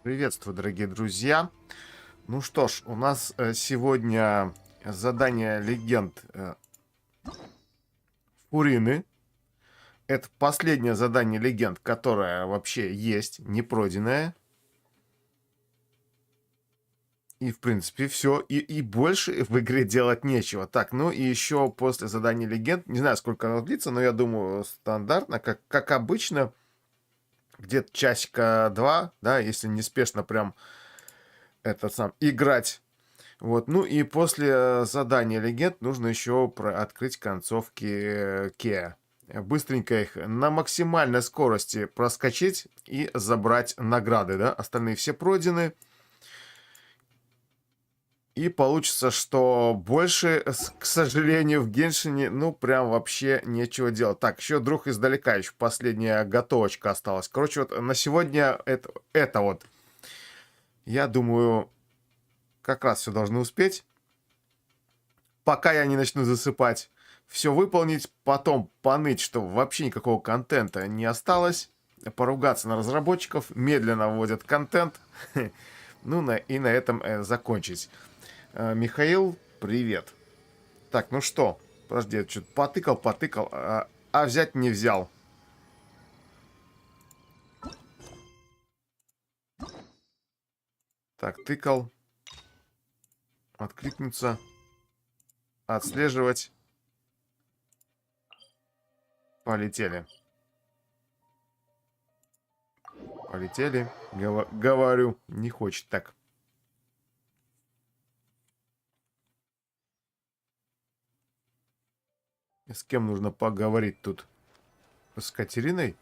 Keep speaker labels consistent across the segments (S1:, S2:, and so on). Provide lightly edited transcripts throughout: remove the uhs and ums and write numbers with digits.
S1: Приветствую, дорогие друзья. Ну что ж, у нас сегодня задание легенд Фурины. Это последнее задание легенд, которое вообще есть, не пройденное. И, в принципе, все. И больше в игре делать нечего. Так, ну и еще после задания легенд, не знаю, сколько оно длится, но я думаю, стандартно, как обычно, где-то часика 2, да, если неспешно прям играть. Вот, ну и после задания легенд нужно еще открыть концовки Кеа. Быстренько их на максимальной скорости проскочить и забрать награды, да. Остальные все пройдены. И получится, что больше, к сожалению, в Геншине, ну, прям вообще нечего делать. Так, еще друг издалека, еще последняя готовочка осталась. Короче, вот на сегодня это вот. Я думаю, как раз все должны успеть. Пока я не начну засыпать. Все выполнить, потом поныть, что вообще никакого контента не осталось. Поругаться на разработчиков, медленно вводят контент. Ну, и на этом закончить. Михаил, привет. Так, ну что? Подожди, я что-то потыкал, а взять не взял. Так, тыкал. Откликнуться. Отслеживать. Полетели. Полетели. Говорю, не хочет так. С кем нужно поговорить тут? С Катериной?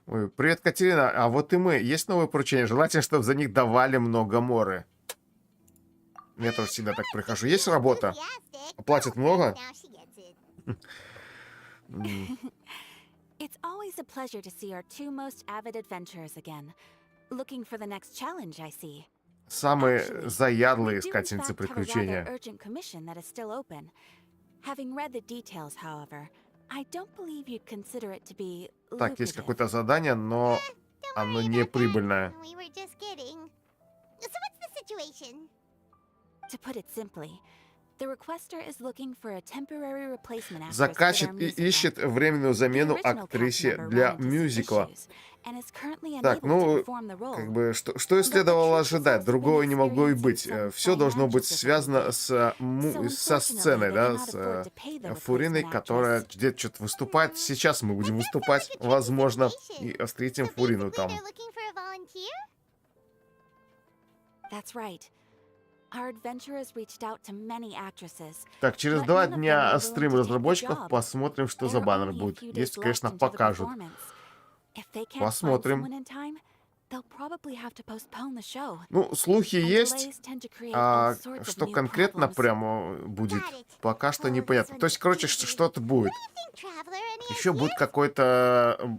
S1: Ой, привет, Катерина. А вот и мы. Есть новые поручения? Желательно, чтобы за них давали много моры. Я тоже всегда так прихожу. Есть работа? Платят много?
S2: It's always a pleasure to see our two most avid adventurers again. Looking for the next challenge, I see.
S1: Самые заядлые искательницы приключения.
S2: Having read the details, however, I don't believe you'd consider it to be
S1: Так, есть
S2: lucrative.
S1: какое-то задание, но оно не прибыльное.
S2: To put it simply, the requester is looking for a temporary replacement actress for
S1: Заказчик
S2: their musical.
S1: ищет временную замену
S2: The original cast
S1: актрисе
S2: member
S1: для
S2: ran into some
S1: мюзикла.
S2: issues and is currently
S1: Так,
S2: unable to
S1: ну,
S2: perform the role.
S1: как бы, что и следовало ожидать. Другого не могло и быть. Все должно быть связано со сценой, да, с Фуриной, которая где-то что-то выступает. Сейчас мы будем выступать, возможно, и встретим Фурину там.
S2: That's right. Our adventurers reached out to many actresses.
S1: Так, через 2 дня стрим разработчиков, посмотрим, что за баннер будет. Если, конечно, покажут. Посмотрим. Ну, слухи есть, а что конкретно прямо будет, пока что непонятно. То есть, короче, что-то будет. Еще будет какое-то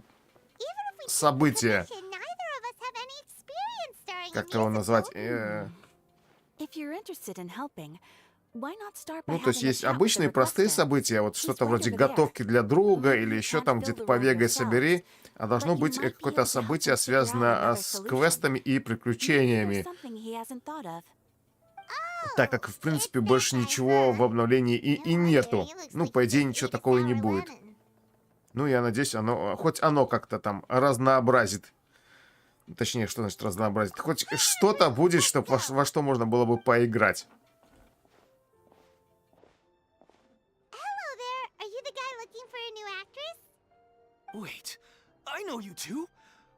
S1: событие. Как его назвать? Ну, то есть есть обычные простые события, вот что-то вроде готовки для друга или еще там где-то побегай, собери, а должно быть какое-то событие, связанное с квестами и приключениями. Так как, в принципе, больше ничего в обновлении и нету. Ну, по идее, ничего такого и не будет. Ну, я надеюсь, хоть оно как-то там разнообразит. Точнее, что значит разнообразит? Хоть что-то будет, чтобы во что можно было бы поиграть.
S3: Wait, I know you two.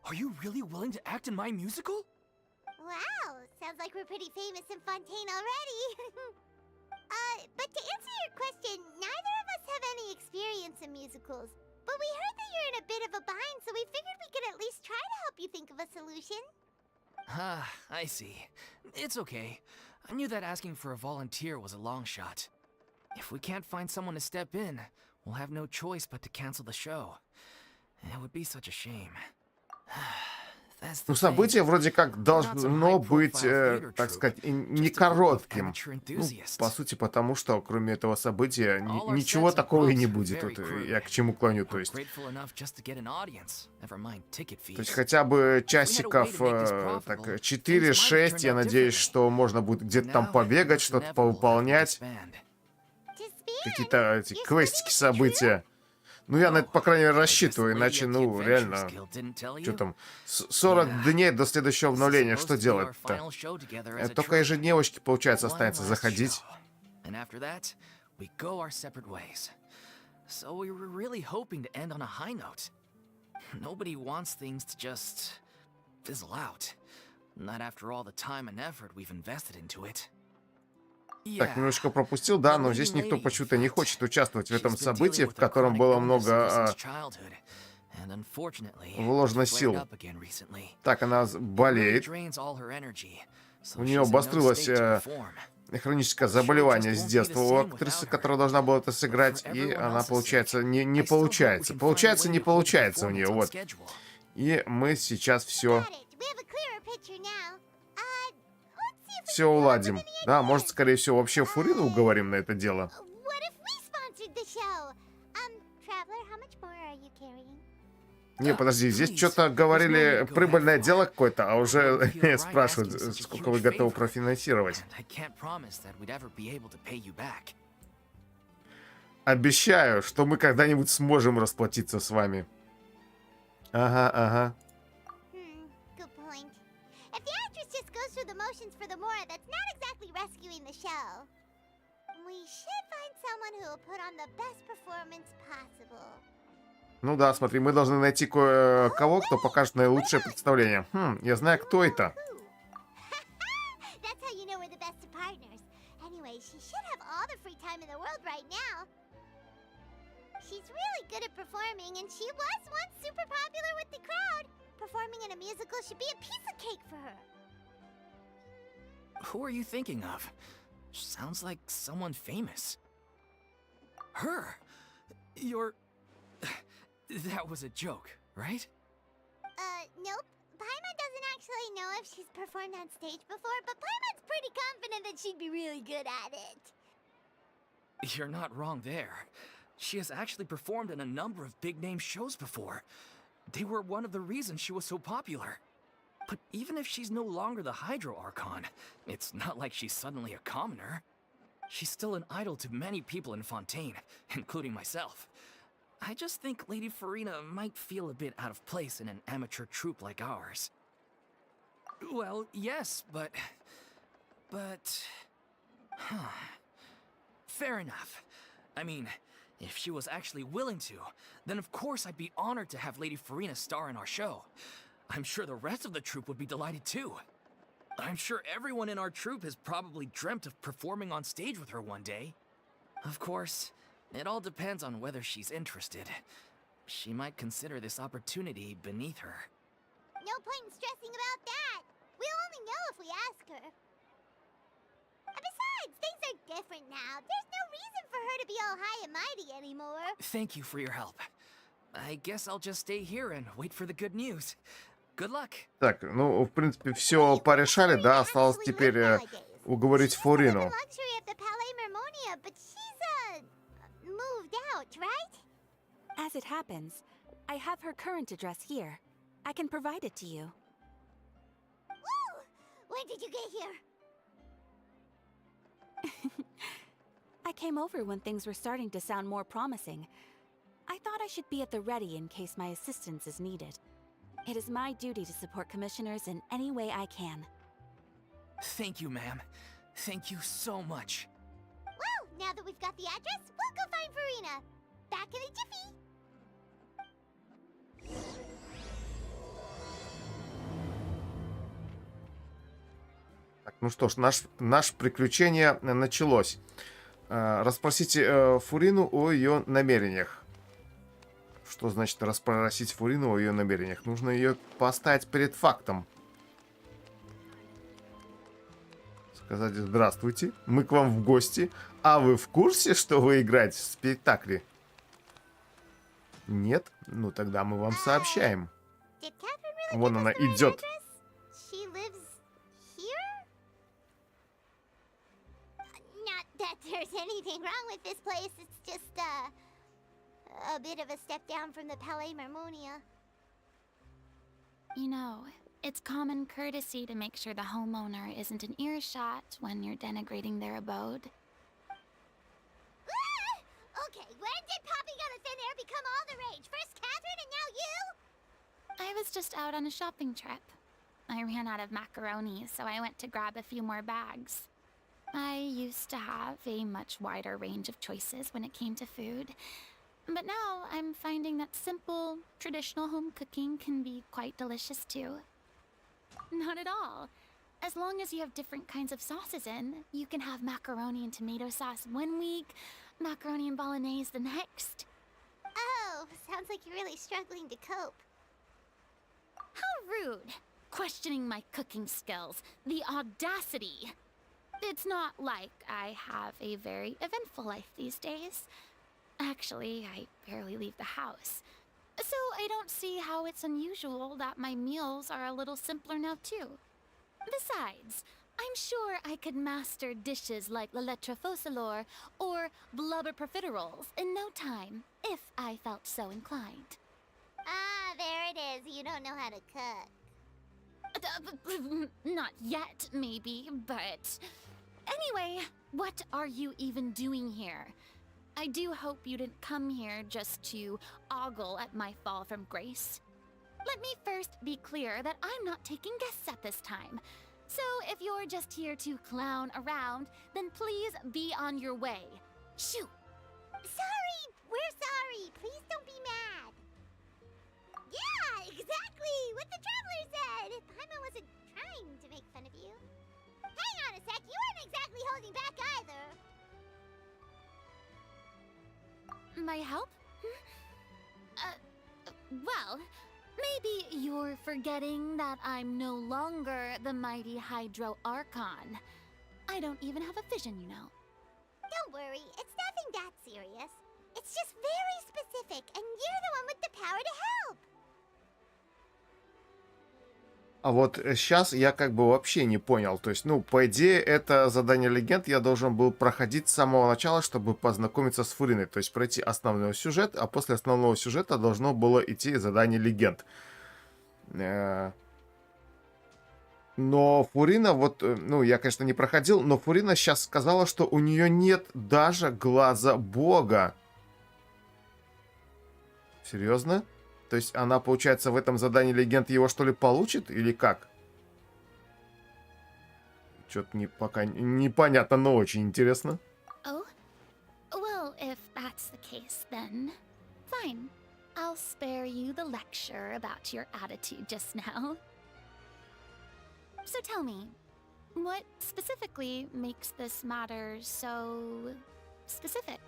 S3: Are you really willing to act in my musical?
S4: Wow, sounds like we're pretty famous in Fontaine already. But to answer your question, neither of us have any experience in musicals. But we heard that you're in a bit of a bind, so we figured we could at least try to help you think of a solution.
S3: Ah, I see. It's okay. I knew that asking for a volunteer was a long shot. If we can't find someone to step in, we'll have no choice but to cancel the show. It would be such a shame. That's
S1: Ну,
S3: the thing.
S1: событие вроде как
S3: Not some
S1: должно быть,
S3: high-profile theater
S1: так
S3: troupe,
S1: сказать, не
S3: just a group of
S1: коротким.
S3: amateur
S1: Ну,
S3: enthusiasts.
S1: по сути, потому что, кроме этого события,
S3: All our
S1: ничего
S3: sets and
S1: такого и не
S3: props are
S1: будет.
S3: very
S1: Вот
S3: crude.
S1: я к чему клоню, то
S3: We're
S1: есть.
S3: grateful enough just to get an audience, never mind ticket
S1: То есть
S3: fees.
S1: хотя бы
S3: If we had a way
S1: часиков,
S3: to make this
S1: так,
S3: profitable, things might have
S1: 4-6,
S3: turned
S1: я
S3: out
S1: надеюсь,
S3: differently.
S1: что можно будет где-то там
S3: Now,
S1: побегать,
S3: it's
S1: что-то
S3: inevitable that we
S1: повыполнять,
S3: disband.
S1: какие-то эти
S4: You're
S1: квестики,
S4: studying for
S1: события. Ну, я на это, по крайней мере,
S3: I guess the
S1: рассчитываю,
S3: lady
S1: иначе,
S3: at the
S1: ну,
S3: Adventures
S1: реально,
S3: Guild didn't tell
S1: что
S3: you?
S1: там, 40
S3: Yeah.
S1: дней до следующего
S3: This is
S1: обновления,
S3: supposed
S1: что
S3: to be our
S1: делать-то?
S3: final show together as a
S1: Только
S3: troupe.
S1: ежедневочки, получается,
S3: One
S1: останется
S3: last
S1: заходить.
S3: show. And after that, we go our separate ways. So we were really hoping to end on a high note. Nobody wants things to just fizzle out. Not after all the time and effort we've invested into it.
S1: Так, немножко пропустил, да, но здесь никто почему-то не хочет участвовать в этом событии, в котором было много вложено сил. Так, она болеет. У нее обострилось хроническое заболевание с детства у актрисы, которая должна была это сыграть, и она, получается, не получается. Получается, не получается у нее, вот. И мы сейчас все уладим. Да, может, скорее всего, вообще Фурину уговорим на это дело. Не, подожди, здесь что-то говорили, прибыльное дело какое-то, а уже спрашивают, сколько вы готовы профинансировать. Обещаю, что мы когда-нибудь сможем расплатиться с вами. Ага, ага. Ну да, смотри, мы должны найти кого, кто покажет наилучшее представление. Я знаю, кто это.
S3: Who are you thinking of? Sounds like someone famous. Her? You're... That was a joke, right?
S4: Nope. Paimon doesn't actually know if she's performed on stage before, but Paimon's pretty confident that she'd be really good at it.
S3: You're not wrong there. She has actually performed in a number of big-name shows before. They were one of the reasons she was so popular. But even if she's no longer the Hydro Archon, it's not like she's suddenly a commoner. She's still an idol to many people in Fontaine, including myself. I just think Lady Furina might feel a bit out of place in an amateur troupe like ours. Well, yes, but... Fair enough. I mean, if she was actually willing to, then of course I'd be honored to have Lady Furina star in our show. I'm sure the rest of the troupe would be delighted too. I'm sure everyone in our troupe has probably dreamt of performing on stage with her one day. Of course, it all depends on whether she's interested. She might consider this opportunity beneath her.
S4: No point in stressing about that. We'll only know if we ask her. And besides, things are different now. There's no reason for her to be all high and mighty anymore.
S3: Thank you for your help. I guess I'll just stay here and wait for the good news. Good luck.
S1: Так, ну, в принципе, все порешали, да, осталось теперь уговорить Фурину.
S2: As it happens, I have her current address here. I can provide it to you.
S4: Woo! When did you get here?
S2: I came over when things were starting to sound more promising. I thought I should be at the ready in case my assistance is needed. It is my duty to support commissioners in any way I can.
S3: Thank you, ma'am. Thank you so much.
S4: Well, now that we've got the address, we'll go find Furina. Back in a jiffy.
S1: Так, ну что ж, наше приключение началось. Расспросите Фурину о ее намерениях. Что значит расспросить Фурину о ее намерениях? Нужно ее поставить перед фактом. Сказать: здравствуйте, мы к вам в гости. А вы в курсе, что вы играете в спектакле? Нет? Ну тогда мы вам сообщаем.
S4: Did Catherine
S1: Вон она идет.
S4: She lives here? Not that there's anything wrong with this place. It's just a bit of a step down from the Palais Marmonia.
S5: You know, it's common courtesy to make sure the homeowner isn't in earshot when you're denigrating their abode.
S4: Okay, when did popping out of thin air become all the rage? First Catherine and now you?
S5: I was just out on a shopping trip. I ran out of macaroni, so I went to grab a few more bags. I used to have a much wider range of choices when it came to food. But now I'm finding that simple, traditional home cooking can be quite delicious too. Not at all. As long as you have different kinds of sauces in, you can have macaroni and tomato sauce one week, macaroni and bolognese the next.
S4: Oh, sounds like you're really struggling to cope.
S5: How rude! Questioning my cooking skills. The audacity! It's not like I have a very eventful life these days. Actually, I barely leave the house. So I don't see how it's unusual that my meals are a little simpler now too. Besides, I'm sure I could master dishes like la lettre focilor or blubber profiteroles in no time, if I felt so inclined.
S4: Ah, there it is. You don't know how to cook.
S5: Not yet, maybe, but... Anyway, what are you even doing here? I do hope you didn't come here just to ogle at my fall from grace. Let me first be clear that I'm not taking guests at this time. So if you're just here to clown around, then please be on your way. Shoo!
S4: Sorry! We're sorry! Please don't be mad! Yeah, exactly! What the traveler said! Pаймon wasn't trying to make fun of you. Hang on a sec, you weren't exactly holding back either.
S5: My help? Well, maybe you're forgetting that I'm no longer the mighty Hydro Archon. I don't even have a vision, you know.
S4: Don't worry, it's nothing that serious. It's just very specific, and you're the one with the power to help.
S1: А вот сейчас я как бы вообще не понял. То есть, ну, по идее, это задание легенд я должен был проходить с самого начала, чтобы познакомиться с Фуриной. То есть пройти основной сюжет, а после основного сюжета должно было идти задание легенд. Но Фурина, вот, ну, я, конечно, не проходил, но Фурина сейчас сказала, что у нее нет даже глаза бога. Серьезно? То есть она, получается, в этом задании легенд его что ли получит? Или как? Что-то пока непонятно, но очень интересно.
S5: Oh? Well, if that's the case, then fine. I'll spare you the lecture about your attitude just now. So tell me, what specifically makes this matter so specific?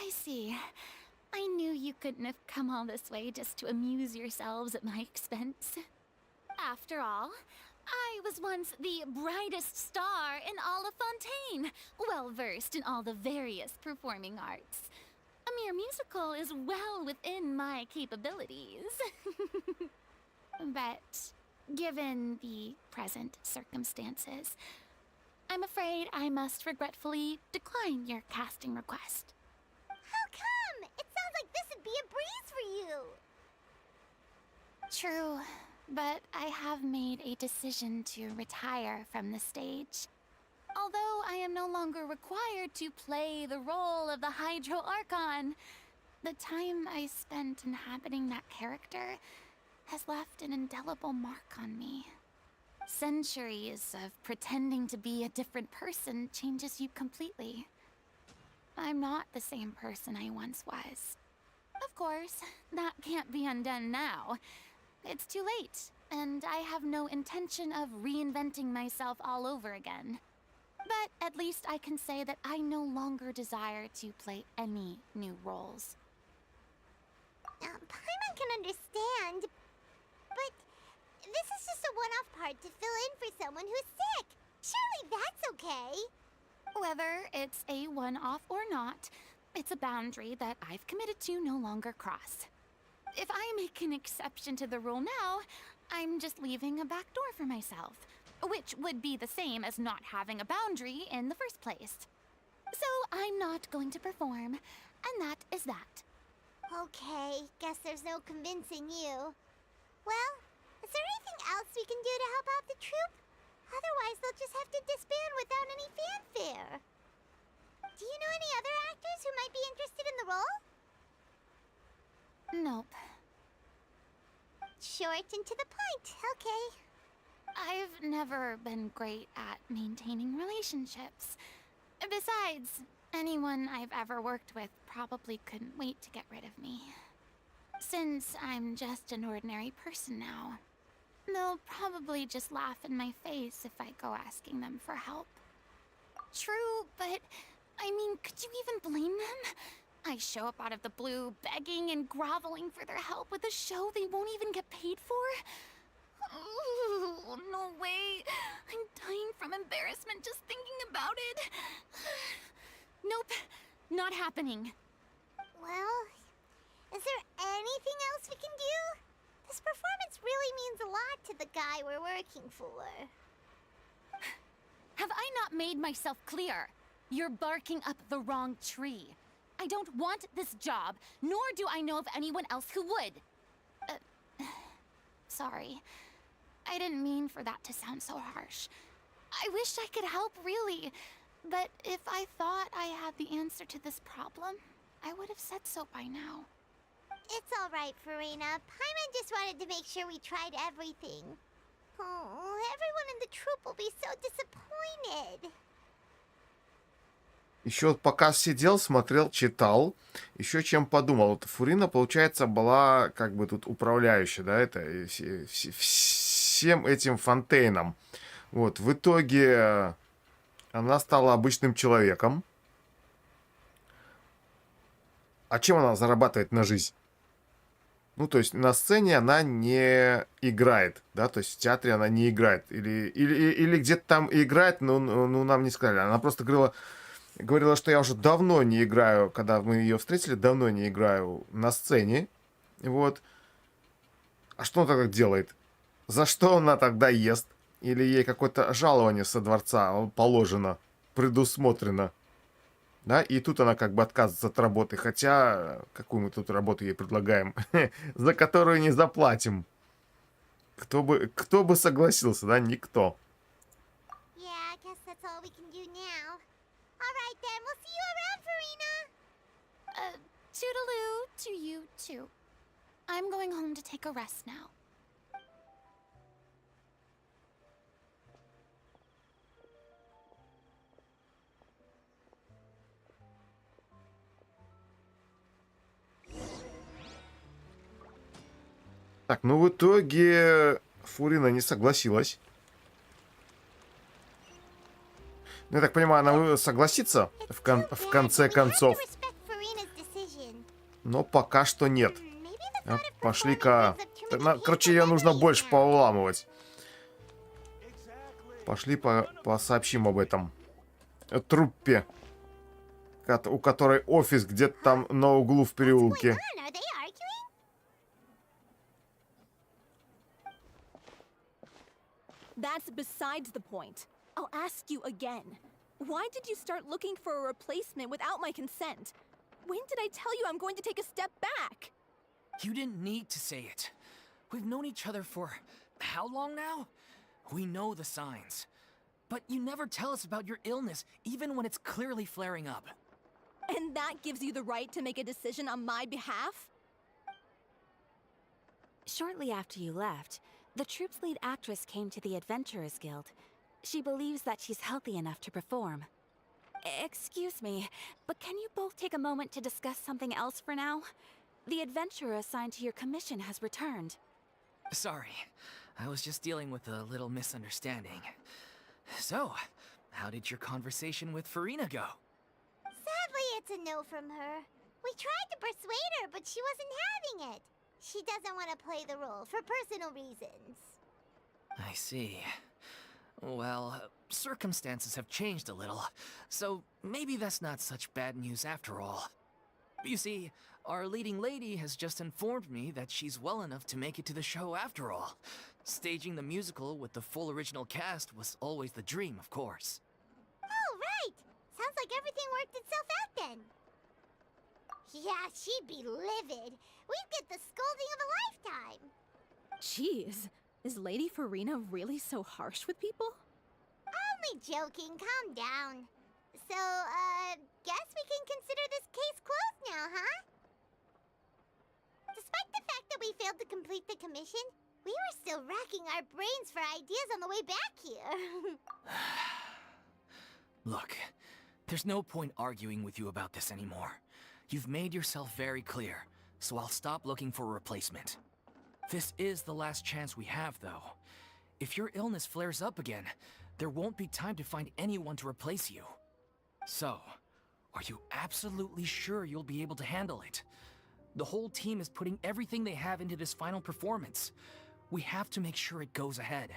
S5: I see. I knew you couldn't have come all this way just to amuse yourselves at my expense. After all, I was once the brightest star in all of Fontaine, well-versed in all the various performing arts. A mere musical is well within my capabilities. But given the present circumstances, I'm afraid I must regretfully decline your casting request.
S4: How come? It sounds like this would be a breeze for you.
S5: True, but I have made a decision to retire from the stage. Although I am no longer required to play the role of the Hydro Archon, the time I spent inhabiting that character has left an indelible mark on me. Centuries of pretending to be a different person changes you completely. I'm not the same person I once was. Of course, that can't be undone now. It's too late, and I have no intention of reinventing myself all over again. But at least I can say that I no longer desire to play any new roles.
S4: Paimon can understand, but this is just a one-off part to fill in for someone who's sick. Surely that's okay.
S5: Whether it's a one-off or not, It's a boundary that I've committed to no longer cross. If I make an exception to the rule now, I'm just leaving a back door for myself, which would be the same as not having a boundary in the first place. So I'm not going to perform, and that is that.
S4: Okay, guess there's no convincing you. Well, is there anything else we can do to help out the troupe? Otherwise, they'll just have to disband without any fanfare. Do you know any other actors who might be interested in the role?
S5: Nope.
S4: Short and to the point, okay.
S5: I've never been great at maintaining relationships. Besides, anyone I've ever worked with probably couldn't wait to get rid of me. Since I'm just an ordinary person now, they'll probably just laugh in my face if I go asking them for help. True, but I mean, could you even blame them? I show up out of the blue, begging and groveling for their help with a show they won't even get paid for? Ooh, no way. I'm dying from embarrassment just thinking about it. Nope, not happening.
S4: Well, is there anything else we can do? This performance really means a lot to the guy we're working for.
S5: Have I not made myself clear? You're barking up the wrong tree. I don't want this job, nor do I know of anyone else who would. Sorry. I didn't mean for that to sound so harsh. I wish I could help, really. But if I thought I had the answer to this problem, I would have said so by now.
S4: It's all right, Furina. Pаймон just wanted to make sure we tried everything. Oh, everyone in the troupe will be so disappointed.
S1: Еще вот пока сидел, смотрел, читал, еще чем подумал. Вот Фурина, получается, была как бы тут управляющая, да, это всем этим фонтейном. Вот, в итоге она стала обычным человеком. А чем она зарабатывает на жизнь? Ну, то есть на сцене она не играет, да, то есть в театре она не играет. Или где-то там играет, но нам не сказали. Она просто говорила, что я уже давно не играю, когда мы ее встретили, давно не играю на сцене. Вот. А что она тогда делает? За что она тогда ест? Или ей какое-то жалование со дворца положено, предусмотрено? Да, и тут она как бы отказывается от работы. Хотя, какую мы тут работу ей предлагаем? За которую не заплатим. Кто бы согласился, да? Никто.
S4: Yeah, I guess that's all we can do now. All right then, we'll see you around, Furina.
S5: Toodaloo to you too. I'm going home to take a rest now.
S1: Так, ну в итоге Фурина не согласилась. Ну, я так понимаю, она согласится в конце концов. Но пока что нет. Пошли-ка... Короче, ее нужно больше поуламывать. Пошли посообщим об этом. Труппе. У которой офис где-то там на углу в переулке.
S6: That's besides the point. I'll ask you again. Why did you start looking for a replacement without my consent? When did I tell you I'm going to take a step back?
S3: You didn't need to say it. We've known each other for how long now? We know the signs. But you never tell us about your illness, even when it's clearly flaring up.
S6: And that gives you the right to make a decision on my behalf?
S2: Shortly after you left, the troupe's lead actress came to the Adventurers Guild. She believes that she's healthy enough to perform. Excuse me, but can you both take a moment to discuss something else for now? The adventurer assigned to your commission has returned.
S3: Sorry, I was just dealing with a little misunderstanding. So, how did your conversation with Furina go?
S4: Sadly, it's a no from her. We tried to persuade her, but she wasn't having it. She doesn't want to play the role for personal reasons.
S3: I see. Well, circumstances have changed a little, so maybe that's not such bad news after all. You see, our leading lady has just informed me that she's well enough to make it to the show after all. Staging the musical with the full original cast was always the dream, of course.
S4: Oh, right! Sounds like everything worked itself out then. Yeah, she'd be livid. We'd get the scolding of a lifetime.
S6: Jeez, is Lady Furina really so harsh with people?
S4: Only joking, calm down. So, guess we can consider this case closed now, huh? Despite the fact that we failed to complete the commission, we were still racking our brains for ideas on the way back here.
S3: Look, there's no point arguing with you about this anymore. You've made yourself very clear, so I'll stop looking for a replacement. This is the last chance we have, though. If your illness flares up again, there won't be time to find anyone to replace you. So, are you absolutely sure you'll be able to handle it? The whole team is putting everything they have into this final performance. We have to make sure it goes ahead.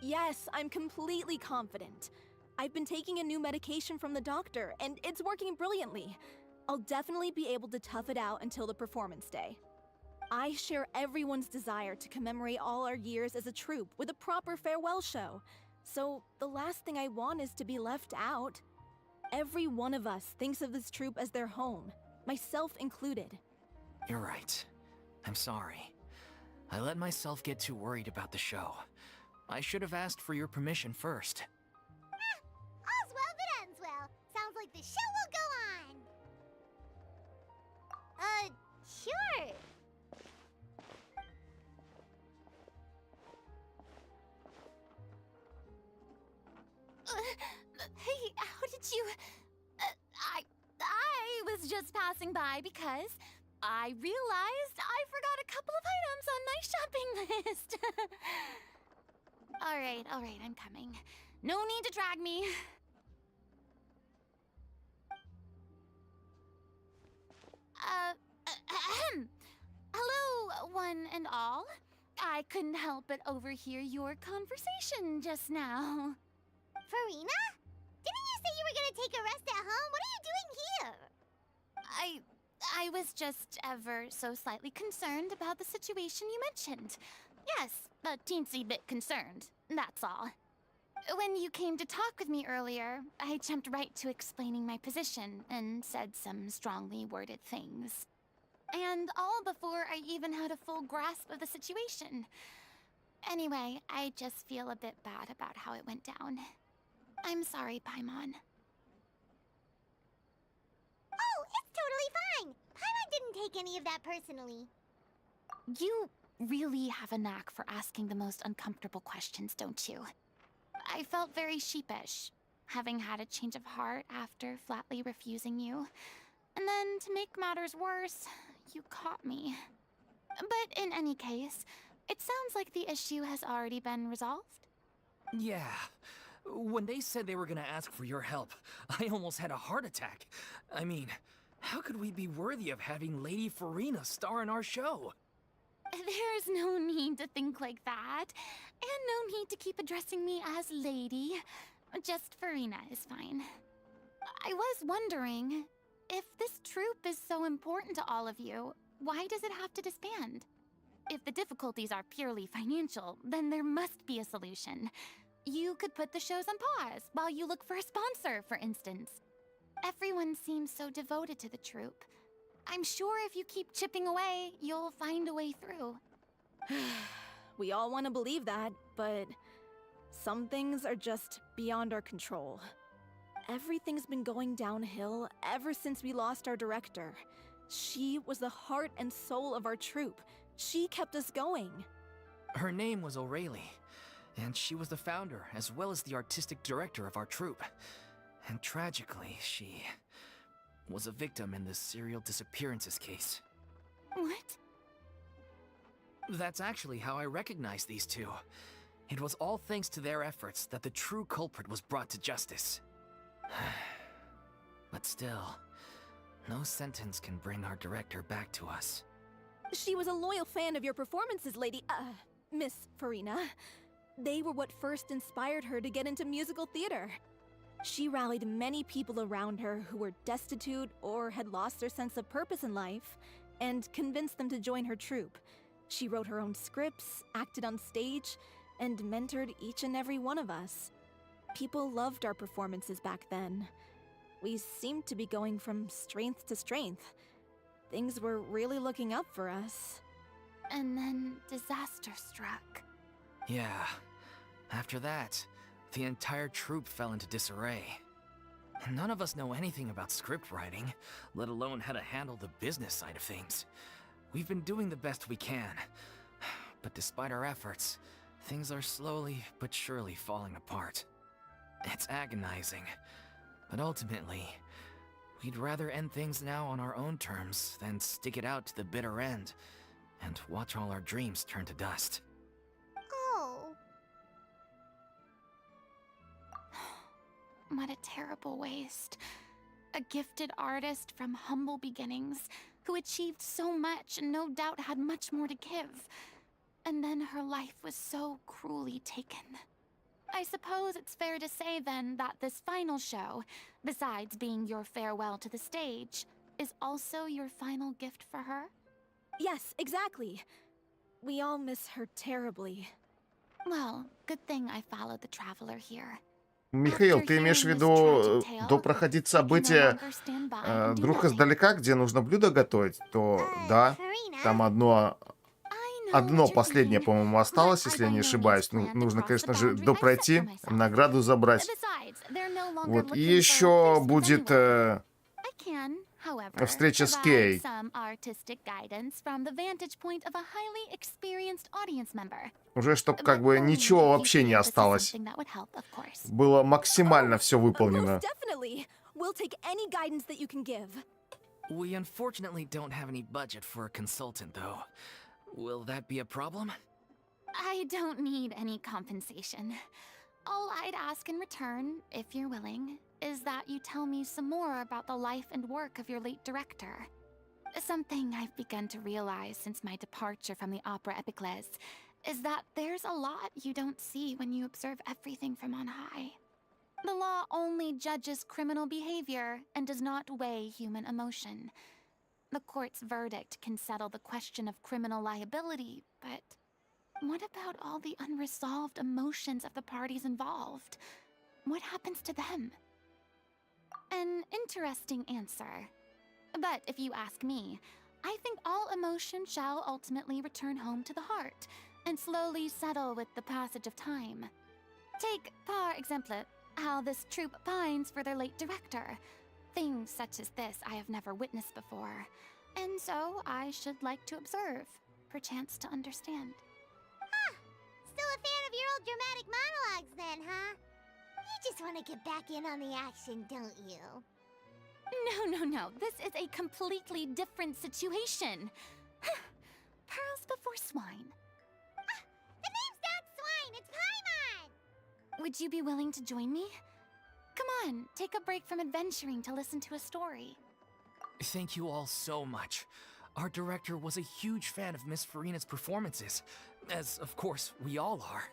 S6: Yes, I'm completely confident. I've been taking a new medication from the doctor, and it's working brilliantly. I'll definitely be able to tough it out until the performance day. I share everyone's desire to commemorate all our years as a troupe with a proper farewell show. So the last thing I want is to be left out. Every one of us thinks of this troupe as their home, myself included.
S3: You're right. I'm sorry. I let myself get too worried about the show. I should have asked for your permission first.
S4: All's well that ends well. Sounds like the show will go on. Sure.
S5: Hey, how did you... I was just passing by because I realized I forgot a couple of items on my shopping list. All right, I'm coming. No need to drag me. Hello, one and all. I couldn't help but overhear your conversation just now.
S4: Furina? Didn't you say you were gonna take a rest at home? What are you doing here?
S5: I was just ever so slightly concerned about the situation you mentioned. Yes, a teensy bit concerned, that's all. When you came to talk with me earlier, I jumped right to explaining my position and said some strongly worded things. And all before I even had a full grasp of the situation. Anyway, I just feel a bit bad about how it went down. I'm sorry, Paimon.
S4: Oh, it's totally fine. Paimon didn't take any of that personally.
S5: You really have a knack for asking the most uncomfortable questions, don't you? I felt very sheepish, having had a change of heart after flatly refusing you. And then, to make matters worse, you caught me. But in any case, it sounds like the issue has already been resolved.
S3: Yeah. When they said they were gonna ask for your help, I almost had a heart attack. I mean, how could we be worthy of having Lady Furina star in our show?
S5: There's no need to think like that, and no need to keep addressing me as Lady. Just Furina is fine. I was wondering, if this troupe is so important to all of you, why does it have to disband? If the difficulties are purely financial, then there must be a solution. You could put the shows on pause while you look for a sponsor, for instance. Everyone seems so devoted to the troupe. I'm sure if you keep chipping away, you'll find a way through.
S6: We all want to believe that, but some things are just beyond our control. Everything's been going downhill ever since we lost our director. She was the heart and soul of our troupe. She kept us going.
S3: Her name was O'Reilly, and she was the founder as well as the artistic director of our troupe. And tragically, she was a victim in the serial disappearances case.
S5: What?
S3: That's actually how I recognized these two. It was all thanks to their efforts that the true culprit was brought to justice. But still, no sentence can bring our director back to us.
S6: She was a loyal fan of your performances, Miss Furina. They were what first inspired her to get into musical theater. She rallied many people around her who were destitute or had lost their sense of purpose in life and convinced them to join her troupe. She wrote her own scripts, acted on stage, and mentored each and every one of us. People loved our performances back then. We seemed to be going from strength to strength. Things were really looking up for us.
S5: And then disaster struck.
S3: Yeah. After that, the entire troupe fell into disarray. None of us know anything about script writing, let alone how to handle the business side of things. We've been doing the best we can. But despite our efforts, things are slowly but surely falling apart. It's agonizing. But ultimately, we'd rather end things now on our own terms than stick it out to the bitter end and watch all our dreams turn to dust.
S4: Oh.
S5: What a terrible waste. A gifted artist from humble beginnings who achieved so much and no doubt had much more to give. And then her life was so cruelly taken. I suppose it's fair to say then that this final show, besides being your farewell to the stage, is also your final gift for her?
S6: Yes, exactly. We all miss her terribly.
S5: Well, good thing I followed the traveler here.
S1: Михаил, ты имеешь в виду допроходить события «Друг издалека», где нужно блюдо готовить? То да, там одно последнее, по-моему, осталось, если я не ошибаюсь. Нужно, конечно же, допройти, награду забрать. Вот. И еще будет встреча с Кей. Уже чтобы как бы ничего вообще не осталось. Было максимально все выполнено.
S3: We unfortunately don't have any budget for a consultant, though. Will that be a problem?
S5: I don't need any compensation. All I'd ask in return, if you're willing, is that you tell me some more about the life and work of your late director. Something I've begun to realize since my departure from the opera Epicles is that there's a lot you don't see when you observe everything from on high. The law only judges criminal behavior and does not weigh human emotion. The court's verdict can settle the question of criminal liability, but what about all the unresolved emotions of the parties involved? What happens to them? An interesting answer. But if you ask me, I think all emotion shall ultimately return home to the heart and slowly settle with the passage of time. Take, par exemple, how this troupe pines for their late director. Things such as this I have never witnessed before, and so I should like to observe, perchance to understand.
S4: Huh. Still a fan of your old dramatic monologues then, huh? You just want to get back in on the action, don't you?
S5: No. This is a completely different situation. Pearls before swine.
S4: The name's not Swine, it's Paimon!
S5: Would you be willing to join me? Come on, take a break from adventuring to listen to a story.
S3: Thank you all so much. Our director was a huge fan of Miss Furina's performances, as of course we all are.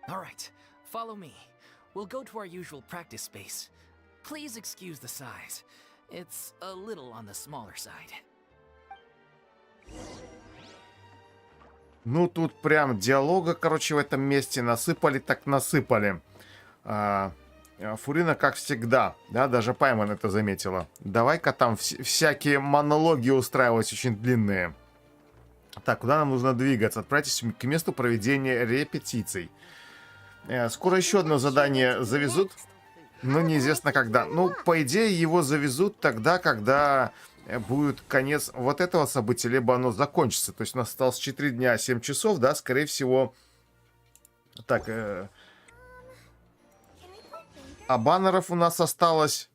S3: All right, follow me. We'll go to our usual practice space. Please excuse the size. It's a little on the smaller side.
S1: Ну, тут прям диалога, короче, в этом месте насыпали, так насыпали. Фурина, как всегда, да, даже Паймон это заметила. Давай-ка там всякие монологи устраивать очень длинные. Так, куда нам нужно двигаться? Отправьтесь к месту проведения репетиций. Скоро еще одно задание завезут, но неизвестно когда. Ну, по идее, его завезут тогда, когда будет конец вот этого события, либо оно закончится. То есть у нас осталось 4 дня, 7 часов, да, скорее всего. Так, а баннеров у нас осталось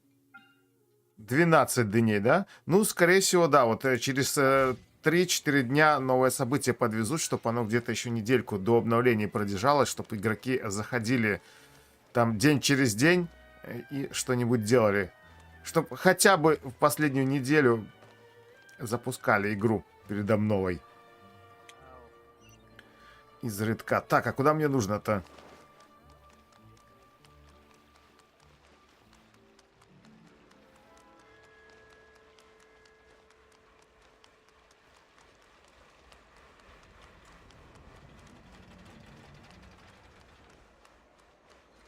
S1: 12 дней, да? Ну, скорее всего, да, вот через 3-4 дня новое событие подвезут, чтобы оно где-то еще недельку до обновления продержалось, чтобы игроки заходили там день через день и что-нибудь делали. Чтобы хотя бы в последнюю неделю запускали игру перед обновой. Изредка. Так, а куда мне нужно-то?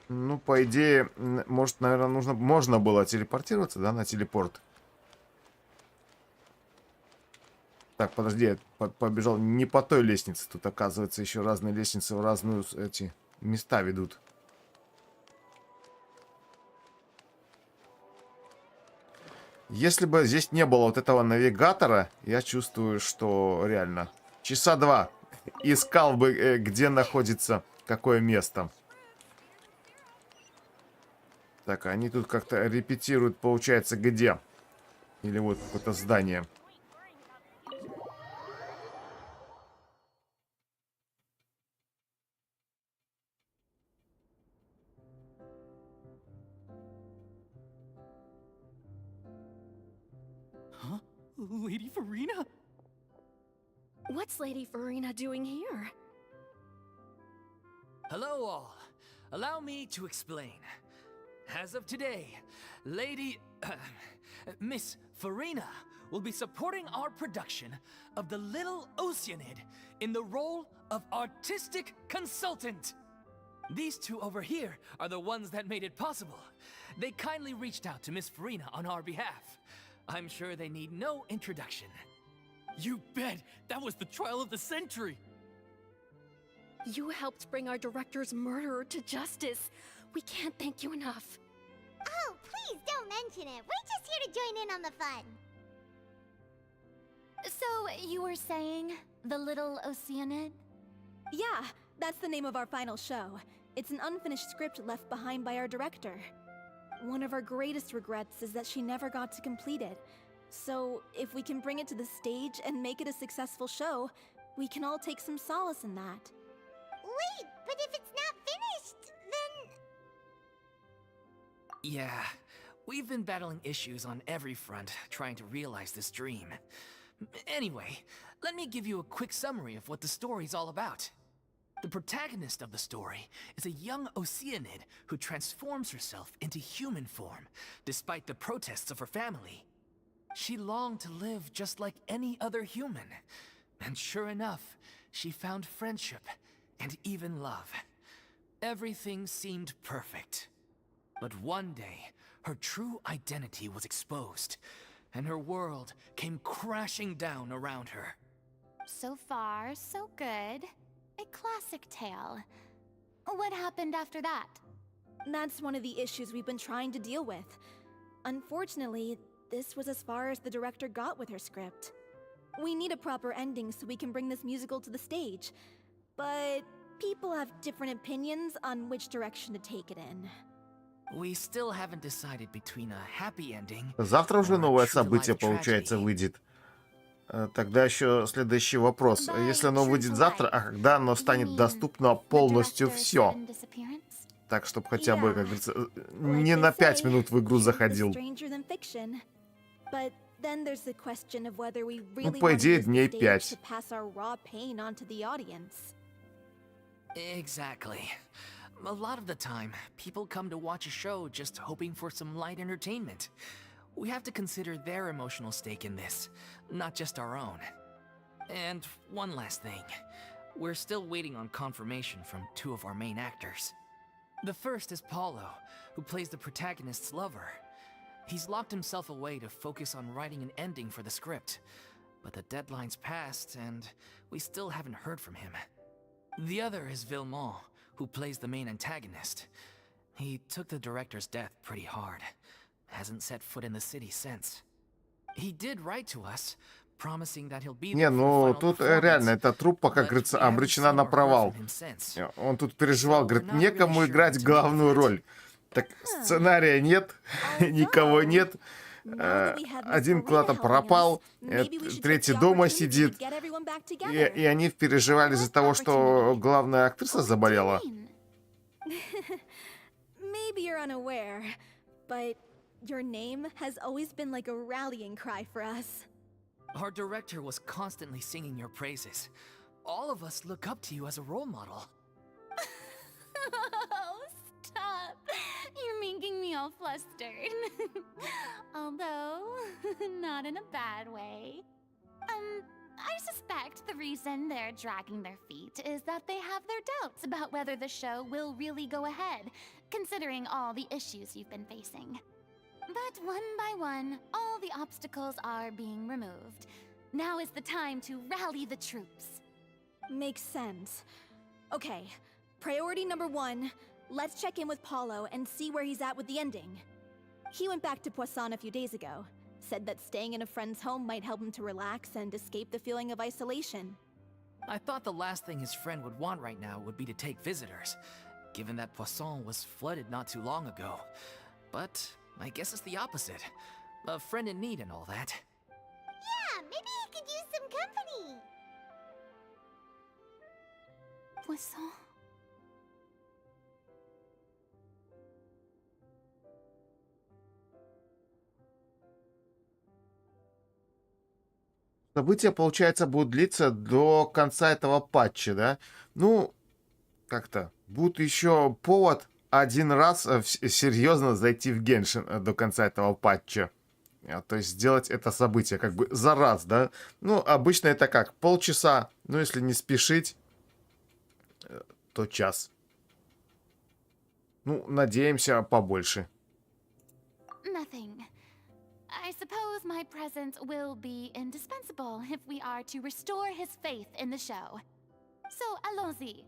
S1: Ну, по идее, может, наверное, можно было телепортироваться, да, на телепорт. Так, подожди, я побежал не по той лестнице. Тут, оказывается, еще разные лестницы в разные эти места ведут. Если бы здесь не было вот этого навигатора, я чувствую, что реально часа 2 искал бы, где находится какое место. Так, они тут как-то репетируют, получается, где? Или вот какое-то здание.
S3: Huh? Lady Furina?
S6: What's Lady Furina doing here?
S3: Hello, all. Allow me to explain. As of today, Miss Furina will be supporting our production of The Little Oceanid in the role of artistic consultant. These two over here are the ones that made it possible. They kindly reached out to Miss Furina on our behalf. I'm sure they need no introduction. You bet! That was the trial of the century!
S6: You helped bring our director's murderer to justice. We can't thank you enough.
S4: Oh, please don't mention it. We're just here to join in on the fun.
S5: So, you were saying The Little Oceanid?
S6: Yeah, that's the name of our final show. It's an unfinished script left behind by our director. One of our greatest regrets is that she never got to complete it. So, if we can bring it to the stage and make it a successful show, we can all take some solace in that.
S4: Wait, but if it's not finished, then...
S3: Yeah, we've been battling issues on every front trying to realize this dream. Anyway, let me give you a quick summary of what the story's all about. The protagonist of the story is a young Oceanid who transforms herself into human form, despite the protests of her family. She longed to live just like any other human, and sure enough, she found friendship and even love. Everything seemed perfect. But one day, her true identity was exposed, and her world came crashing down around her.
S5: So far, so good. A classic tale. What happened after that?
S6: That's one of the issues we've been trying to deal with. Unfortunately, this was as far as the director got with her script. We need a proper ending so we can bring this musical to the stage. But people have different opinions on which direction to take it in.
S3: We still haven't decided between a happy ending
S1: Завтра уже
S3: or a
S1: новое
S3: true
S1: событие,
S3: life
S1: получается,
S3: tragedy.
S1: выйдет. Тогда еще следующий вопрос.
S5: By
S1: Если оно
S5: true
S1: выйдет
S5: to
S1: завтра,
S5: life,
S1: а когда оно
S5: you
S1: станет
S5: mean
S1: доступно
S5: the
S1: полностью
S5: director's
S1: все?
S5: sudden disappearance?
S1: Так, чтобы хотя бы,
S6: Yeah.
S1: как говорится,
S6: Like
S1: не
S6: they
S1: на 5
S6: say,
S1: минут в игру
S6: truth is
S1: заходил.
S6: stranger than fiction. But then there's the question of whether we
S1: Ну,
S6: really
S1: по
S6: want to
S1: идее,
S6: use the
S1: дней
S6: stage
S1: 5.
S6: to pass our raw pain onto the audience.
S3: Exactly. A lot of the time, people come to watch a show just hoping for some light entertainment. We have to consider their emotional stake in this, not just our own. And one last thing. We're still waiting on confirmation from two of our main actors. The first is Paulo, who plays the protagonist's lover. He's locked himself away to focus on writing an ending for the script. But the deadline's passed, and we still haven't heard from him. The other is Villemont, who plays the main antagonist. He took the director's death pretty hard. Hasn't set foot in the city since. He did write to us, promising that he'll be
S1: Не,
S3: there for the
S1: ну
S3: final
S1: тут реально
S3: performance,
S1: эта труппа, как
S3: but
S1: говорится,
S3: we haven't
S1: обречена
S3: seen
S1: на
S3: or heard
S1: провал.
S3: from him since.
S1: Он тут переживал,
S3: So
S1: говорит,
S3: we're not
S1: некому
S3: really sure
S1: играть
S3: what's to make of
S1: главную
S3: that.
S1: роль. Так сценария нет, никого
S6: Although,
S1: нет.
S6: now that we have Miss
S1: Один
S6: Furina
S1: куда-то
S6: helping
S1: пропал,
S6: us, maybe we should take
S1: третий
S6: the
S1: дома
S6: opportunity to
S1: сидит.
S6: get everyone back
S1: И
S6: together.
S1: они переживали из-за того, что главная актриса
S5: What do you
S1: заболела.
S5: mean?
S6: Maybe you're unaware, but your name has always been like a rallying cry for us.
S3: Our director was constantly singing your praises. All of us look up to you as a role model.
S5: Oh, stop. You're making me all flustered. Although, not in a bad way. I suspect the reason they're dragging their feet is that they have their doubts about whether the show will really go ahead, considering all the issues you've been facing. But one by one, all the obstacles are being removed. Now is the time to rally the troops.
S6: Makes sense. Okay, priority number 1, let's check in with Paulo and see where he's at with the ending. He went back to Poisson a few days ago. Said that staying in a friend's home might help him to relax and escape the feeling of isolation.
S3: I thought the last thing his friend would want right now would be to take visitors, given that Poisson was flooded not too long ago. But I guess it's the opposite. A friend in need and all that.
S4: Yeah, maybe he could use some company.
S5: Poisson.
S1: События, получается, будут длиться до конца этого патча, да? Ну, как-то. Будет еще повод один раз серьезно зайти в Геншин до конца этого патча. То есть сделать это событие как бы за раз, да? Ну, обычно это как? Полчаса. Ну, если не спешить, то час. Ну, надеемся, побольше.
S5: Nothing. I suppose my presence will be indispensable if we are to restore his faith in the show. So, allons-y.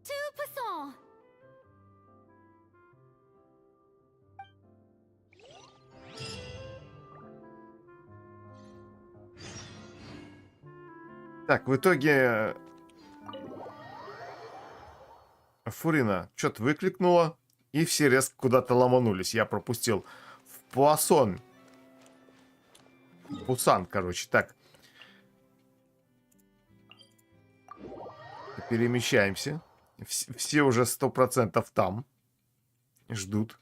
S5: To Poisson!
S1: Так, в итоге Фурина что-то выкликнула, и все резко куда-то ломанулись. Я пропустил. В Пуассон. Пусан, короче. Так. Перемещаемся. Все уже 100% там. Ждут.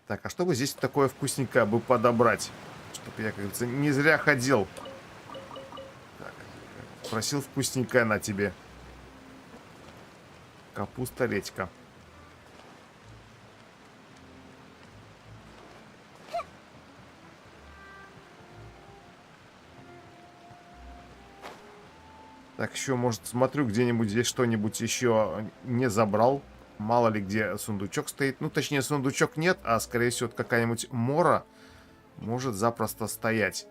S1: Так, а что бы здесь такое вкусненькое бы подобрать? Чтобы я, как говорится, не зря ходил. Так, просил вкусненькое на тебе. Капуста, редька. Так, еще, может, смотрю, где-нибудь здесь что-нибудь еще не забрал. Мало ли где сундучок стоит. Ну, точнее, сундучок нет, а, скорее всего, какая-нибудь мора может запросто стоять.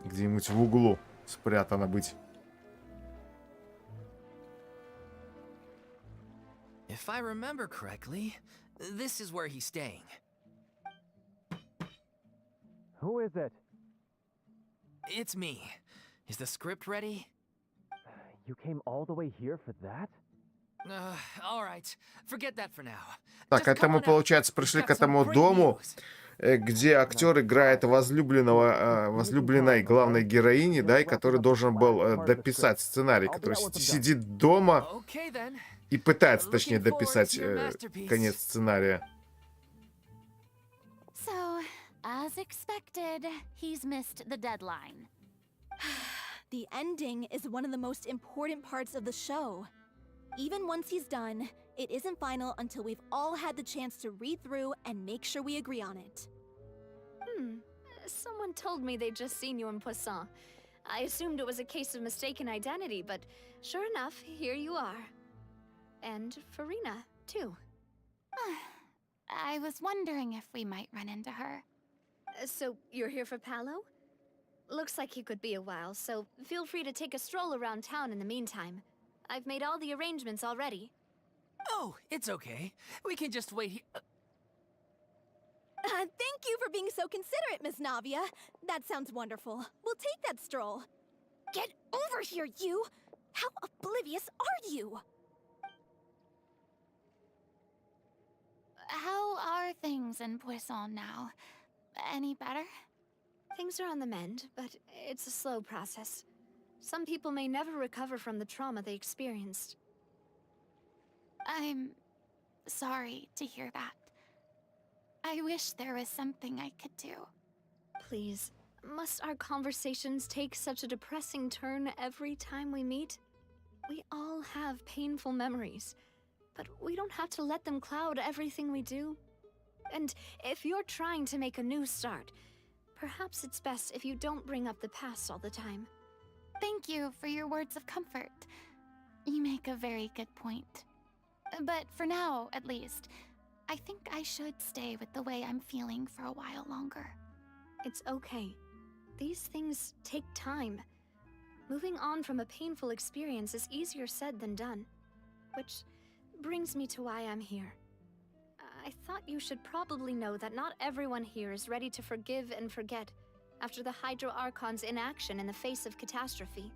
S1: Где-нибудь в углу спрятана быть.
S3: If I remember correctly, this is where he's staying.
S7: Who is it?
S3: It's me. Is the script ready?
S7: You came all the way here for that?
S3: All right. Forget that for now.
S1: Так, это мы, получается, пришли к этому дому, где актер играет возлюбленной главной героини, да, и который должен был дописать сценарий, который сидит дома и пытается, точнее, дописать конец сценария.
S5: So, as expected, he's missed the deadline.
S6: The ending is one of the most important parts of the show. Even once he's done, it isn't final until we've all had the chance to read through and make sure we agree on it.
S8: Someone told me they'd just seen you in Poisson. I assumed it was a case of mistaken identity, but sure enough, here you are. And Furina, too.
S5: I was wondering if we might run into her.
S8: So, you're here for Paolo? Looks like he could be a while, so feel free to take a stroll around town in the meantime. I've made all the arrangements already.
S3: Oh, it's okay. We can just wait here.
S6: Thank you for being so considerate, Miss Navia. That sounds wonderful. We'll take that stroll. Get over here, you! How oblivious are you?
S5: How are things in Poisson now? Any better?
S8: Things are on the mend, but it's a slow process. Some people may never recover from the trauma they experienced.
S5: I'm sorry to hear that. I wish there was something I could do.
S8: Please, must our conversations take such a depressing turn every time we meet? We all have painful memories, but we don't have to let them cloud everything we do. And if you're trying to make a new start, Perhaps it's best if you don't bring up the past all the time.
S5: Thank you for your words of comfort. You make a very good point. But for now, at least, I think I should stay with the way I'm feeling for a while longer.
S8: It's okay. These things take time. Moving on from a painful experience is easier said than done. Which brings me to why I'm here. I thought you should probably know that not everyone here is ready to forgive and forget after the Hydro Archon's inaction in the face of catastrophe.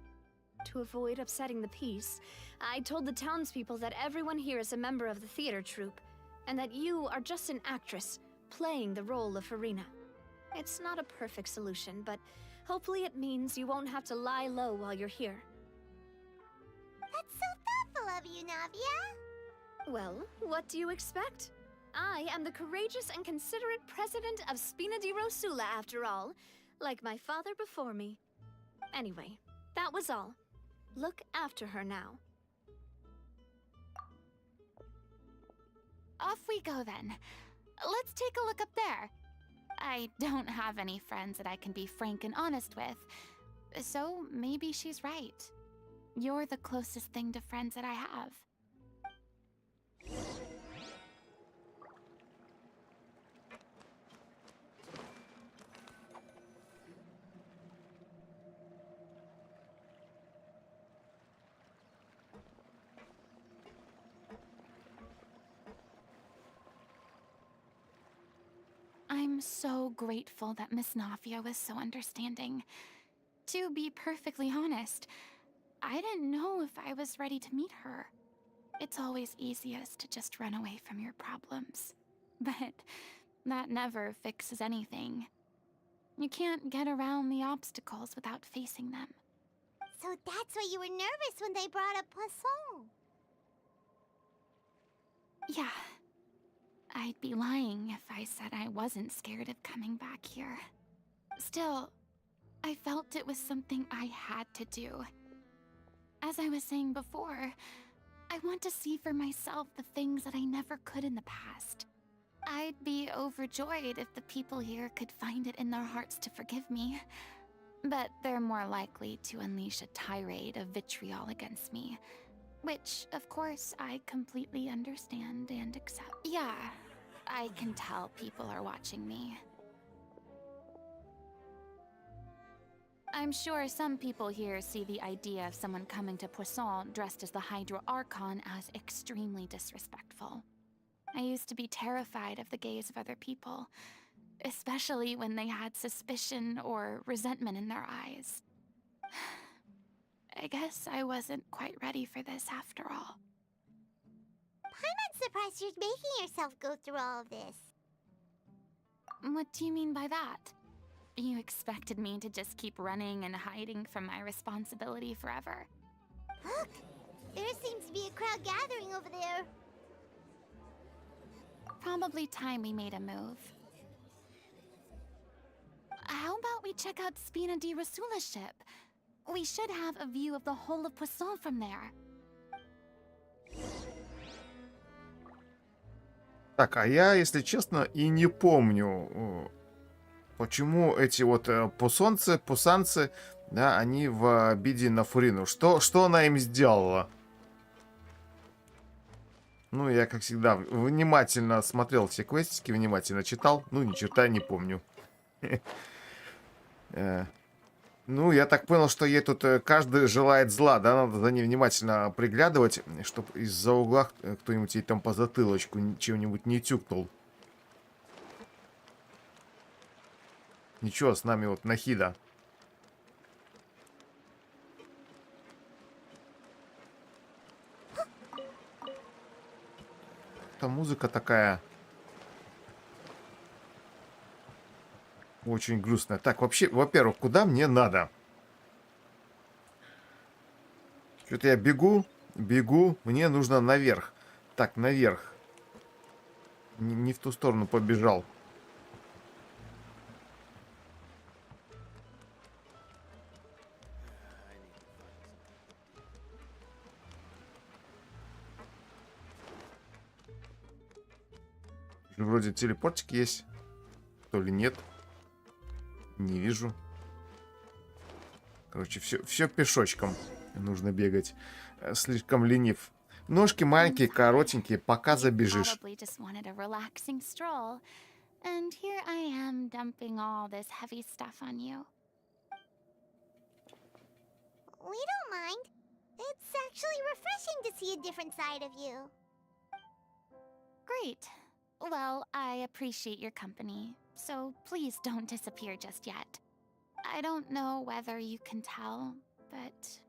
S8: To avoid upsetting the peace, I told the townspeople that everyone here is a member of the theater troupe, and that you are just an actress playing the role of Furina. It's not a perfect solution, but hopefully it means you won't have to lie low while you're here.
S4: That's so thoughtful of you, Navia.
S8: Well, what do you expect? I am the courageous and considerate president of Spina di Rosula, after all, like my father before me. Anyway, that was all. Look after her now.
S5: Off we go then. Let's take a look up there. I don't have any friends that I can be frank and honest with, so maybe she's right. You're the closest thing to friends that I have. I'm so grateful that Miss Nafia was so understanding. To be perfectly honest, I didn't know if I was ready to meet her. It's always easiest to just run away from your problems. But that never fixes anything. You can't get around the obstacles without facing them.
S4: So that's why you were nervous when they brought up Poisson.
S5: Yeah. I'd be lying if I said I wasn't scared of coming back here. Still, I felt it was something I had to do. As I was saying before, I want to see for myself the things that I never could in the past. I'd be overjoyed if the people here could find it in their hearts to forgive me. But they're more likely to unleash a tirade of vitriol against me. Which, of course, I completely understand and accept. Yeah, I can tell people are watching me. I'm sure some people here see the idea of someone coming to Poisson dressed as the Hydro Archon as extremely disrespectful. I used to be terrified of the gaze of other people, especially when they had suspicion or resentment in their eyes. I guess I wasn't quite ready for this after all.
S4: I'm surprised you're making yourself go through all of this.
S5: What do you mean by that? You expected me to just keep running and hiding from my responsibility forever?
S4: Look! There seems to be a crowd gathering over there.
S5: Probably time we made a move. How about we check out Spina di Rosula's ship? We should have a view of the whole of Poisson from there.
S1: Так, а я, если честно, и не помню, почему эти вот пусанцы, да, они в обиде на Фурину. Что она им сделала? Ну, я, как всегда, внимательно смотрел все квестики, внимательно читал. Ну, ни черта не помню. Ну, я так понял, что ей тут каждый желает зла, да? Надо за ней внимательно приглядывать, чтобы из-за угла кто-нибудь ей там по затылочку чем-нибудь не тюкнул. Ничего, с нами вот Нахида. Там музыка такая... Очень грустная. Так, вообще, во-первых, куда мне надо? Что-то я бегу. Мне нужно наверх. Так, наверх. Не в ту сторону побежал. Вроде телепортик есть. То ли нет. Не вижу. Короче, все пешочком нужно бегать. Слишком ленив. Ножки маленькие, коротенькие, пока забежишь.
S5: Probably just wanted a relaxing stroll. And here I am dumping all this heavy stuff on you.
S4: We don't mind. It's actually refreshing to see a different side of you.
S5: Great. Well, I appreciate your company, so please don't disappear just yet. I don't know whether you can tell, but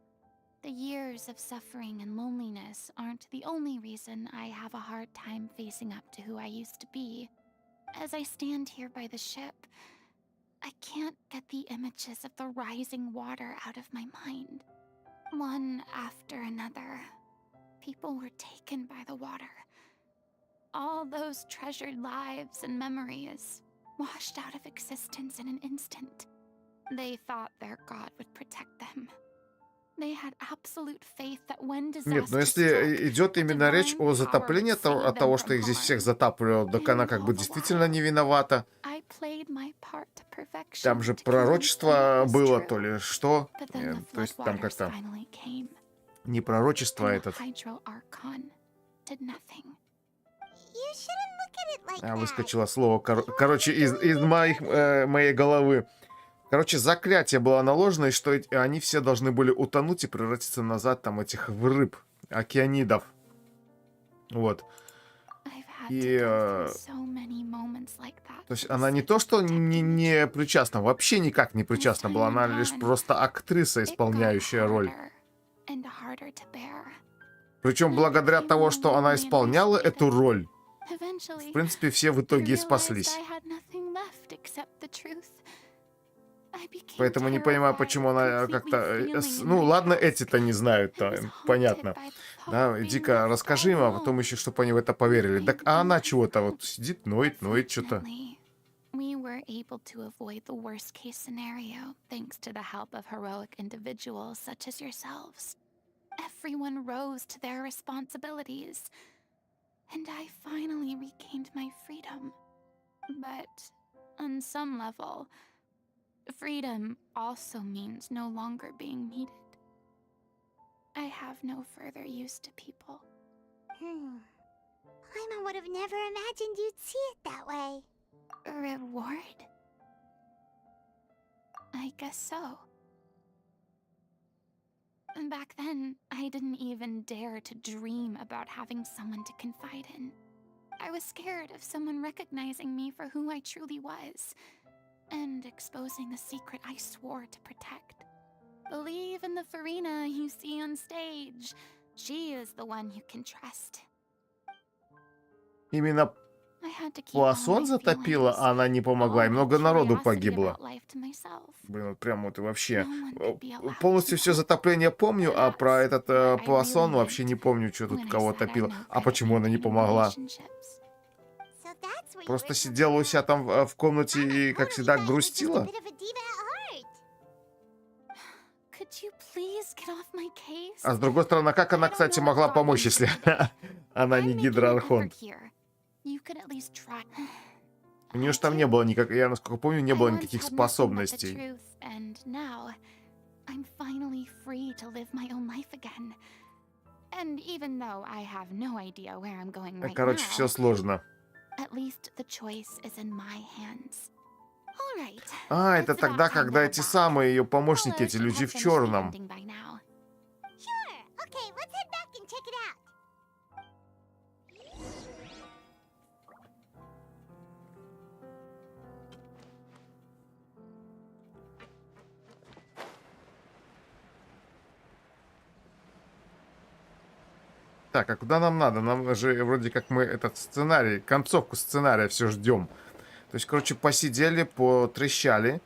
S5: the years of suffering and loneliness aren't the only reason I have a hard time facing up to who I used to be. As I stand here by the ship, I can't get the images of the rising water out of my mind. One after another, people were taken by the water. All those treasured lives and memories washed out of existence in an instant. They thought their god would protect them. They had absolute faith that when
S1: Нет,
S5: disaster
S1: но если идет именно речь о затоплении, от того, что их здесь всех затапливало, так она как бы действительно не виновата. Там же пророчество было, то ли что. То есть там как-то не пророчество, а этот. Выскочило слово. Короче, из моей головы. Короче, заклятие было наложено, и что они все должны были утонуть и превратиться назад там этих в рыб, океанидов. Вот. И... то есть она не то, что не причастна, вообще никак не причастна была, она лишь просто актриса, исполняющая роль. Причем благодаря тому, что она исполняла эту роль, в принципе, все в итоге и спаслись. Поэтому не понимаю, почему она как-то... Ну, ладно, эти-то не знают, понятно. Да, иди-ка расскажи им, а потом еще, чтобы они в это поверили. Так, а она чего-то вот сидит, ноет что-то.
S5: We were able to avoid the worst case scenario thanks to the help of heroic individuals such as yourselves. Everyone rose to their responsibilities, and I finally regained my freedom. But on some level, freedom also means no longer being needed. I have no further use to people.
S4: Paimon would have never imagined you'd see it that way.
S5: Reward? I guess so. Back then, I didn't even dare to dream about having someone to confide in. I was scared of someone recognizing me for who I truly was, and exposing a secret I swore to protect. Believe in the Furina you see on stage. She is the one you can trust.
S1: Именно Пласон затопила, а она не помогла, и много народу погибло. Блин, вот прям вот и вообще. Полностью все затопление помню, а про этот Пласон вообще не помню, что тут кого топило. А почему она не помогла? Просто сидела у себя там в комнате и, как всегда, грустила? А с другой стороны, как она, кстати, могла помочь, если она не гидроархонт? У нее же там не было никак, я насколько помню, не было никаких способностей. Короче, все сложно. А, это тогда, когда эти самые ее помощники, эти люди в черном. Так, а куда нам надо? Нам же вроде как мы этот сценарий, концовку сценария все ждем. То есть, короче, посидели, потрещали.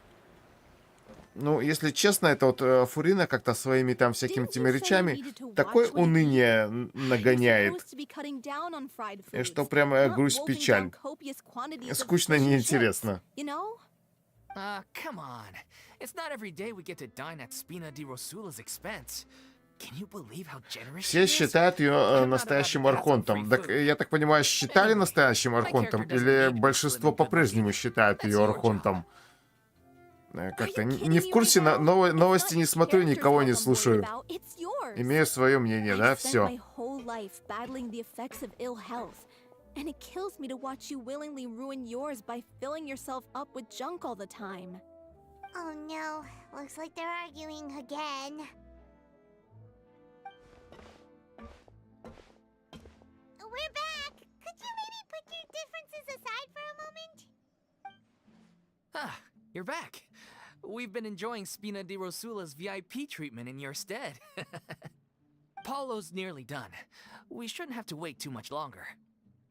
S1: Ну, если честно, это вот Фурина как-то своими там всякими этими речами такое уныние нагоняет, что прямо грусть-печаль. Скучно и неинтересно. Все считают ее настоящим архонтом. Так, я так понимаю, считали настоящим архонтом? Или большинство по-прежнему считают ее архонтом? как-то не в курсе, новости не смотрю, никого не слушаю. Имею свое мнение, да, все.
S6: And it kills me to watch you willingly ruin yours by filling yourself up with junk all the time.
S4: Oh no, looks like they're arguing again. We're back! Could you maybe put your differences aside for a moment?
S3: Ah, you're back. We've been enjoying Spina di Rosula's VIP treatment in your stead. Paulo's nearly done. We shouldn't have to wait too much longer.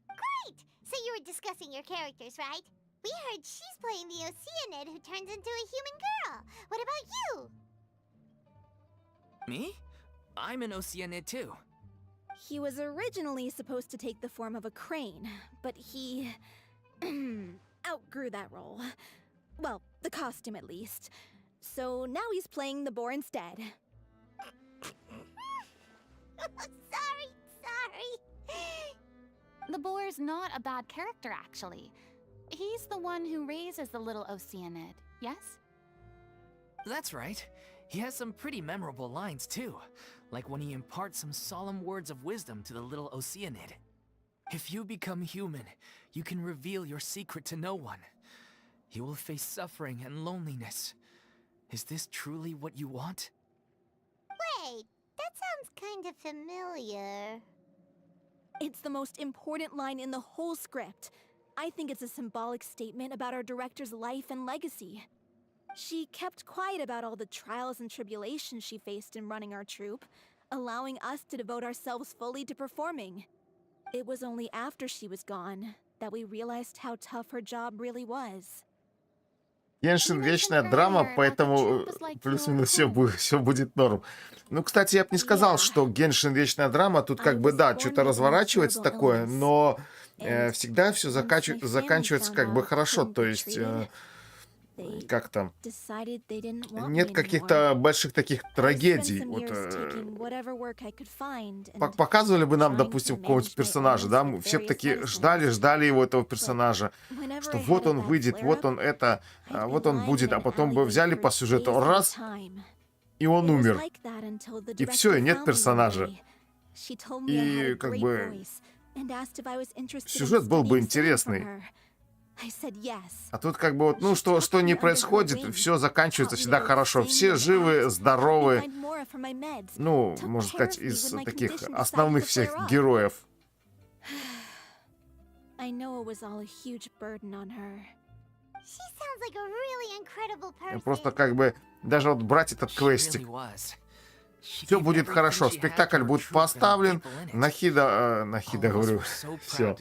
S4: Great! So you were discussing your characters, right? We heard she's playing the Oceanid who turns into a human girl. What about you?
S3: Me? I'm an Oceanid too.
S6: He was originally supposed to take the form of a crane, but he outgrew that role. Well, the costume at least. So now he's playing the boar instead.
S4: Sorry.
S5: The boar's not a bad character, actually. He's the one who raises the little Oceanid, yes?
S3: That's right. He has some pretty memorable lines too, like when he imparts some solemn words of wisdom to the little Oceanid. If you become human, you can reveal your secret to no one. You will face suffering and loneliness. Is this truly what you want?
S4: Wait, that sounds kind of familiar.
S6: It's the most important line in the whole script. I think it's a symbolic statement about our director's life and legacy. She kept quiet about all the trials and tribulations she faced in running our troupe, allowing us to devote ourselves fully to performing. It was only after she was gone that we realized how tough her job really was.
S1: Геншин вечная драма, поэтому плюс-минус все будет норм. Ну, кстати, я бы не сказал, что Геншин вечная драма. Тут как бы, да, что-то разворачивается такое, но всегда все заканчивается как бы хорошо. То есть, как там, нет каких-то больших таких трагедий. Вот, показывали бы нам, допустим, какого-нибудь персонажа, да, мы все таки ждали его, этого персонажа, что вот он выйдет, вот он это, вот он будет, а потом бы взяли по сюжету, раз, и он умер. И все, и нет персонажа. И как бы сюжет был бы интересный. А тут как бы вот, ну, что не происходит, все заканчивается всегда хорошо. Все живы, здоровы. Ну, можно сказать, из таких основных всех героев. Просто как бы даже вот брать этот квестик. Все будет хорошо, спектакль будет поставлен, Нахида говорю, все.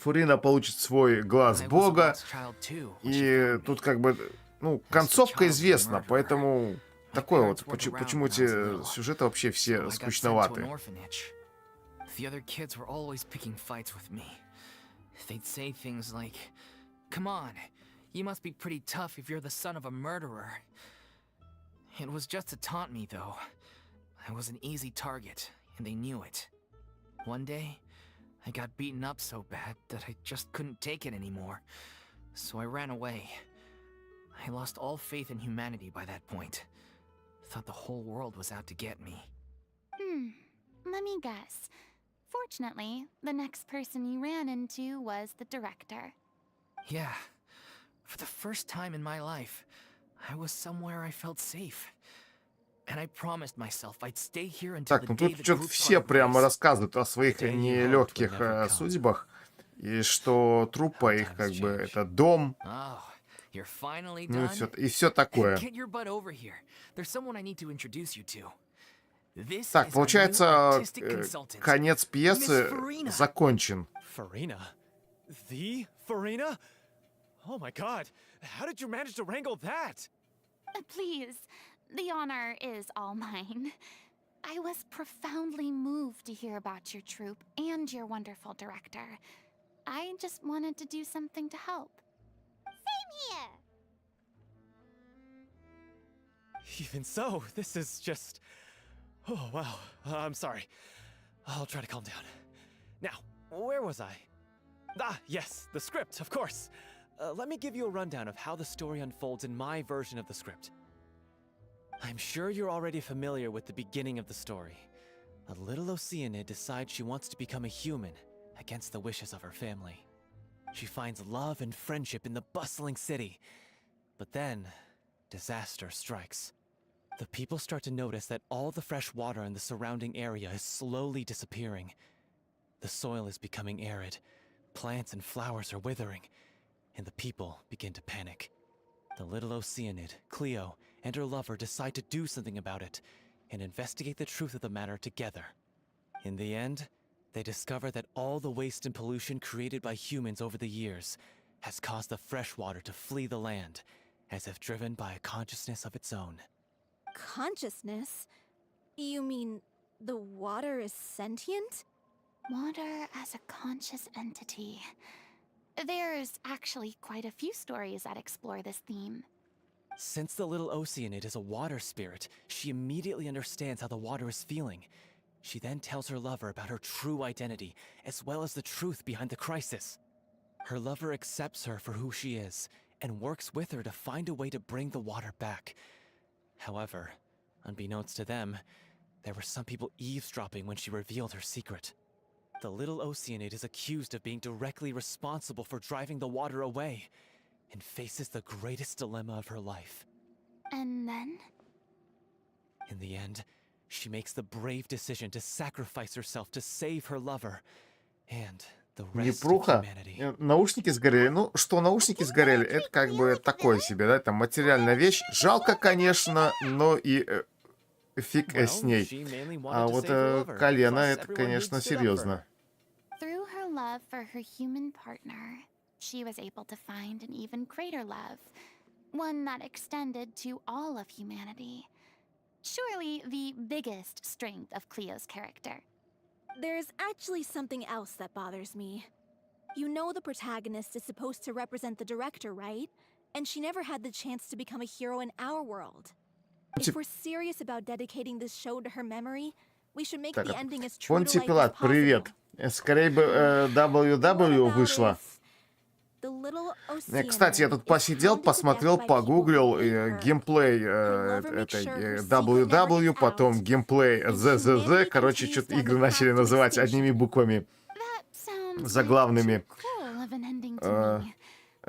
S1: Фурина получит свой глаз бога, и тут как бы, ну, концовка известна, поэтому такое вот, почему эти сюжеты вообще все скучноваты.
S3: It was just to taunt me, though. I was an easy target, and they knew it. One day, I got beaten up so bad that I just couldn't take it anymore, so I ran away. I lost all faith in humanity by that point. Thought the whole world was out to get me.
S5: Let me guess. Fortunately, the next person you ran into was the director.
S3: Yeah. For the first time in my life, I was somewhere I felt safe. And I promised myself I'd stay here until
S1: Так,
S3: the
S1: ну
S3: day
S1: тут
S3: the
S1: что-то
S3: group
S1: все
S3: parted
S1: прямо
S3: ways.
S1: рассказывают о своих нелегких судьбах, и что труппа их как бы это дом,
S3: Oh, you're finally
S1: ну
S3: done?
S1: и все такое.
S3: Get your butt over here. There's someone I need to introduce you to. This
S1: Так,
S3: is our new
S1: получается,
S3: artistic consultant.
S1: конец пьесы
S3: Miss Furina.
S1: закончен.
S7: Furina? The Furina? Oh my god, how did you manage to wrangle that?
S5: Please, the honor is all mine. I was profoundly moved to hear about your troupe and your wonderful director. I just wanted to do something to help.
S4: Same here.
S7: Even so, this is just... Oh, wow. I'm sorry. I'll try to calm down. Now, where was I? Ah, yes, the script, of course. let me give you a rundown of how the story unfolds in my version of the script. I'm sure you're already familiar with the beginning of the story. A little Oceanid decides she wants to become a human, against the wishes of her family. She finds love and friendship in the bustling city. But then, disaster strikes. The people start to notice that all the fresh water in the surrounding area is slowly disappearing. The soil is becoming arid, plants and flowers are withering, and the people begin to panic. The little Oceanid, Cleo, and her lover decide to do something about it, and investigate the truth of the matter together. In the end, they discover that all the waste and pollution created by humans over the years has caused the fresh water to flee the land, as if driven by a consciousness of its own.
S6: Consciousness? You mean the water is sentient?
S5: Water as a conscious entity. There's actually quite a few stories that explore this theme.
S7: Since the little Oceanid is a water spirit, she immediately understands how the water is feeling. She then tells her lover about her true identity, as well as the truth behind the crisis. Her lover accepts her for who she is, and works with her to find a way to bring the water back. However, unbeknownst to them, there were some people eavesdropping when she revealed her secret. The little Oceanid is accused of being directly responsible for driving the water away, and faces the greatest dilemma of her life.
S5: And then?
S7: In the end, she makes the brave decision to sacrifice herself to save her lover and the rest of
S1: Непруха.
S7: humanity.
S1: Наушники сгорели. Ну, что наушники сгорели, это как бы такое себе, да, это материальная вещь. Жалко, конечно, но и фиг с ней. А вот колено, это, конечно, серьезно.
S5: Through her love for her human partner, she was able to find an even greater love, one that extended to all of humanity. Surely the biggest strength of Cleo's character.
S6: There's actually something else that bothers me. You know the protagonist is supposed to represent the director, right? And she never had the chance to become a hero in our world. If we're serious about dedicating this show to her memory, we should make the ending as true to
S1: Понти
S6: life as
S1: Пилат, привет.
S6: possible.
S1: Скорее бы WW вышла.
S6: The little Oceanid
S1: Кстати, я тут
S6: is
S1: посидел,
S6: hounded to
S1: посмотрел,
S6: death by people who
S1: погуглил
S6: hate her.
S1: геймплей
S6: Her lover makes
S1: этой
S6: sure her secret never
S1: WW,
S6: gets
S1: потом
S6: out,
S1: геймплей
S6: and
S1: ZZZ.
S6: humanity
S1: Короче,
S6: continues
S1: что-то
S6: down
S1: игры
S6: the
S1: начали
S6: path to
S1: называть одними
S6: extinction.
S1: буквами,
S5: That sounds
S1: заглавными.
S5: too cruel of an ending to me.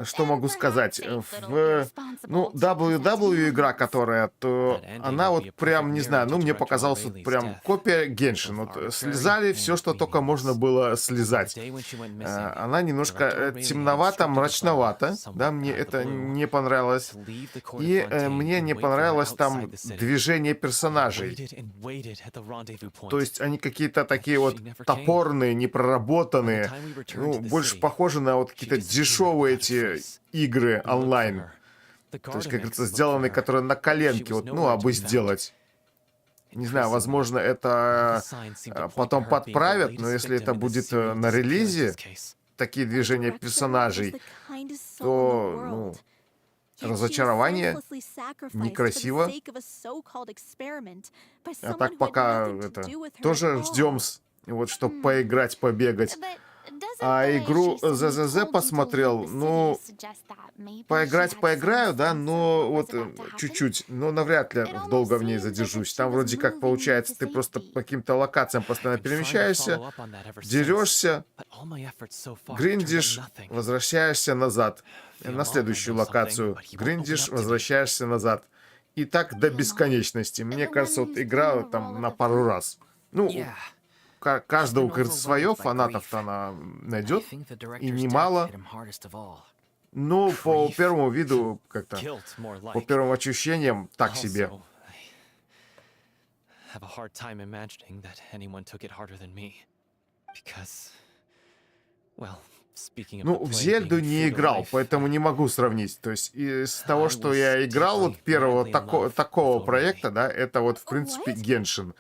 S1: Что могу сказать? В
S5: Ну,
S1: WW игра, которая, то она вот прям, не знаю, ну, мне показалось вот прям копия Genshin. Вот слезали все, что только можно было слезать. Она немножко темновато, мрачновато, да, мне это не понравилось. И мне не понравилось там движение персонажей. То есть они какие-то такие вот топорные, непроработанные, ну, больше похожи на вот какие-то дешевые эти игры онлайн. То есть, как говорится, сделанные, которые на коленке, вот, ну, абы сделать. Не знаю, возможно, это потом подправят, но если это будет на релизе, такие движения персонажей, то, ну, разочарование, некрасиво. А так пока это тоже ждем, вот, чтобы поиграть, побегать. А игру ZZZ посмотрел, ну, поиграть поиграю, да, но вот чуть-чуть, но навряд ли долго в ней задержусь. Там вроде как получается, ты просто по каким-то локациям постоянно перемещаешься, дерешься, гриндишь, возвращаешься назад на следующую локацию, гриндишь, возвращаешься назад. И так до бесконечности. Мне кажется, вот игра там на пару раз. Ну, каждого, кажется, свое, фанатов-то она найдет, и немало. Но по первому виду, как-то, по первым ощущениям, так себе. Ну, в Зельду не играл, поэтому не могу сравнить. То есть из того, что я играл, вот первого такого проекта, да, это вот, в принципе, Genshin.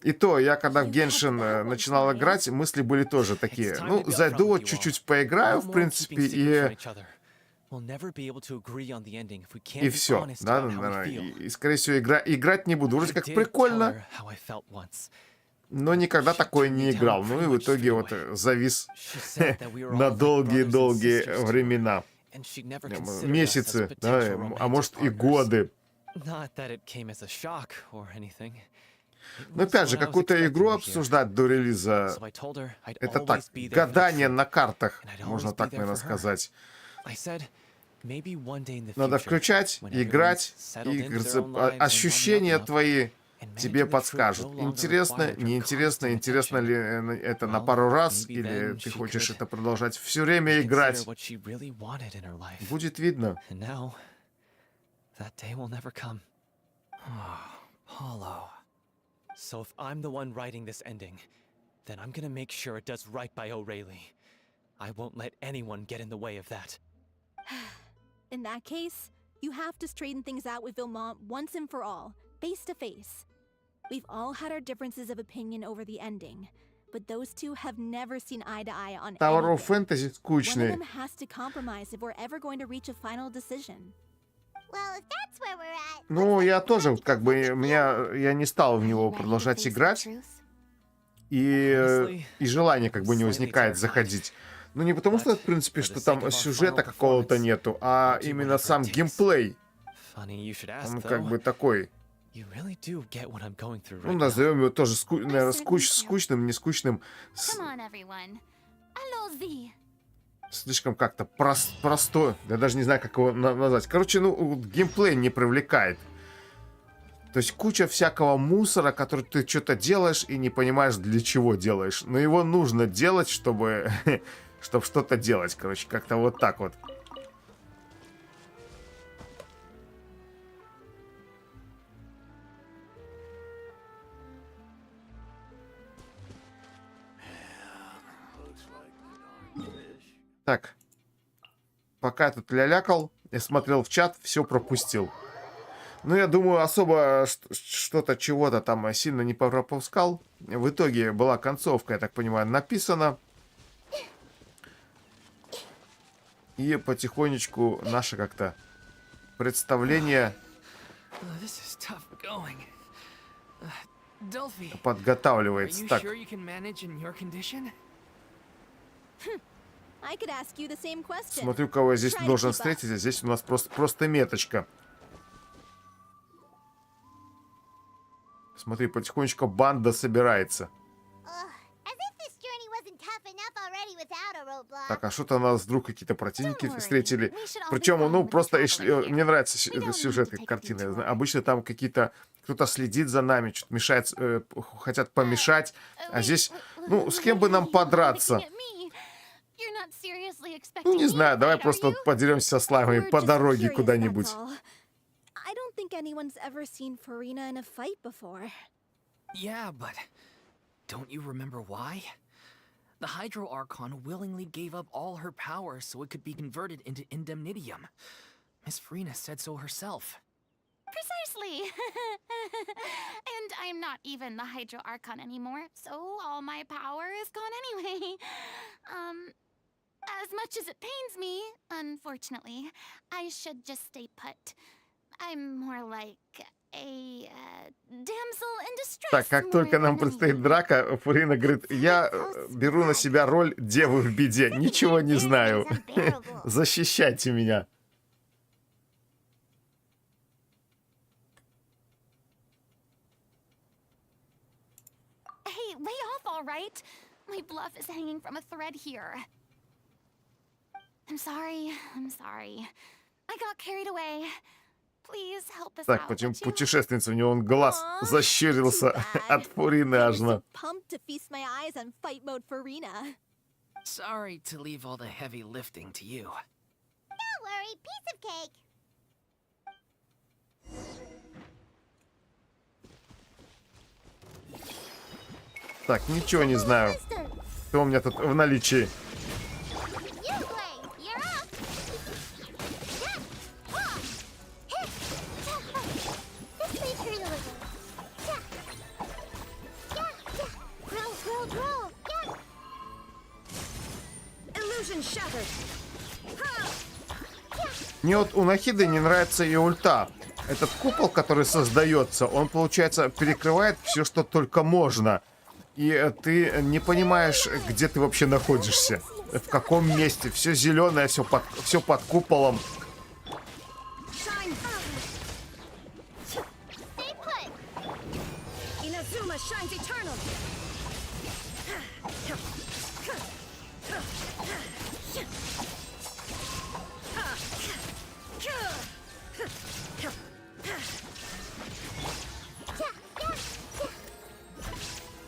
S1: И то, я когда в Genshin начинал играть, мысли были тоже такие. Ну, зайду вот чуть-чуть поиграю, в принципе, и все, да, и, скорее всего, играть не буду. Вроде как прикольно, но никогда такое не играл. Ну и в итоге вот завис на долгие-долгие времена.
S7: and she'd never considered us as a
S1: месяцы, да,
S7: potential
S1: а
S7: romantic
S1: может и
S7: partners.
S1: годы.
S7: Not that it came as a shock or anything. It
S1: Но
S7: was
S1: опять же,
S7: what I was
S1: какую-то
S7: expecting
S1: игру
S7: to hear.
S1: обсуждать до релиза,
S7: So I told her I'd
S1: это так,
S7: always be there for the
S1: гадание
S7: trip,
S1: на картах,
S7: and I'd
S1: можно
S7: always be
S1: так,
S7: there
S1: наверное,
S7: for her.
S1: сказать.
S7: I said, maybe one day in the
S1: Надо
S7: future,
S1: включать,
S7: when everyone's
S1: играть,
S7: settled
S1: и,
S7: into
S1: говорится,
S7: their own lives and
S1: ощущения
S7: grown up
S1: твои
S7: and
S1: тебе
S7: managing the trip
S1: подскажут.
S7: no longer
S1: Интересно,
S7: required your
S1: неинтересно,
S7: constant
S1: интересно
S7: attention.
S1: ли это на
S7: Well,
S1: пару раз,
S7: maybe
S1: или
S7: then
S1: ты
S7: she
S1: хочешь
S7: could
S1: это продолжать все время играть.
S7: reconsider what she really wanted in her life.
S1: Будет видно.
S7: And now, that day will never come. Hollow. So if I'm the one writing this ending, then I'm gonna make sure it does right by O'Reilly. I won't let anyone get in the way of that.
S6: In that case, you have to straighten things out with Vilmont once and for all, face to face. We've all had our differences of opinion over the ending, but those two have never seen eye to eye on
S1: Tower of
S6: anything.
S1: Fantasy
S6: One of
S1: скучный.
S6: them has to compromise if we're ever going to reach a final decision.
S4: Well, if that's where we're at.
S1: Ну, я тоже, вот, как бы, я не стал в него
S5: Ready to
S1: продолжать
S5: face the
S1: играть,
S5: truth?
S1: и желания как бы не возникает заходить. Ну, не потому что, в принципе, что там сюжета какого-то нету, а именно сам геймплей.
S7: Funny you should ask,
S1: Он как
S7: though.
S1: бы такой,
S7: You really do get what I'm going through
S1: ну,
S7: right now.
S1: назовем его тоже, наверное,
S5: certainly do.
S1: скучным, не скучным,
S5: Come on, everyone. Allons-y.
S1: слишком как-то простой. Я даже не знаю, как его назвать. Короче, ну, геймплей не привлекает. То есть куча всякого мусора, который ты что-то делаешь и не понимаешь, для чего делаешь. Но его нужно делать, чтобы что-то делать. Короче, как-то вот так вот. Так. Пока я тут лялякал, я смотрел в чат, все пропустил. Ну, я думаю, особо что-то, чего-то там сильно не пропускал. В итоге была концовка, я так понимаю, написана. И потихонечку наше как-то представление
S3: This is tough going. Delphi, are
S1: подготавливается.
S3: you
S1: Так,
S3: sure you can manage in your condition?
S6: I could ask you the same question.
S1: смотрю, кого я здесь
S6: Try to
S1: должен
S6: keep up.
S1: встретить, а здесь у нас просто меточка. Смотри, потихонечку банда собирается.
S4: As if this journey wasn't tough enough already without a roadblock.
S1: Так, а что-то нас вдруг какие-то противники
S5: Don't worry,
S1: встретили.
S5: we should all be
S1: Причем,
S5: fine
S1: ну,
S5: with the
S1: просто
S5: traveling here.
S1: мне нравится
S5: We don't
S1: сюжет
S5: need to take a
S1: картины.
S5: detour.
S1: Обычно там какие-то... Кто-то следит за нами, что-то мешает, хотят помешать. А здесь, ну, с кем бы нам подраться? Ну, не знаю, давай просто подеремся со слаймами
S6: We're
S1: по
S6: just
S1: дороге
S6: curious,
S1: куда-нибудь.
S6: that's all. I don't think anyone's ever seen Furina in a fight before.
S3: Yeah, but don't you remember why? The Hydro Archon willingly gave up all her power so it could be converted into indemnitium. Miss Furina said so herself.
S5: Precisely. And I'm not even the Hydro Archon anymore, so all my power is gone anyway. As much as it pains me, unfortunately, I should just stay put. I'm more like a damsel in distress.
S1: Так, как только нам предстоит драка, Фурина говорит, я беру на себя роль девы в беде. Ничего не знаю. Защищайте меня.
S5: Hey, lay off, all right? My bluff is hanging from a thread here. I'm sorry. I got carried away. Please help us
S1: Так,
S5: out,
S1: почему
S5: would you?
S1: путешественница, у него он глаз
S6: Aw,
S1: защурился
S6: too bad.
S1: от Фурины
S6: I was
S1: аж
S6: so
S1: на...
S6: pumped to feast my eyes on fight mode Furina.
S3: Sorry to leave all the heavy lifting to you.
S4: Don't worry, piece of cake.
S1: Так, ничего не знаю. Кто у меня тут в наличии?
S4: You play. You're up. This makes her a little. Grow.
S6: Illusion shattered.
S1: Мне вот у Нахиды не нравится ее ульта. Этот купол, который создается, он, получается, перекрывает все, что только можно. И ты не понимаешь, где ты вообще находишься. В каком месте? Все зеленое, все под куполом.
S8: Shine.
S4: Stay put.
S8: Inazuma shines eternal.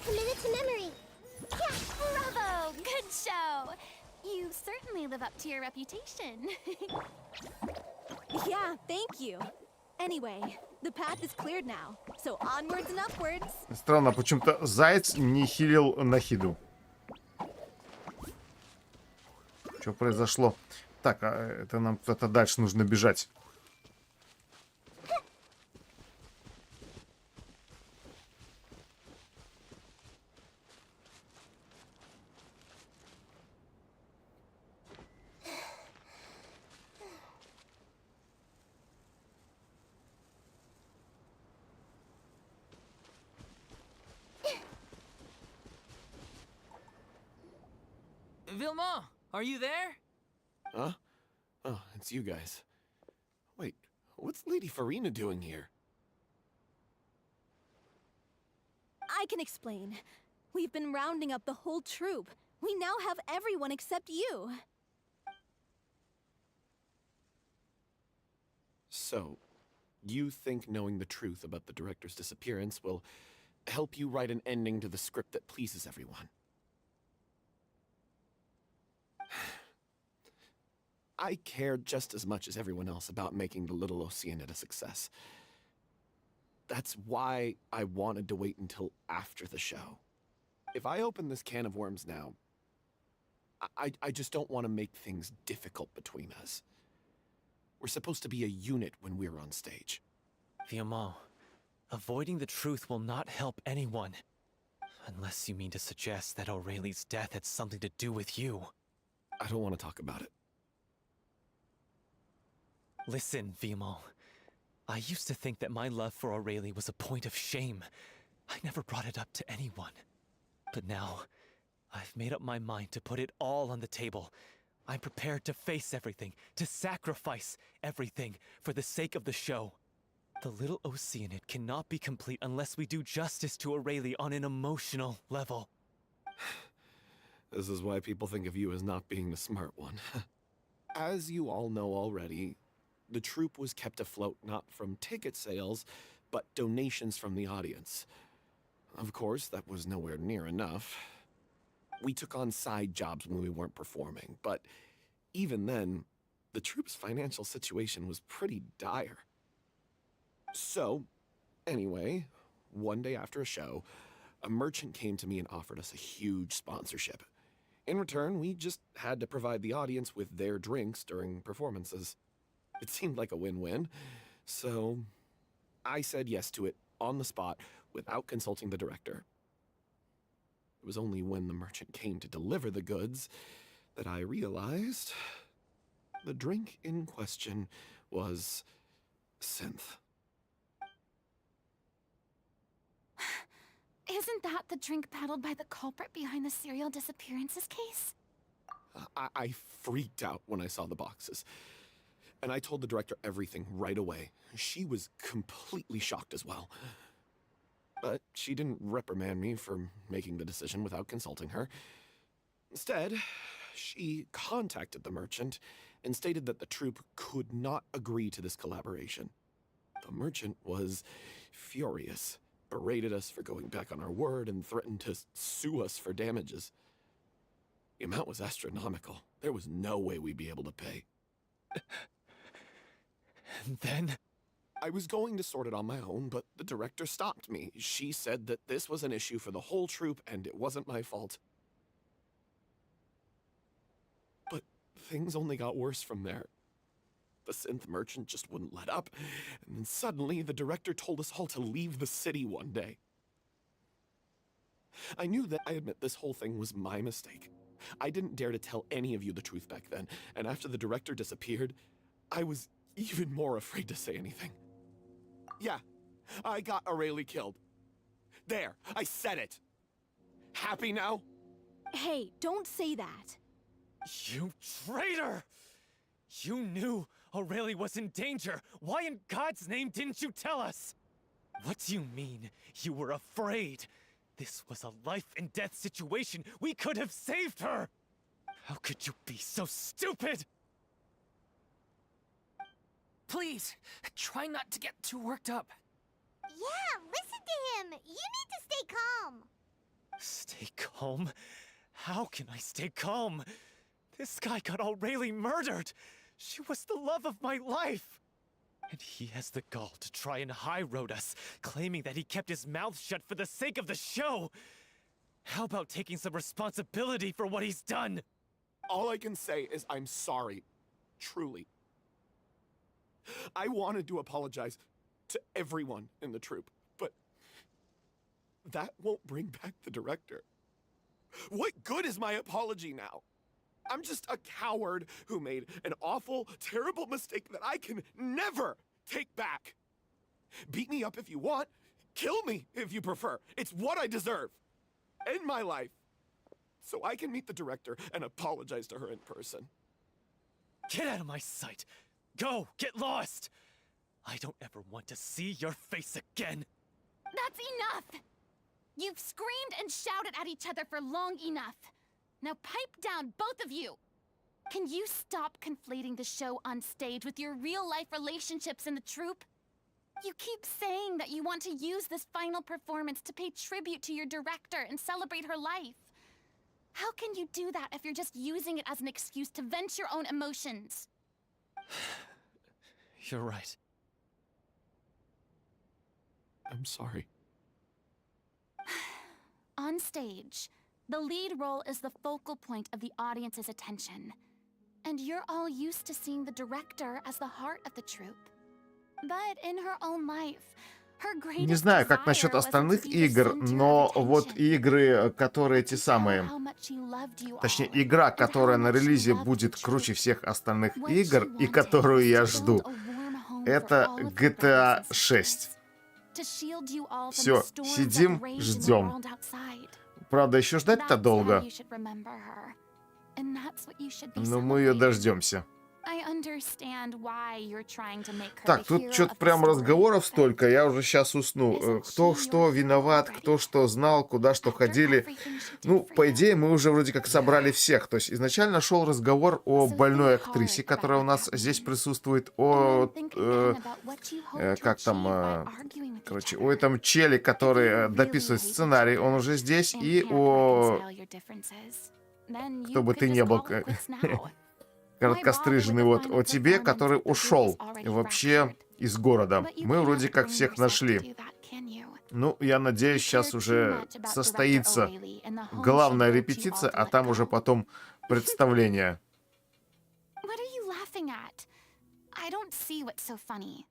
S4: Committed to memory.
S5: Bravo! Good show! You certainly live up to your reputation.
S6: Yeah, thank you. Anyway, the path is cleared now, so onwards and upwards.
S1: Странно, почему-то заяц не хилил Нахиду. Что произошло? Так, это нам куда-то дальше нужно бежать.
S3: Vilma, are you there?
S9: Huh? Oh, it's you guys. Wait, what's Lady Furina doing here?
S6: I can explain. We've been rounding up the whole troop. We now have everyone except you.
S9: So, you think knowing the truth about the director's disappearance will help you write an ending to the script that pleases everyone? I care just as much as everyone else about making the Little Oceanid a success. That's why I wanted to wait until after the show. If I open this can of worms now, I just don't want to make things difficult between us. We're supposed to be a unit when we're on stage.
S7: Fiamma, avoiding the truth will not help anyone. Unless you mean to suggest that Aurelie's death had something to do with you.
S9: I don't want to talk about it.
S7: Listen, Fiamma. I used to think that my love for Aurelie was a point of shame. I never brought it up to anyone. But now, I've made up my mind to put it all on the table. I'm prepared to face everything, to sacrifice everything for the sake of the show. The Little Oceanid cannot be complete unless we do justice to Aurelie on an emotional level.
S9: This is why people think of you as not being the smart one. As you all know already, the troupe was kept afloat not from ticket sales, but donations from the audience. Of course, that was nowhere near enough. We took on side jobs when we weren't performing, but even then, the troupe's financial situation was pretty dire. So, anyway, one day after a show, a merchant came to me and offered us a huge sponsorship. In return, we just had to provide the audience with their drinks during performances. It seemed like a win-win, so I said yes to it on the spot without consulting the director. It was only when the merchant came to deliver the goods that I realized the drink in question was synth.
S5: Isn't that the drink peddled by the culprit behind the serial disappearances case?
S9: I freaked out when I saw the boxes. And I told the director everything right away. She was completely shocked as well. But she didn't reprimand me for making the decision without consulting her. Instead, she contacted the merchant and stated that the troupe could not agree to this collaboration. The merchant was furious, berated us for going back on our word, and threatened to sue us for damages. The amount was astronomical. There was no way we'd be able to pay.
S7: And then?
S9: I was going to sort it on my own, but the director stopped me. She said that this was an issue for the whole troupe and it wasn't my fault. But things only got worse from there. The synth merchant just wouldn't let up, and then suddenly the director told us all to leave the city one day. I knew that I admit this whole thing was my mistake. I didn't dare to tell any of you the truth back then, and after the director disappeared, I was even more afraid to say anything. Yeah, I got Aurelie killed. There, I said it. Happy now?
S6: Hey, don't say that.
S7: You traitor! You knew Aurelie was in danger. Why in God's name didn't you tell us? What do you mean? You were afraid? This was a life and death situation. We could have saved her! How could you be so stupid?
S3: Please, try not to get too worked up.
S4: Yeah, listen to him. You need to stay calm.
S7: Stay calm? How can I stay calm? This guy got Aurelie murdered. She was the love of my life. And he has the gall to try and high-road us, claiming that he kept his mouth shut for the sake of the show. How about taking some responsibility for what he's done?
S9: All I can say is I'm sorry. Truly. I wanted to apologize to everyone in the troupe, but that won't bring back the director. What good is my apology now? I'm just a coward who made an awful, terrible mistake that I can never take back. Beat me up if you want. Kill me if you prefer. It's what I deserve. End my life. So I can meet the director and apologize to her in person.
S7: Get out of my sight! Go! Get lost! I don't ever want to see your face again!
S5: That's enough! You've screamed and shouted at each other for long enough. Now pipe down, both of you! Can you stop conflating the show on stage with your real-life relationships in the troupe? You keep saying that you want to use this final performance to pay tribute to your director and celebrate her life. How can you do that if you're just using it as an excuse to vent your own emotions?
S7: You're right.
S9: I'm sorry.
S5: On stage, the lead role is the focal point of the audience's attention. And you're all used to seeing the director as the heart of the troupe. But in her own life, her greatest
S1: Не знаю, как насчет
S5: desire was
S1: остальных
S5: to be the
S1: игр,
S5: center of
S1: но вот
S5: attention.
S1: игры, которые
S5: I
S1: те
S5: could tell
S1: самые,
S5: how much she loved you
S1: точнее,
S5: all,
S1: игра,
S5: and how
S1: которая на
S5: much she
S1: релизе
S5: loved
S1: будет
S5: the
S1: круче
S5: troupe.
S1: всех остальных
S5: What
S1: игр
S5: she
S1: и
S5: wanted
S1: которую
S5: was
S1: я
S5: to
S1: жду,
S5: build a warm home for
S1: это
S5: all of her brothers
S1: GTA
S5: and
S1: 6.
S5: sisters. To shield you all from
S1: Все,
S5: the storms that
S1: сидим,
S5: rage in the
S1: ждем.
S5: world outside.
S1: Правда, еще ждать-то
S5: That's how
S1: долго,
S5: you should remember her. And that's what you should be
S1: но мы ее
S5: celebrating.
S1: дождемся.
S5: I understand why you're trying to make her
S1: Так,
S5: the
S1: тут
S5: hero
S1: что-то
S5: of the
S1: прям
S5: story,
S1: разговоров
S5: but
S1: столько, я уже сейчас усну.
S5: isn't
S1: Кто
S5: she
S1: что
S5: your
S1: виноват,
S5: hero
S1: кто
S5: already?
S1: что знал, куда что
S5: After
S1: ходили.
S5: everything she did
S1: Ну,
S5: for
S1: по
S5: you.
S1: идее, мы уже вроде как собрали всех. То есть изначально шел разговор о
S5: So
S1: больной
S5: think
S1: актрисе,
S5: hard
S1: которая у
S5: about
S1: нас
S5: what that
S1: здесь
S5: means.
S1: присутствует,
S5: And
S1: о,
S5: then think again about what you hope to
S1: как там,
S5: achieve by arguing with each
S1: короче,
S5: other.
S1: о этом челе, который
S5: If you really
S1: дописывает
S5: hate each
S1: сценарий, он
S5: other
S1: уже здесь,
S5: and
S1: и
S5: can't
S1: о,
S5: reconcile your differences, then
S1: кто
S5: you
S1: бы
S5: could
S1: ты ни
S5: just
S1: был,
S5: call it quits now.
S1: короткостриженный, вот, о тебе, который ушел вообще из города.
S5: But you
S1: Мы
S5: can't
S1: вроде как
S5: bring
S1: всех
S5: yourself to
S1: нашли.
S5: do that, can you?
S1: Ну, я
S5: You
S1: надеюсь,
S5: care
S1: сейчас
S5: too
S1: уже
S5: much about
S1: состоится
S5: Director O'Reilly and the home
S1: главная
S5: she built you all
S1: репетиция,
S5: to
S1: а
S5: let
S1: там уже
S5: go.
S1: потом представление.
S5: What are you laughing at? I don't see what's so funny.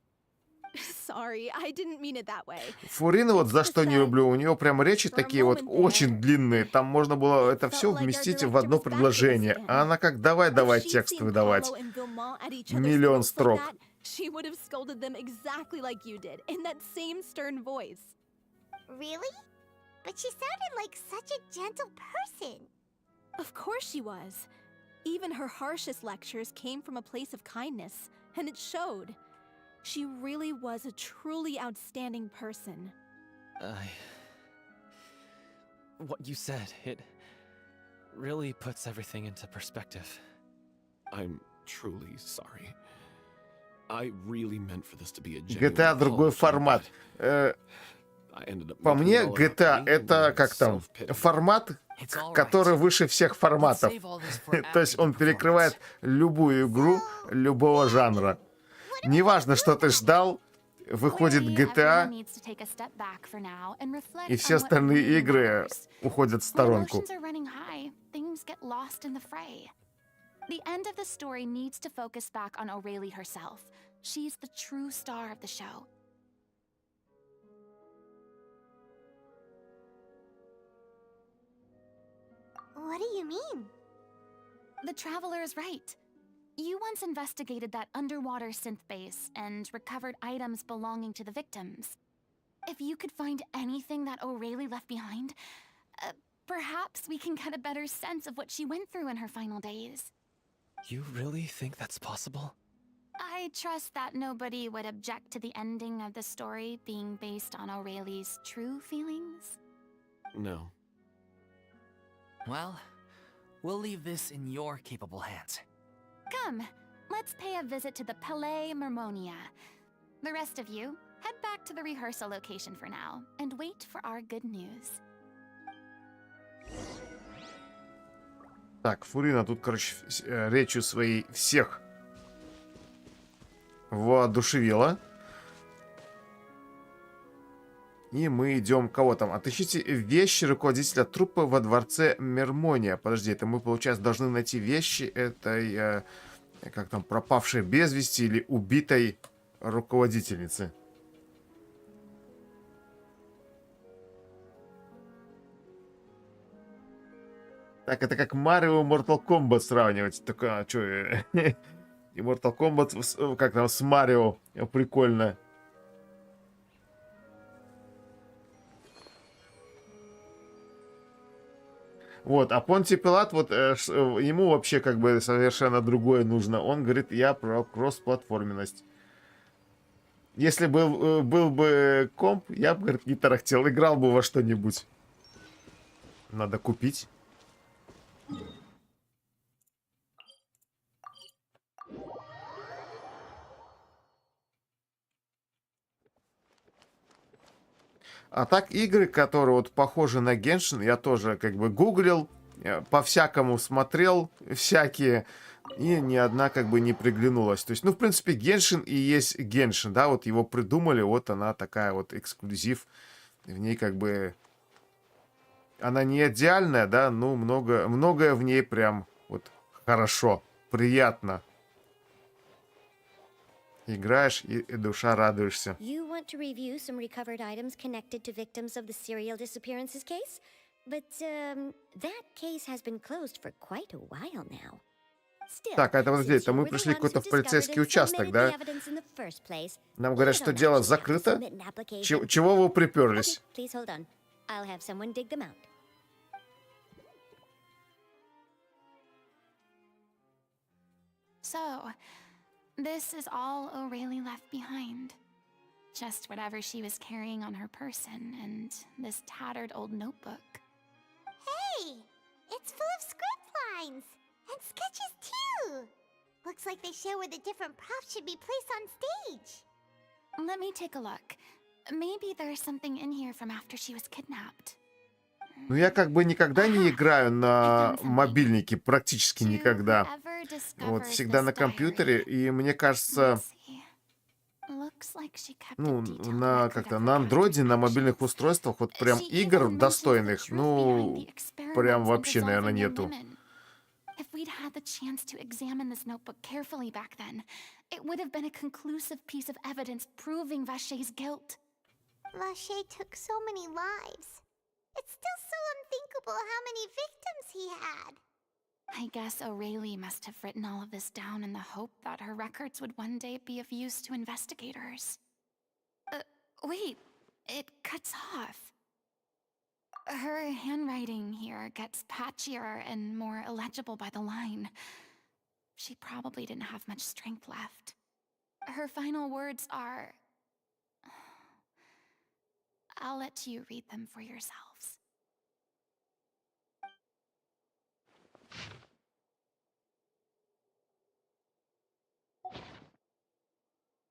S6: Sorry, I didn't mean it that way.
S1: Фурина вот за
S6: It's
S1: что
S6: just
S1: не
S6: that
S1: люблю, у нее прям речи
S6: for a
S1: такие вот
S6: moment
S1: очень
S6: there,
S1: длинные, там можно было
S6: it
S1: это
S6: felt
S1: все
S6: like our
S1: вместить в
S6: director
S1: одно
S6: was back in
S1: предложение,
S6: Spain.
S1: а она как
S6: If
S1: давай
S6: she'd
S1: текст
S6: seen
S1: выдавать.
S6: Paulo and Vilmont at each other's
S1: Миллион
S6: throats like
S1: строк.
S6: that, she would have scolded them exactly like you did, in that same stern voice.
S4: Really? But she sounded like such a gentle person.
S6: Of course she was. Even her harshest lectures came from a place of kindness, and it showed. She really was a truly outstanding person.
S7: What you said, it really puts everything into perspective.
S9: I'm truly sorry. I really meant for this to be a genuine
S1: GTA другой
S9: apology,
S1: формат.
S9: but I ended up
S1: По
S9: making
S1: мне,
S9: it all about
S1: GTA
S9: me
S1: это
S9: and
S1: как там,
S9: self-pity.
S1: формат,
S3: It's all right.
S1: который выше всех
S3: Let's
S1: форматов.
S3: save all this for
S1: То есть
S3: after the
S1: он перекрывает любую игру любого жанра. Неважно, что ты ждал, выходит
S5: Clearly,
S1: GTA,
S5: everyone needs to take a step back for now and reflect
S1: и все
S5: on what
S1: остальные
S5: really
S1: игры
S5: matters.
S1: уходят в
S5: When
S1: сторонку.
S5: emotions are running high, things get lost in the fray. The end of the story needs to focus back on Aurelie herself. She's the true star of the show.
S4: What do you mean?
S5: The Traveler is right. You once investigated that underwater synth base and recovered items belonging to the victims. If you could find anything that Aurelie left behind, Perhaps we can get a better sense of what she went through in her final days.
S7: You really think that's possible?
S5: I trust that nobody would object to the ending of the story being based on Aurelie's true feelings.
S9: No.
S3: Well, we'll leave this in your capable hands.
S5: Come, let's pay a visit to the Palais Mermonia. The rest of you, head back to the rehearsal location for now, and wait for our good news.
S1: Так, Фурина тут, короче, речью своей всех воодушевила. И мы идем кого там? Отыщите вещи руководителя труппы во дворце Мермония. Подожди, это мы, получается, должны найти вещи этой, как там, пропавшей без вести или убитой руководительницы. Так, это как Марио и Mortal Kombat сравнивать. Только, а что, и Mortal Kombat, как там, с Марио, прикольно. Вот, а Понтий Пилат, вот, ему вообще как бы совершенно другое нужно. Он говорит, я про кроссплатформенность. Если был бы комп, я бы, говорит, не тарахтел, играл бы во что-нибудь. Надо купить. А так игры, которые вот похожи на Genshin, я тоже как бы гуглил, по-всякому смотрел, всякие, и ни одна как бы не приглянулась. То есть, ну, в принципе, Genshin и есть Genshin, да, вот его придумали, вот она такая вот эксклюзив. В ней как бы... Она не идеальная, да, но многое в ней прям вот хорошо, приятно. Играешь и душа радуешься.
S10: You want to review some recovered items connected to victims of the serial disappearances case? But that case has been closed for quite a while now. Still,
S1: Так, а это вот здесь,
S10: since you
S1: мы
S10: were the
S1: пришли
S10: ones
S1: какой-то
S10: who
S1: в полицейский
S10: discovered and
S1: участок,
S10: submitted
S1: да?
S10: the evidence in the first place,
S1: Нам
S10: you
S1: говорят,
S10: don't
S1: что дело
S10: actually have to
S1: закрыто.
S10: submit an application.
S1: Чего вы
S10: Okay,
S1: приперлись?
S10: please hold on. I'll have someone dig them out.
S5: So, this is all Aurelie left behind. Just whatever she was carrying on her person and this tattered old notebook.
S4: Hey! It's full of script lines! And sketches too! Looks like they show where the different props should be placed on stage.
S5: Let me take a look. Maybe there's something in here from after she was kidnapped.
S1: Ну, я как бы никогда не играю на мобильнике, практически никогда. Вот, всегда на компьютере, и мне кажется, ну, на как-то на андроиде, на мобильных устройствах, вот прям игр достойных, ну, прям вообще, наверное, нету.
S5: If we'd had the chance to examine this notebook carefully back then, it would have been a conclusive piece of evidence proving Vacher's guilt.
S4: Vacher took so many lives. It's still so unthinkable how many victims he had.
S5: I guess Aurelie must have written all of this down in the hope that her records would one day be of use to investigators. Wait, it cuts off. Her handwriting here gets patchier and more illegible by the line. She probably didn't have much strength left. Her final words are... I'll let you read them for yourselves.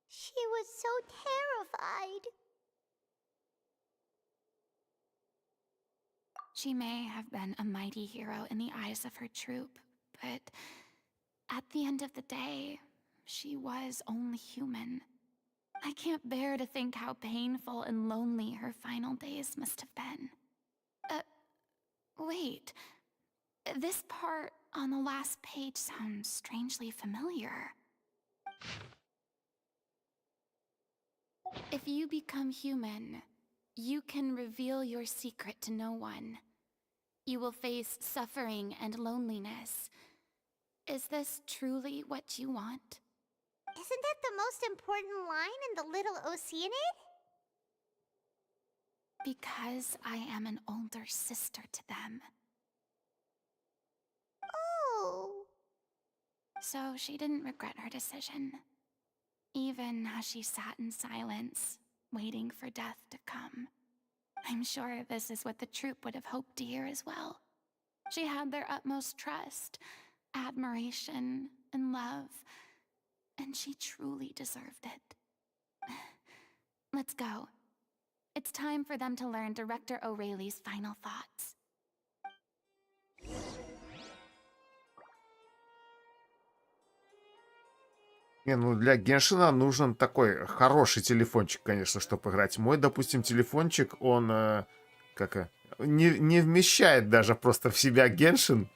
S4: She was so terrified.
S5: She may have been a mighty hero in the eyes of her troop, but at the end of the day, she was only human. I can't bear to think how painful and lonely her final days must have been. Wait. This part on the last page sounds strangely familiar. If you become human, you can reveal your secret to no one. You will face suffering and loneliness. Is this truly what you want?
S4: Isn't that the most important line in the Little Oceanid?
S5: Because I am an older sister to them.
S4: Oh.
S5: So she didn't regret her decision, even as she sat in silence, waiting for death to come. I'm sure this is what the troupe would have hoped to hear as well. She had their utmost trust, admiration, and love, and she truly deserved it. Let's go. It's time for them to learn Director O'Reilly's final thoughts.
S1: Не, ну для Геншина нужен такой хороший телефончик, конечно, чтобы играть. Мой, допустим, телефончик, он не вмещает даже просто в себя Геншин.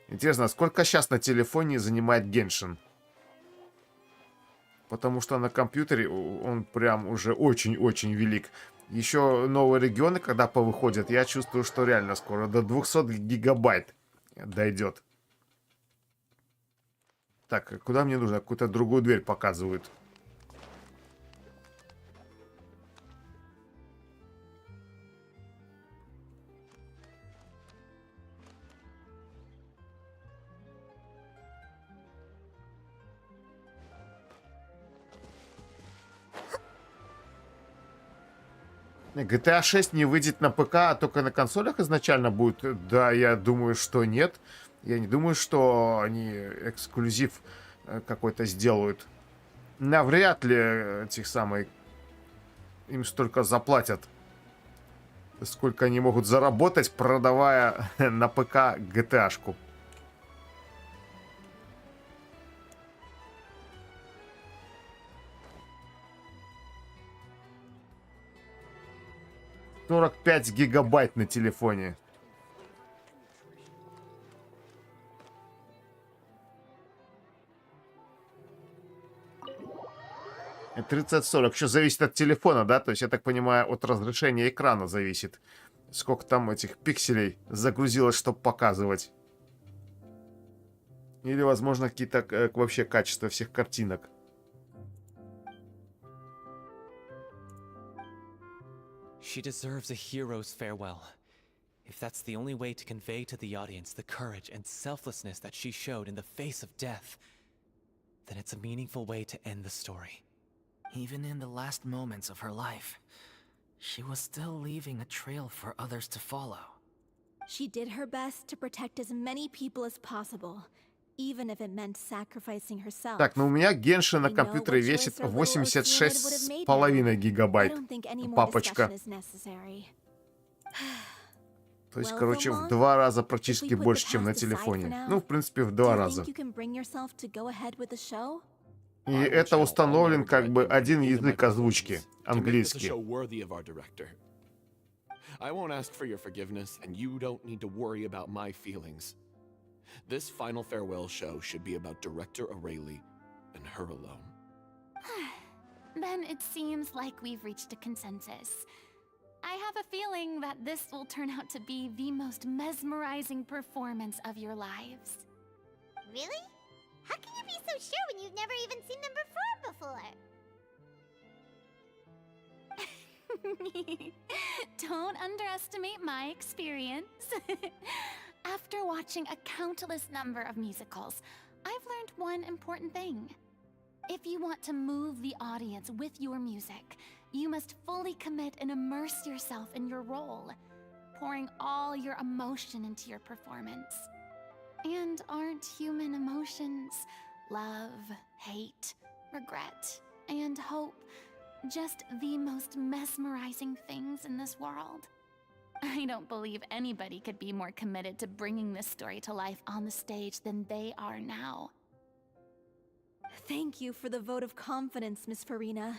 S1: Интересно, сколько сейчас на телефоне занимает Геншин? Потому что на компьютере он прям уже очень-очень велик. Еще новые регионы, когда повыходят, я чувствую, что реально скоро до 200 гигабайт дойдет. Так, куда мне нужно? Какую-то другую дверь показывают. GTA 6 не выйдет на ПК, а только на консолях изначально будет? Да, я думаю, что нет. Я не думаю, что они эксклюзив какой-то сделают. Навряд ли этих самых... Им столько заплатят. Сколько они могут заработать, продавая на ПК GTA-шку. $45 гигабайт на телефоне. 30-40. Еще зависит от телефона, да? То есть, я так понимаю, от разрешения экрана зависит. Сколько там этих пикселей загрузилось, чтобы показывать. Или, возможно, какие-то вообще качества всех картинок.
S7: She deserves a hero's farewell. If that's the only way to convey to the audience the courage and selflessness that she showed in the face of death, then it's a meaningful way to end the story.
S3: Even in the last moments of her life, she was still leaving a trail for others to follow.
S6: She did her best to protect as many people as possible, even if it meant sacrificing herself.
S1: Так, ну у меня Геншин на компьютере весит 86,5 гигабайт. Папочка. То есть, короче, в 2 раза практически больше, чем на телефоне. Ну, в принципе, в 2 раза. И это установлен как бы один язык озвучки, английский.
S9: I won't ask for your forgiveness, and you don't need to worry about my feelings. This final farewell show should be about Director O'Reilly and her alone.
S5: Then it seems like we've reached a consensus. I have a feeling that this will turn out to be the most mesmerizing performance of your lives.
S4: Really? How can you be so sure when you've never even seen them perform before?
S5: Don't underestimate my experience. After watching a countless number of musicals, I've learned one important thing. If you want to move the audience with your music, you must fully commit and immerse yourself in your role, pouring all your emotion into your performance. And aren't human emotions, love, hate, regret, and hope, just the most mesmerizing things in this world? I don't believe anybody could be more committed to bringing this story to life on the stage than they are now.
S6: Thank you for the vote of confidence, Miss Furina.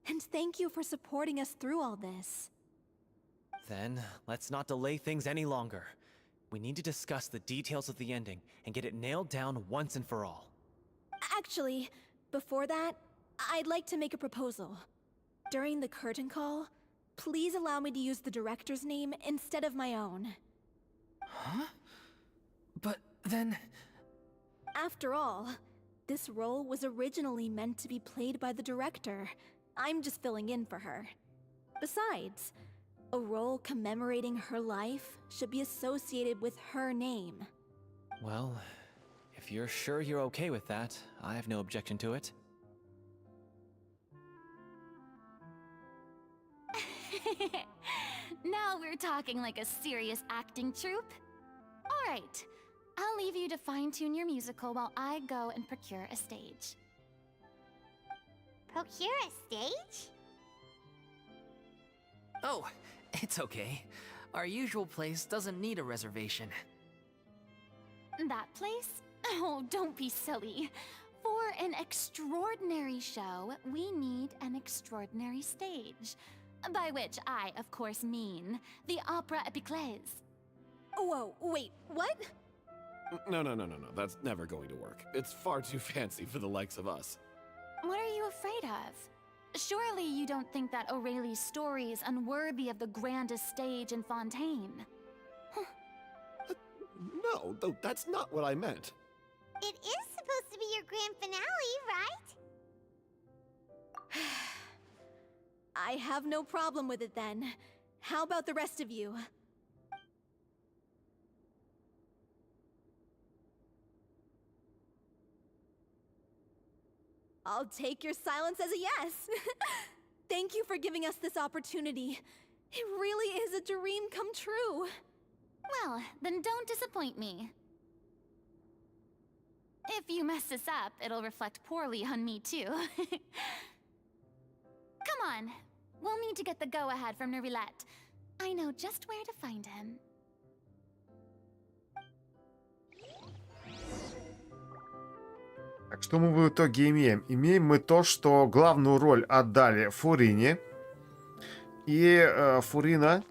S6: And thank you for supporting us through all this.
S7: Then, let's not delay things any longer. We need to discuss the details of the ending and get it nailed down once and for all.
S6: Actually, before that, I'd like to make a proposal. During the curtain call, please allow me to use the director's name instead of my own.
S3: Huh? But then...
S6: After all, this role was originally meant to be played by the director, I'm just filling in for her. Besides, a role commemorating her life should be associated with her name.
S7: Well, if you're sure you're okay with that, I have no objection to it.
S5: Now we're talking like a serious acting troupe. All right, I'll leave you to fine-tune your musical while I go and procure a stage.
S4: Procure a stage?
S3: Oh, it's okay. Our usual place doesn't need a reservation.
S5: That place? Oh, don't be silly. For an extraordinary show, we need an extraordinary stage. By which I, of course, mean the Opera Epiclese.
S6: Whoa, wait, what?
S9: No. That's never going to work. It's far too fancy for the likes of us.
S5: What are you afraid of? Surely you don't think that Aurelie's story is unworthy of the grandest stage in Fontaine.
S9: No, though that's not what I meant.
S4: It is supposed to be your grand finale, right?
S6: I have no problem with it then. How about the rest of you? I'll take your silence as a yes. Thank you for giving us this opportunity. It really is a dream come true.
S5: Well, then don't disappoint me. If you mess this up, it'll reflect poorly on me too. Come on, we'll need to get the go-ahead from Nervilette. I know just where to find him.
S1: Так, что мы в итоге имеем? Имеем мы то, что главную роль отдали Фурине. И Фурина,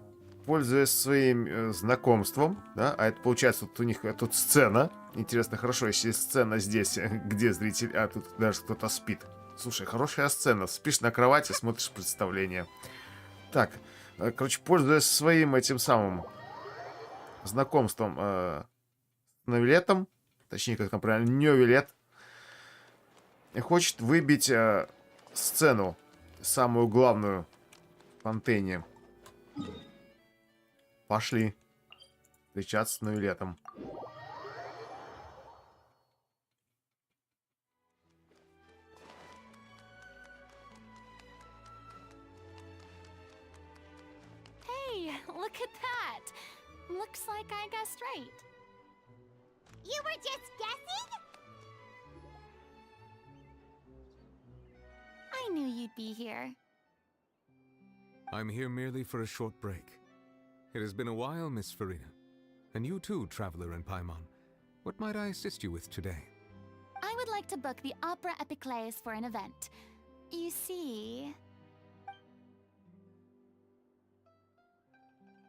S1: пользуясь своим знакомством, да, а это получается, вот у них тут сцена. Интересно, хорошо, если сцена здесь, где зритель, а тут даже кто-то спит. Слушай, хорошая сцена. Спишь на кровати, смотришь представление. Так, короче, пользуясь своим этим самым знакомством с Невилетом, точнее, как там правильно, Невилет, хочет выбить сцену, самую главную в Фонтейне. Пошли встречаться с Невилетом.
S5: Look at that! Looks like I guessed right.
S4: You were just guessing?
S5: I knew you'd be here.
S11: I'm here merely for a short break. It has been a while, Miss Furina. And you too, traveler in Paimon. What might I assist you with today?
S5: I would like to book the Opera Epiclese for an event. You see...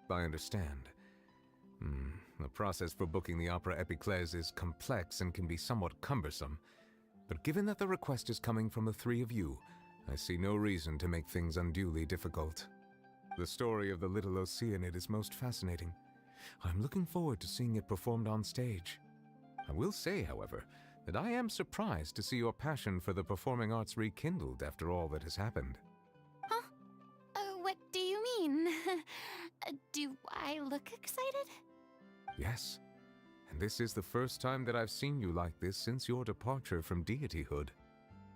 S11: I understand. The process for booking the Opera Epiclese is complex and can be somewhat cumbersome. But given that the request is coming from the three of you, I see no reason to make things unduly difficult. The story of the little Oceanid is most fascinating. I'm looking forward to seeing it performed on stage. I will say, however, that I am surprised to see your passion for the performing arts rekindled after all that has happened.
S5: Huh? What do you mean? Do I look excited?
S11: Yes. And this is the first time that I've seen you like this since your departure from deityhood.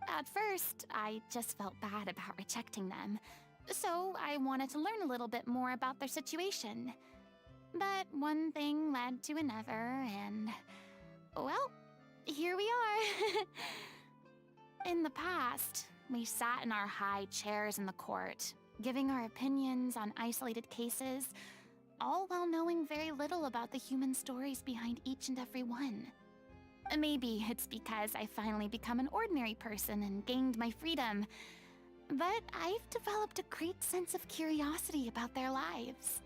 S5: At first, I just felt bad about rejecting them. So I wanted to learn a little bit more about their situation. But one thing led to another, and... well, here we are. In the past, we sat in our high chairs in the court, giving our opinions on isolated cases, all while knowing very little about the human stories behind each and every one. Maybe it's because I finally become an ordinary person and gained my freedom, but I've developed a great sense of curiosity about their lives.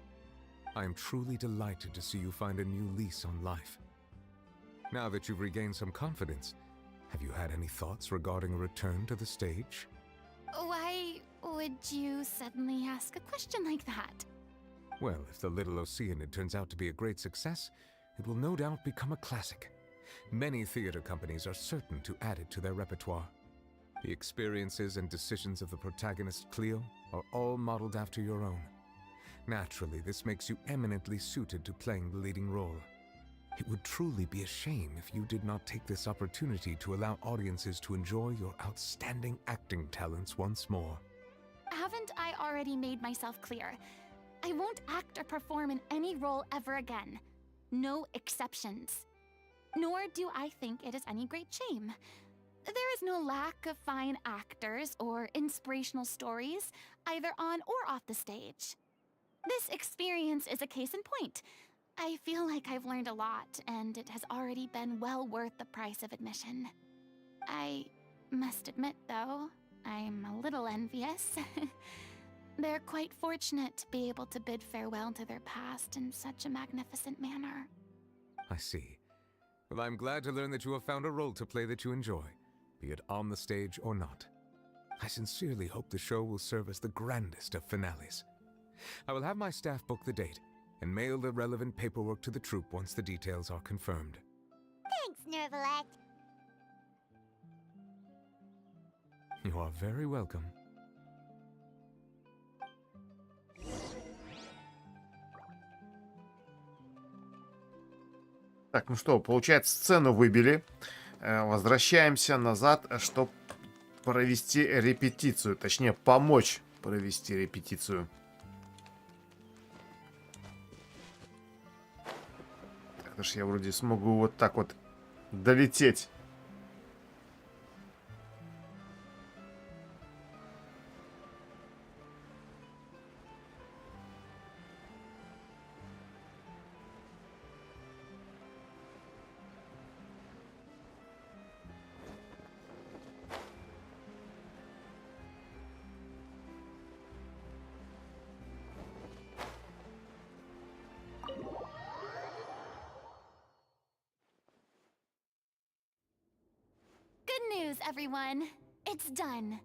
S11: I am truly delighted to see you find a new lease on life. Now that you've regained some confidence, have you had any thoughts regarding a return to the stage?
S5: Why would you suddenly ask a question like that?
S11: Well, if the Little Oceanid turns out to be a great success, it will no doubt become a classic. Many theater companies are certain to add it to their repertoire. The experiences and decisions of the protagonist, Cleo, are all modeled after your own. Naturally, this makes you eminently suited to playing the leading role. It would truly be a shame if you did not take this opportunity to allow audiences to enjoy your outstanding acting talents once more.
S5: Haven't I already made myself clear? I won't act or perform in any role ever again. No exceptions. Nor do I think it is any great shame. There is no lack of fine actors or inspirational stories, either on or off the stage. This experience is a case in point. I feel like I've learned a lot, and it has already been well worth the price of admission. I must admit, though, I'm a little envious. They're quite fortunate to be able to bid farewell to their past in such a magnificent manner.
S11: I see. Well, I'm glad to learn that you have found a role to play that you enjoy, be it on the stage or not. I sincerely hope the show will serve as the grandest of finales. I will have my staff book the date and mail the relevant paperwork to the troupe once the details are confirmed.
S4: Thanks, Nervalette.
S11: You are very welcome.
S1: Так, ну что, получается, сцену выбили. Возвращаемся назад, чтобы провести репетицию. Точнее, помочь провести репетицию. Так, даже я вроде смогу вот так вот долететь.
S5: News, everyone. It's done.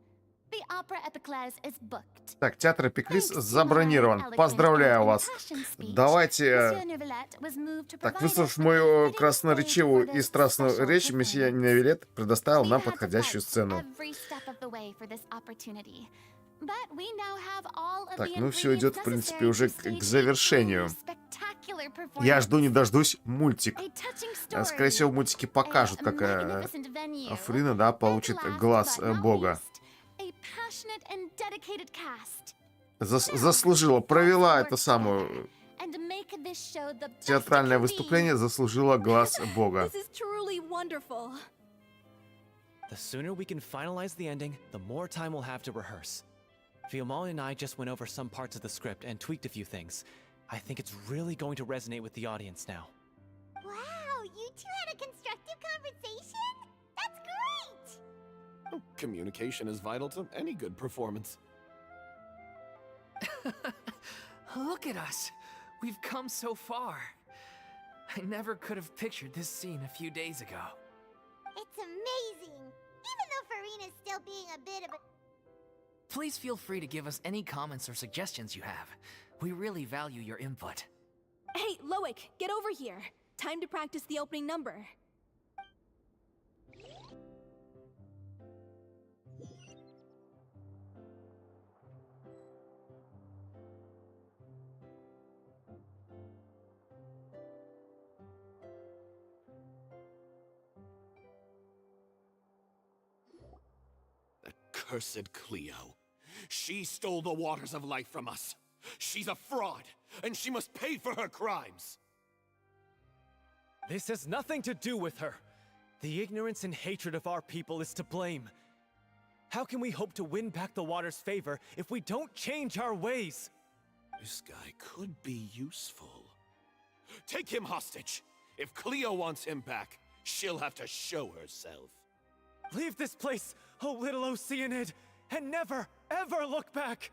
S5: The opera Epiclese is booked.
S1: Так, театр Эпиклес забронирован. Поздравляю вас. Давайте... Так, выслушав мою красноречивую и страстную речь, месье Невилет предоставил нам подходящую сцену. Так, ну все идет, в принципе, уже к завершению. Я жду не дождусь мультик. Скорее всего, в мультике покажут, как Фурина, да, получит глаз Бога. Заслужила, провела это самое театральное выступление, заслужила глаз Бога.
S7: The sooner we can finalize the ending, the more time we'll have to rehearse. Fiumali and I just went over some parts of the script and tweaked a few things. I think it's really going to resonate with the audience now.
S4: Wow, you two had a constructive conversation? That's great!
S9: Oh, communication is vital to any good performance.
S3: Look at us. We've come so far. I never could have pictured this scene a few days ago.
S4: It's amazing! Even though Furina's still being a bit of a...
S3: Please feel free to give us any comments or suggestions you have. We really value your input.
S6: Hey, Loic, get over here. Time to practice the opening number.
S9: That cursed Cleo. She stole the waters of life from us. She's a fraud, and she must pay for her crimes.
S7: This has nothing to do with her. The ignorance and hatred of our people is to blame. How can we hope to win back the water's favor if we don't change our ways?
S9: This guy could be useful. Take him hostage. If Cleo wants him back, she'll have to show herself.
S7: Leave this place, oh little Oceanid, and never, ever look back!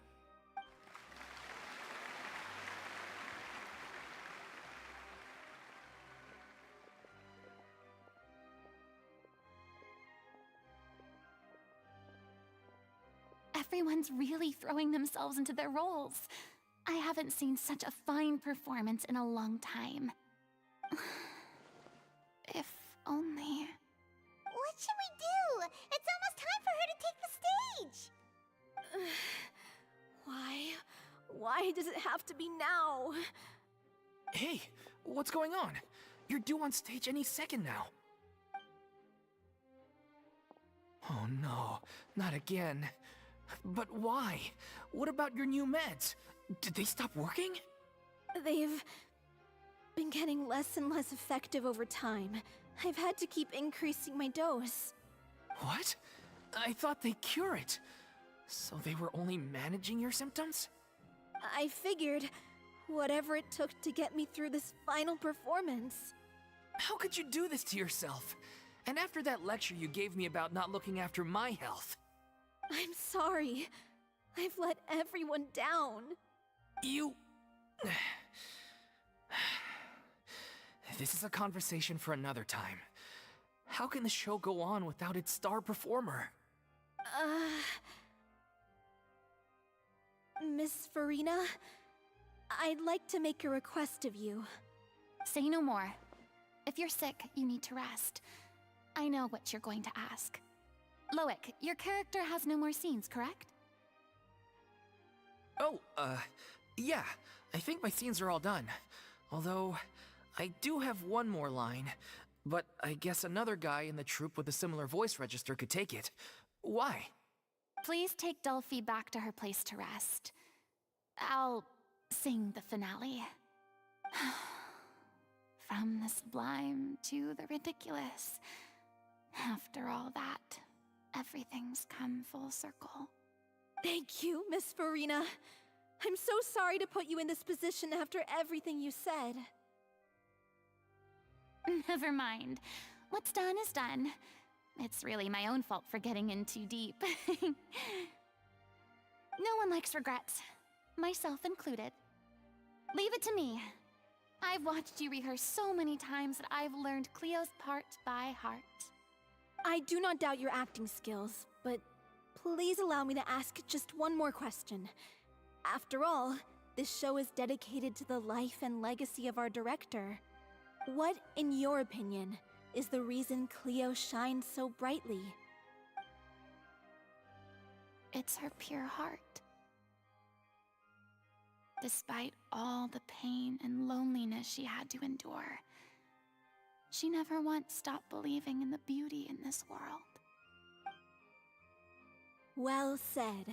S5: Everyone's really throwing themselves into their roles. I haven't seen such a fine performance in a long time. If only...
S4: What should we do? It's almost time for her to take stage!
S6: Why? Why does it have to be now?
S3: Hey, what's going on? You're due on stage any second now. Oh no, not again. But why? What about your new meds? Did they stop working?
S6: They've been getting less and less effective over time. I've had to keep increasing my dose.
S3: What? I thought they cure it. So they were only managing your symptoms?
S6: I figured whatever it took to get me through this final performance.
S3: How could you do this to yourself? And after that lecture you gave me about not looking after my health.
S6: I'm sorry. I've let everyone down.
S3: You... This is a conversation for another time. How can the show go on without its star performer?
S6: Miss Furina, I'd like to make a request of you.
S5: Say no more. If you're sick, you need to rest. I know what you're going to ask. Loic, your character has no more scenes, correct?
S3: Oh, yeah. I think my scenes are all done. Although, I do have one more line. But I guess another guy in the troupe with a similar voice register could take it. Why?
S5: Please take Delphi back to her place to rest. I'll sing the finale. From the sublime to the ridiculous. After all that, everything's come full circle.
S6: Thank you, Miss Furina. I'm so sorry to put you in this position after everything you said.
S5: Never mind. What's done is done. It's really my own fault for getting in too deep. No one likes regrets, myself included. Leave it to me. I've watched you rehearse so many times that I've learned Cleo's part by heart.
S6: I do not doubt your acting skills, but please allow me to ask just one more question. After all, this show is dedicated to the life and legacy of our director. What, in your opinion, is the reason Cleo shines so brightly?
S5: It's her pure heart. Despite all the pain and loneliness she had to endure, she never once stopped believing in the beauty in this world.
S6: Well said.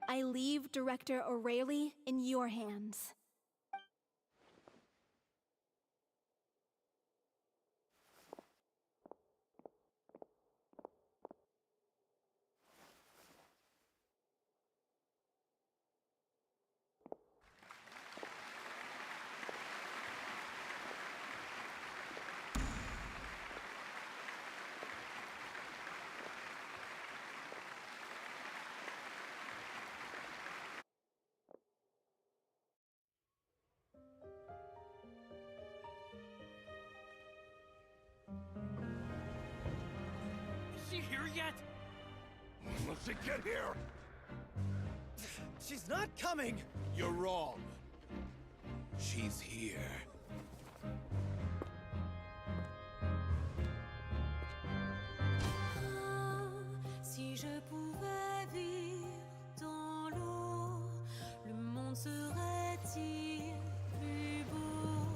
S6: I leave Director O'Reilly in your hands.
S3: Is she here yet?
S12: Let's get here!
S7: She's not coming!
S12: You're wrong. She's here.
S13: Si je pouvais vivre dans l'eau, le monde serait-il plus beau?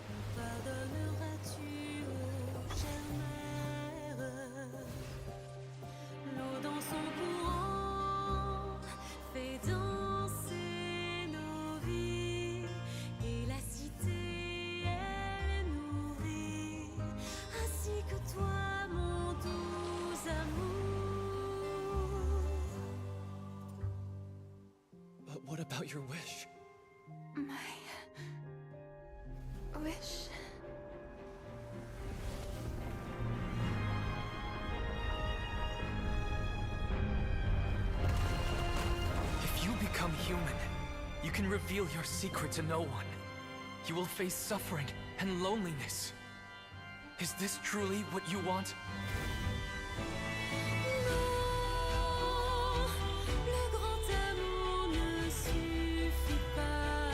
S13: Me pardonneras-tu, ô chère mère? L'eau dans son courant fait danser nos vies, et la cité elle nourrit, ainsi que toi, mon doux amour.
S7: But what about your wish?
S5: My wish.
S3: If you become human, you can reveal your secret to no one. You will face suffering and loneliness. Is this truly what you want?
S13: Non, le grand amour ne suffit pas.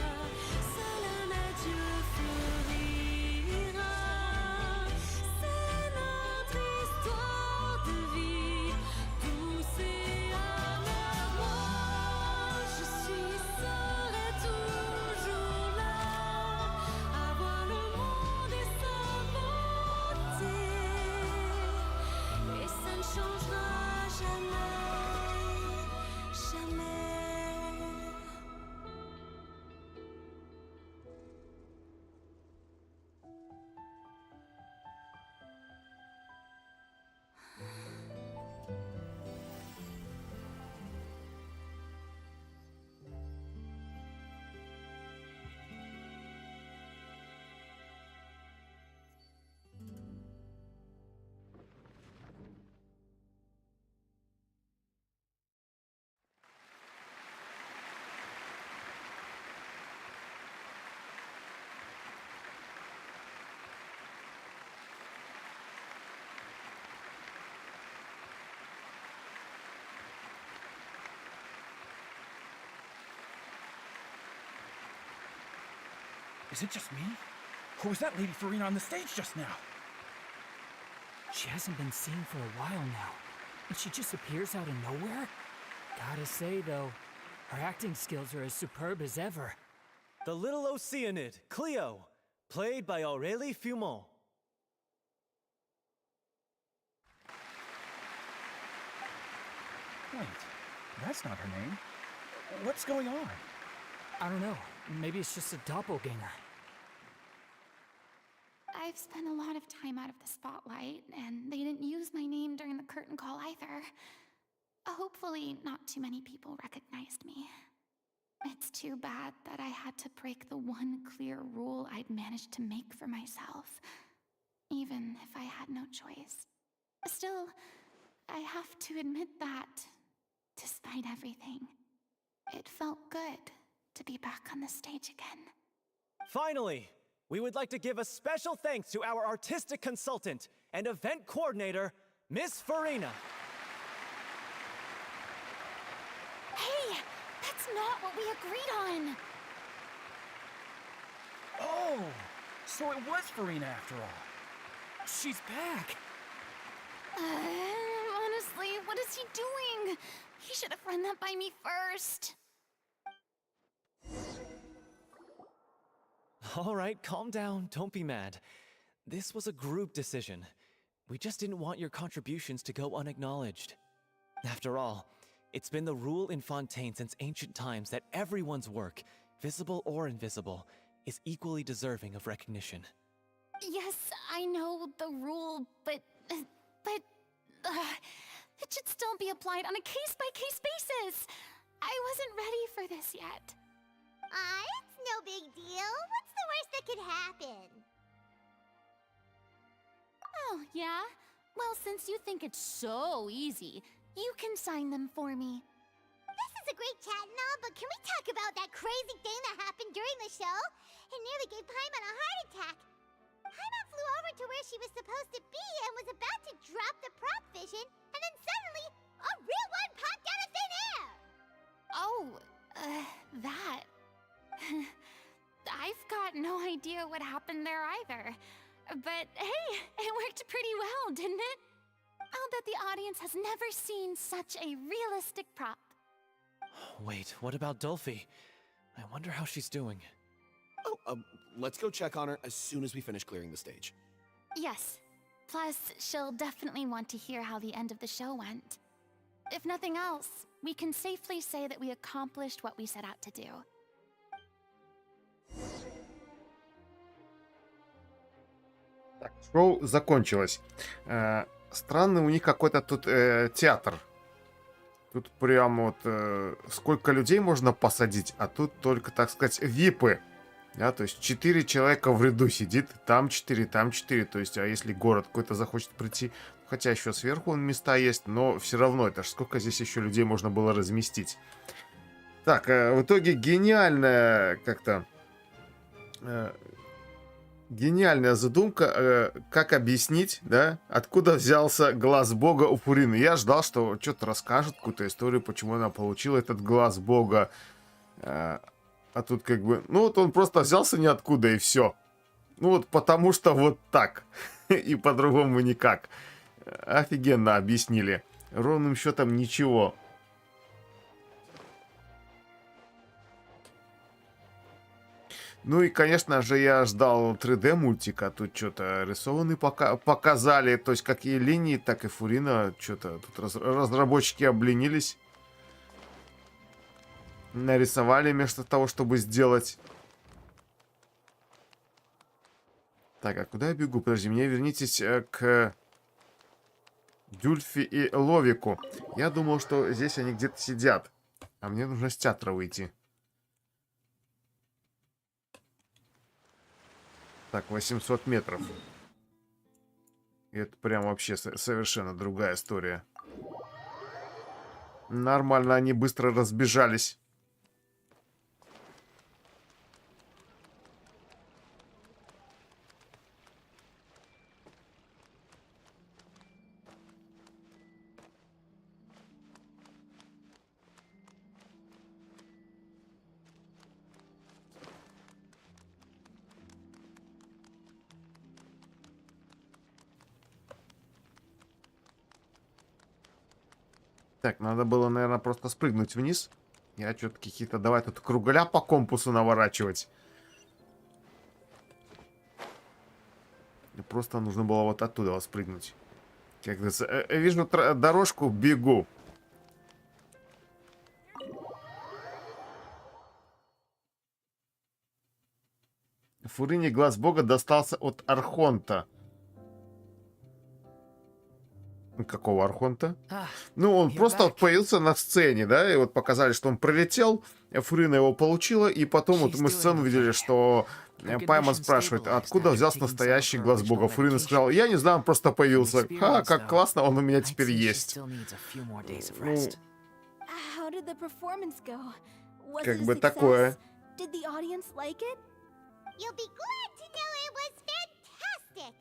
S13: Seul un adieu fleurira. C'est notre
S14: Is it just me? Or was that Lady Furina on the stage just now?
S3: She hasn't been seen for a while now, and she just appears out of nowhere? Gotta say, though, her acting skills are as superb as ever.
S7: The little Oceanid, Cleo, played by Aurélie Fumont.
S14: Wait, that's not her name. What's going on?
S3: I don't know. Maybe it's just a doppelganger.
S5: I've spent a lot of time out of the spotlight, and they didn't use my name during the curtain call either. Hopefully, not too many people recognized me. It's too bad that I had to break the one clear rule I'd managed to make for myself, even if I had no choice. Still, I have to admit that, despite everything, it felt good to be back on the stage again.
S7: Finally, we would like to give a special thanks to our artistic consultant and event coordinator, Miss Furina.
S5: Hey, that's not what we agreed on!
S14: Oh, so it was Furina after all.
S3: She's back!
S5: Honestly, what is he doing? He should have run that by me first.
S7: All right, calm down, don't be mad. This was a group decision. We just didn't want your contributions to go unacknowledged. After all, it's been the rule in Fontaine since ancient times that everyone's work, visible or invisible, is equally deserving of recognition.
S5: Yes, I know the rule, but it should still be applied on a case-by-case basis. I wasn't ready for this yet.
S4: It's no big deal. What's the worst that could happen?
S5: Oh, yeah? Well, since you think it's so easy, you can sign them for me.
S4: This is a great chat and all, but can we talk about that crazy thing that happened during the show? It nearly gave Paimon a heart attack. Paimon flew over to where she was supposed to be and was about to drop the prop vision, and then suddenly, a real one popped out of thin air!
S5: Oh, that. I've got no idea what happened there either. But hey, it worked pretty well, didn't it? I'll bet the audience has never seen such a realistic prop.
S7: Wait, what about Dolphy? I wonder how she's doing.
S9: Oh, let's go check on her as soon as we finish clearing the stage.
S5: Yes. Plus, she'll definitely want to hear how the end of the show went. If nothing else, we can safely say that we accomplished what we set out to do.
S1: Так, шоу закончилось. Странный у них какой-то тут театр. Тут прям вот сколько людей можно посадить, а тут только, так сказать, випы. Да, то есть 4 человека в ряду сидит, там 4, там 4. То есть, а если город какой-то захочет прийти, хотя еще сверху места есть, но все равно, это ж сколько здесь еще людей можно было разместить. Так, в итоге гениальная как-то... Гениальная задумка, как объяснить, да, откуда взялся глаз бога у Фурины. Я ждал, что что-то расскажут, какую-то историю, почему она получила этот глаз бога. А тут как бы, ну вот он просто взялся ниоткуда и все. Ну вот потому что вот так. И по-другому никак. Офигенно объяснили. Ровным счетом ничего. Ну и, конечно же, я ждал 3D мультика. Тут что-то рисованный показали. То есть, как и линии, так и Фурина. Что-то тут разработчики обленились. Нарисовали вместо того, чтобы сделать. Так, а куда я бегу? Подожди, мне вернитесь к Дюльфи и Ловику. Я думал, что здесь они где-то сидят. А мне нужно с театра выйти. Так, 800 метров. Это прям вообще совершенно другая история. Нормально, они быстро разбежались. Так, надо было, наверное, просто спрыгнуть вниз. Я что-то какие-то... Давай тут кругляя по компасу наворачивать. Просто нужно было вот оттуда вот спрыгнуть. Как говорится, вижу дорожку, бегу. Фурине глаз бога достался от Архонта. Какого Архонта? Ну, он просто вот появился на сцене, да, и вот показали, что он пролетел, Фурина его получила, и потом вот мы сцену видели, что Паймон спрашивает, откуда взялся настоящий глаз бога. Фурина сказал, я не знаю, он просто появился. Ха, как классно, он у меня теперь есть. Ну, как бы такое.
S4: You'll be glad to know it was fantastic!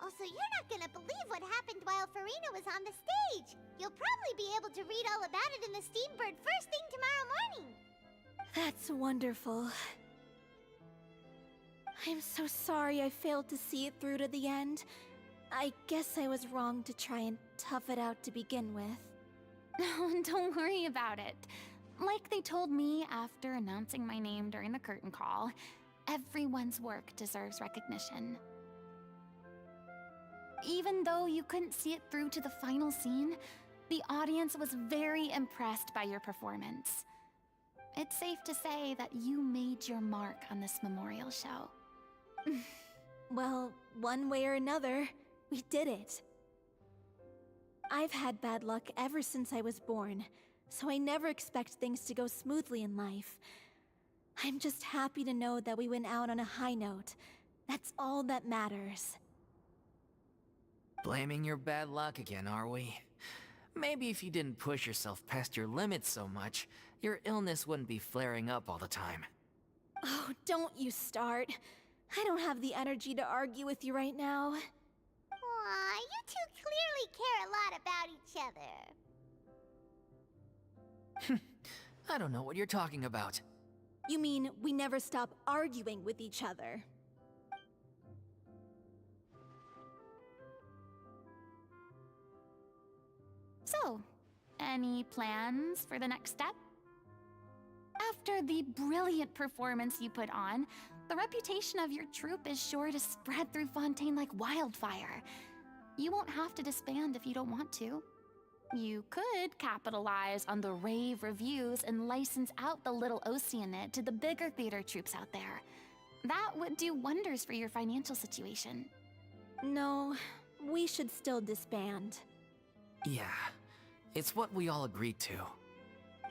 S4: Also, you're not gonna believe what happened while Furina was on the stage. You'll probably be able to read all about it in the Steambird first thing tomorrow morning.
S6: That's wonderful. I'm so sorry I failed to see it through to the end. I guess I was wrong to try and tough it out to begin with.
S5: No, don't worry about it. Like they told me after announcing my name during the curtain call, everyone's work deserves recognition. Even though you couldn't see it through to the final scene, the audience was very impressed by your performance. It's safe to say that you made your mark on this memorial show.
S6: Well, one way or another, we did it. I've had bad luck ever since I was born, so I never expect things to go smoothly in life. I'm just happy to know that we went out on a high note. That's all that matters.
S3: Blaming your bad luck again, are we? Maybe if you didn't push yourself past your limits so much, your illness wouldn't be flaring up all the time.
S6: Oh, don't you start. I don't have the energy to argue with you right now.
S4: Aw, you two clearly care a lot about each other.
S3: I don't know what you're talking about.
S6: You mean we never stop arguing with each other?
S5: So, any plans for the next step? After the brilliant performance you put on, the reputation of your troupe is sure to spread through Fontaine like wildfire. You won't have to disband if you don't want to. You could capitalize on the rave reviews and license out the little Oceanid to the bigger theater troupes out there. That would do wonders for your financial situation.
S6: No, we should still disband.
S3: Yeah, it's what we all agreed to.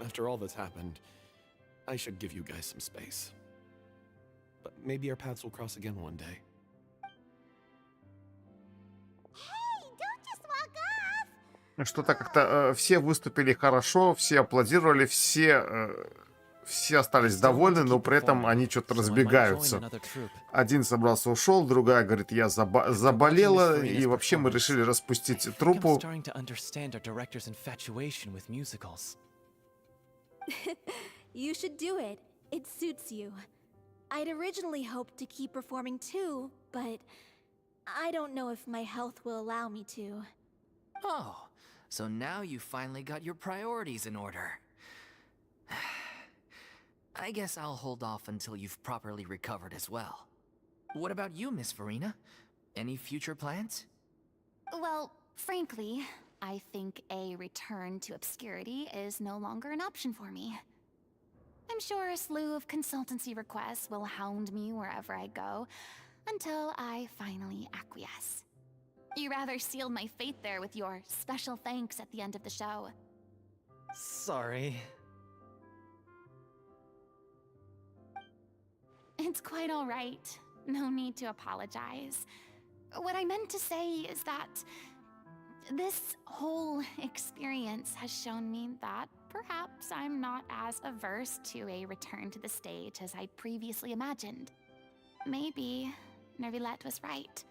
S9: After all that's happened, I should give you guys some space. But maybe our paths will cross again one day.
S1: Что-то как-то все выступили хорошо, все аплодировали, все остались довольны, но при этом они что-то разбегаются. Один собрался, ушел, другая говорит, я заболела, и вообще мы решили распустить труппу.
S6: You should do it. It suits you. I'd originally hoped to keep performing too, but I don't know if my health will allow me to.
S3: Oh. So now you finally got your priorities in order. I guess I'll hold off until you've properly recovered as well. What about you, Miss Furina? Any future plans?
S5: Well, frankly, I think a return to obscurity is no longer an option for me. I'm sure a slew of consultancy requests will hound me wherever I go, until I finally acquiesce. You rather sealed my fate there with your special thanks at the end of the show.
S7: Sorry.
S5: It's quite all right. No need to apologize. What I meant to say is that this whole experience has shown me that perhaps I'm not as averse to a return to the stage as I previously imagined. Maybe Nervilette was right.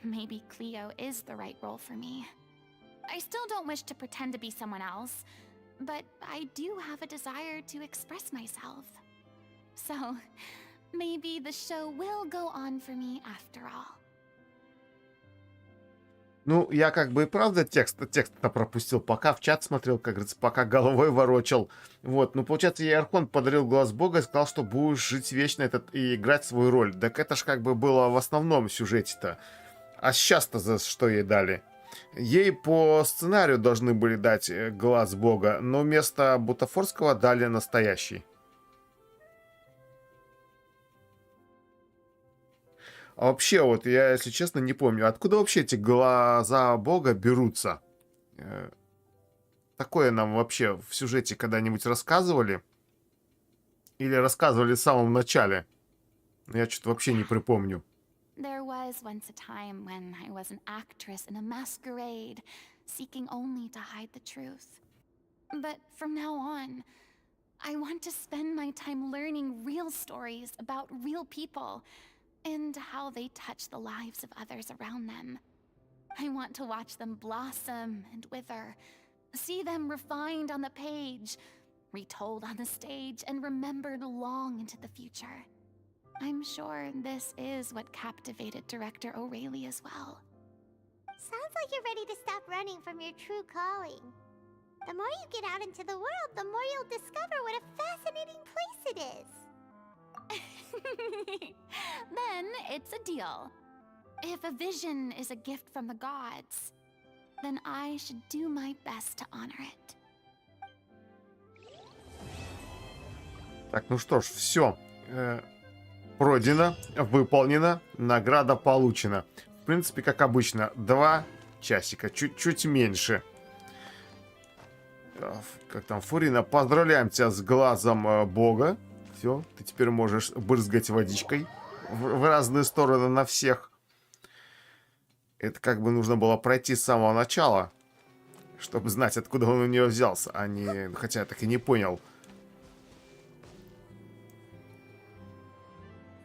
S5: Maybe Cleo is the right role for me. I still don't wish to pretend to be someone else, but I do have a desire to express myself. So, maybe the show will go on for me after all.
S1: Ну, я как бы и правда текст-то пропустил, пока в чат смотрел, как говорится, пока головой ворочал. Вот, ну, получается, ей Архон подарил глаз бога и сказал, что будешь жить вечно и играть свою роль. Так это ж как бы было в основном сюжете-то. А сейчас-то за что ей дали? Ей по сценарию должны были дать глаз бога, но вместо бутафорского дали настоящий. А вообще, вот я, если честно, не помню, откуда вообще эти глаза бога берутся? Такое нам вообще в сюжете когда-нибудь рассказывали? Или рассказывали в самом начале? Я что-то вообще не припомню.
S5: There was once a time when I was an actress in a masquerade, seeking only to hide the truth. But from now on, I want to spend my time learning real stories about real people and how they touch the lives of others around them. I want to watch them blossom and wither, see them refined on the page, retold on the stage, and remembered long into the future. I'm sure this is what captivated director O'Reilly as well.
S4: Sounds like you're ready to stop running from your true calling. The more you get out into the world, the more you'll discover what a fascinating place it is.
S5: Then it's a deal. If a vision is a gift from the gods, then I should do my best to honor it.
S1: Так, ну что ж, все. Пройдено, выполнено, награда получена. В принципе, как обычно, 2 часика, чуть-чуть меньше. Как там, Фурина, поздравляем тебя с глазом бога. Все, ты теперь можешь брызгать водичкой в разные стороны на всех. Это как бы нужно было пройти с самого начала, чтобы знать, откуда он у нее взялся, а не... Хотя я так и не понял.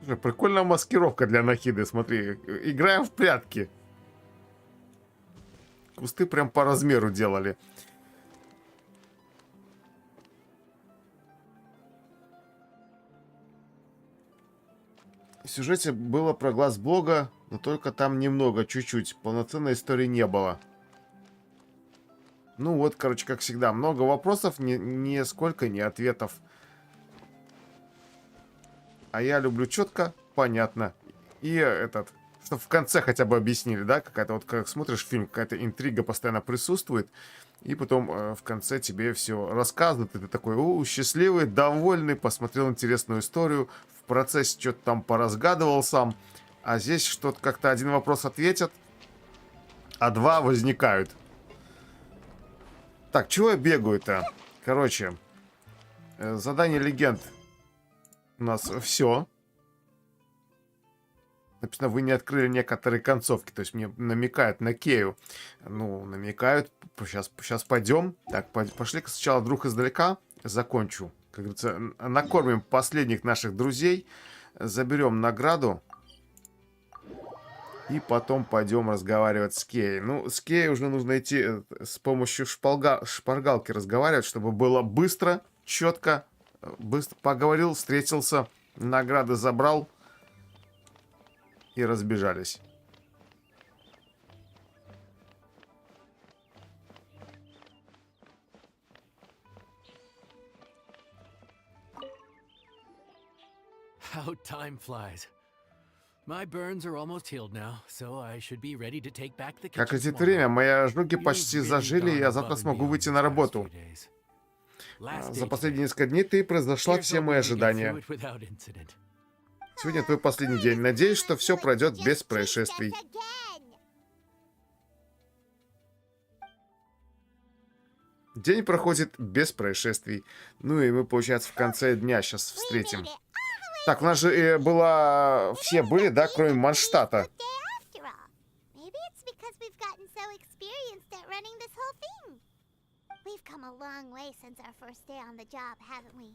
S1: Слушай, прикольная маскировка для Нахиды, смотри. Играем в прятки. Кусты прям по размеру делали. В сюжете было про глаз бога, но только там немного, чуть-чуть. Полноценной истории не было. Ну вот, короче, как всегда, много вопросов, нисколько не ответов. А я люблю четко, понятно. И чтобы в конце хотя бы объяснили, да, какая-то вот, как смотришь фильм, какая-то интрига постоянно присутствует. И потом в конце тебе все рассказывают. И ты такой, счастливый, довольный, посмотрел интересную историю. В процессе что-то там поразгадывал сам. А здесь что-то как-то один вопрос ответят, а 2 возникают. Так, чего я бегаю-то? Короче, задание легенд. У нас все. Написано, вы не открыли некоторые концовки. То есть мне намекают на Кею. Ну, намекают. Сейчас пойдем. Так, пошли-ка сначала друг издалека. Закончу. Как говорится, накормим последних наших друзей. Заберем награду. И потом пойдем разговаривать с Кеей. Ну, с Кеей уже нужно идти с помощью шпаргалки разговаривать, чтобы было быстро, четко. Быстро поговорил, встретился, награды забрал и разбежались.
S15: How time flies. My burns are almost healed now, so I should be ready to take back the kitchen.
S1: Как летит время, мои ожоги почти зажили, и я завтра смогу выйти на работу. За последние несколько дней ты превзошла все мои ожидания. Сегодня твой последний день. Надеюсь, что все пройдет без происшествий. День проходит без происшествий. Ну и мы, получается, в конце дня сейчас встретим. Так, у нас же было... Все были, да, кроме Манштата.
S4: We've come a long way since our first day on the job, haven't we?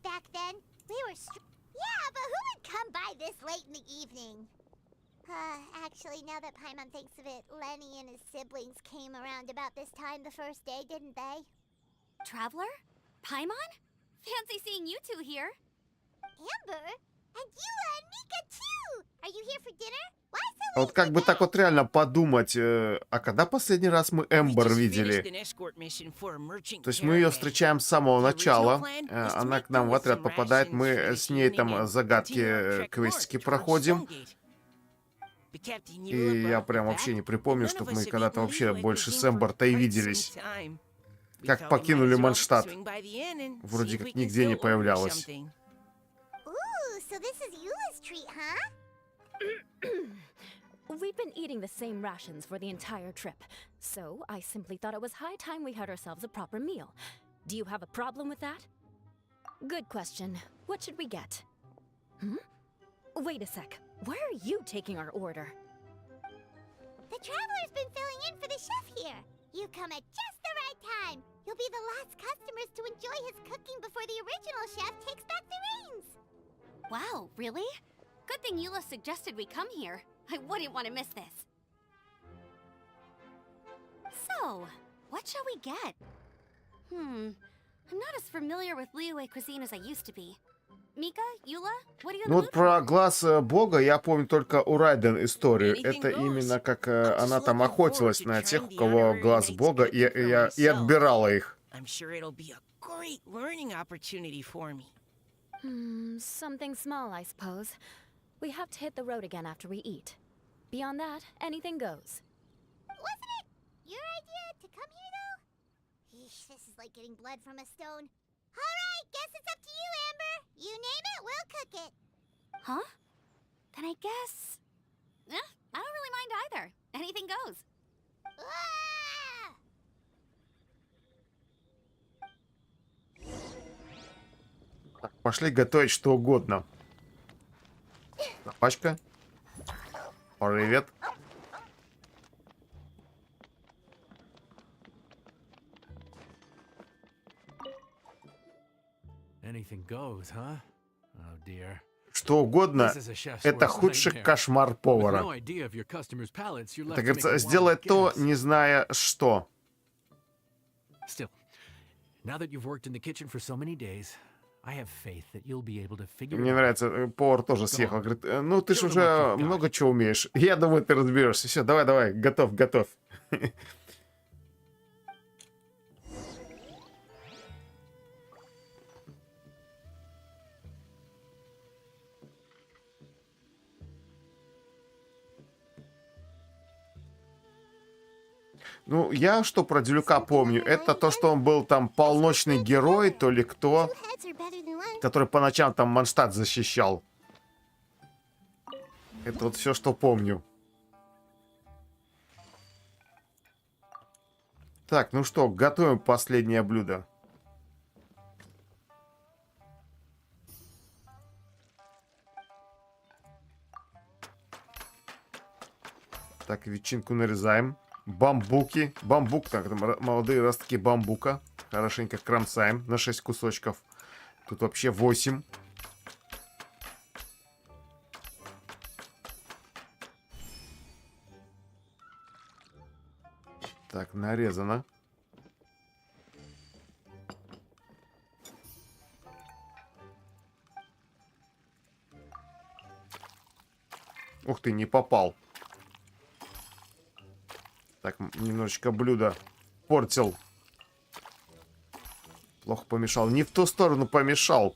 S4: Back then, we were yeah, but who would come by this late in the evening? Actually, now that Paimon thinks of it, Lenny and his siblings came around about this time the first day, didn't they?
S16: Traveler? Paimon? Fancy seeing you two here.
S4: Amber? And Eula and Mika too! Are you here for dinner? Why so
S1: А вот как бы так вот реально подумать, а когда последний раз мы Эмбер видели? То есть мы ее встречаем с самого начала, она к нам в отряд попадает, мы с ней там загадки, квестики проходим. И я прям вообще не припомню, чтобы мы когда-то вообще больше с Эмбер-то и виделись. Как покинули Манштадт. Вроде как нигде не появлялась.
S4: Ooh, so this is Eula's treat, huh?
S17: We've been eating the same rations for the entire trip, so I simply thought it was high time we had ourselves a proper meal. Do you have a problem with that? Good question. What should we get? Wait a sec. Why are you taking our order?
S4: The traveler's been filling in for the chef here. You come at just the right time. You'll be the last customers to enjoy his cooking before the original chef takes back the reins.
S16: Wow, really? Good thing Eula suggested we come here. I wouldn't want to miss this. So, what shall we get? I'm not as familiar with Liyue cuisine as I used to be. Mika, Eula, what do you
S1: Ну вот про глаз бога я помню только у Райден историю. Это именно как она там охотилась на тех, у кого глаз бога, и отбирала их.
S18: I'm sure it'll be a great learning opportunity for me.
S17: Something small, I suppose. We have to hit the road again after we eat. Beyond that, anything goes.
S4: Wasn't it your idea to come here, though? Yeesh, this is like getting blood from a stone. All right, guess it's up to you, Amber. You name it, we'll cook it.
S16: Huh? Then I guess... I don't really mind either. Anything goes.
S1: Так, пошли готовить что угодно. Пачка. Привет.
S15: Anything goes, huh? Oh dear.
S1: Что угодно — это худший кошмар повара.
S15: No idea of your customers' palates, you're left
S1: Так
S15: to make a
S1: говорится,
S15: wild
S1: сделай то,
S15: guess.
S1: не зная что.
S15: Still, now that you've worked in the kitchen for so many days, I have faith that you'll be able to figure
S1: Мне
S15: it out.
S1: нравится, повар тоже съехал. Говорит, ну ты же уже много чего умеешь. Я думаю, ты разберешься. Все, давай, готовь. Ну, я что про Делюка помню, это то, что он был там полночный герой, то ли кто, который по ночам там Манштадт защищал. Это вот все, что помню. Так, ну что, готовим последнее блюдо. Так, ветчинку нарезаем. Бамбуки. Бамбук, так, молодые ростки бамбука. Хорошенько кромсаем на 6 кусочков. Тут вообще 8. Так, нарезано. Ух ты, не попал. Так, немножечко блюдо портил. Плохо помешал. Не в ту сторону помешал.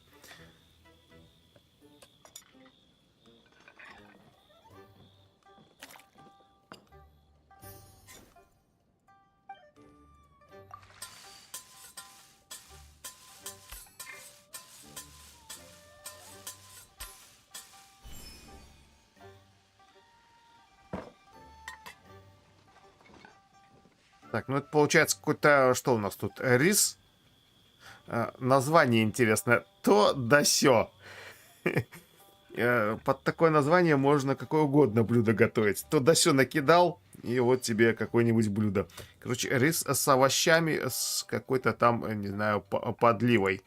S1: Так, ну это получается какой-то... Что у нас тут? Рис? Название интересное. То да сё. Под такое название можно какое угодно блюдо готовить. То да сё накидал, и вот тебе какое-нибудь блюдо. Короче, рис с овощами, с какой-то там, не знаю, подливой.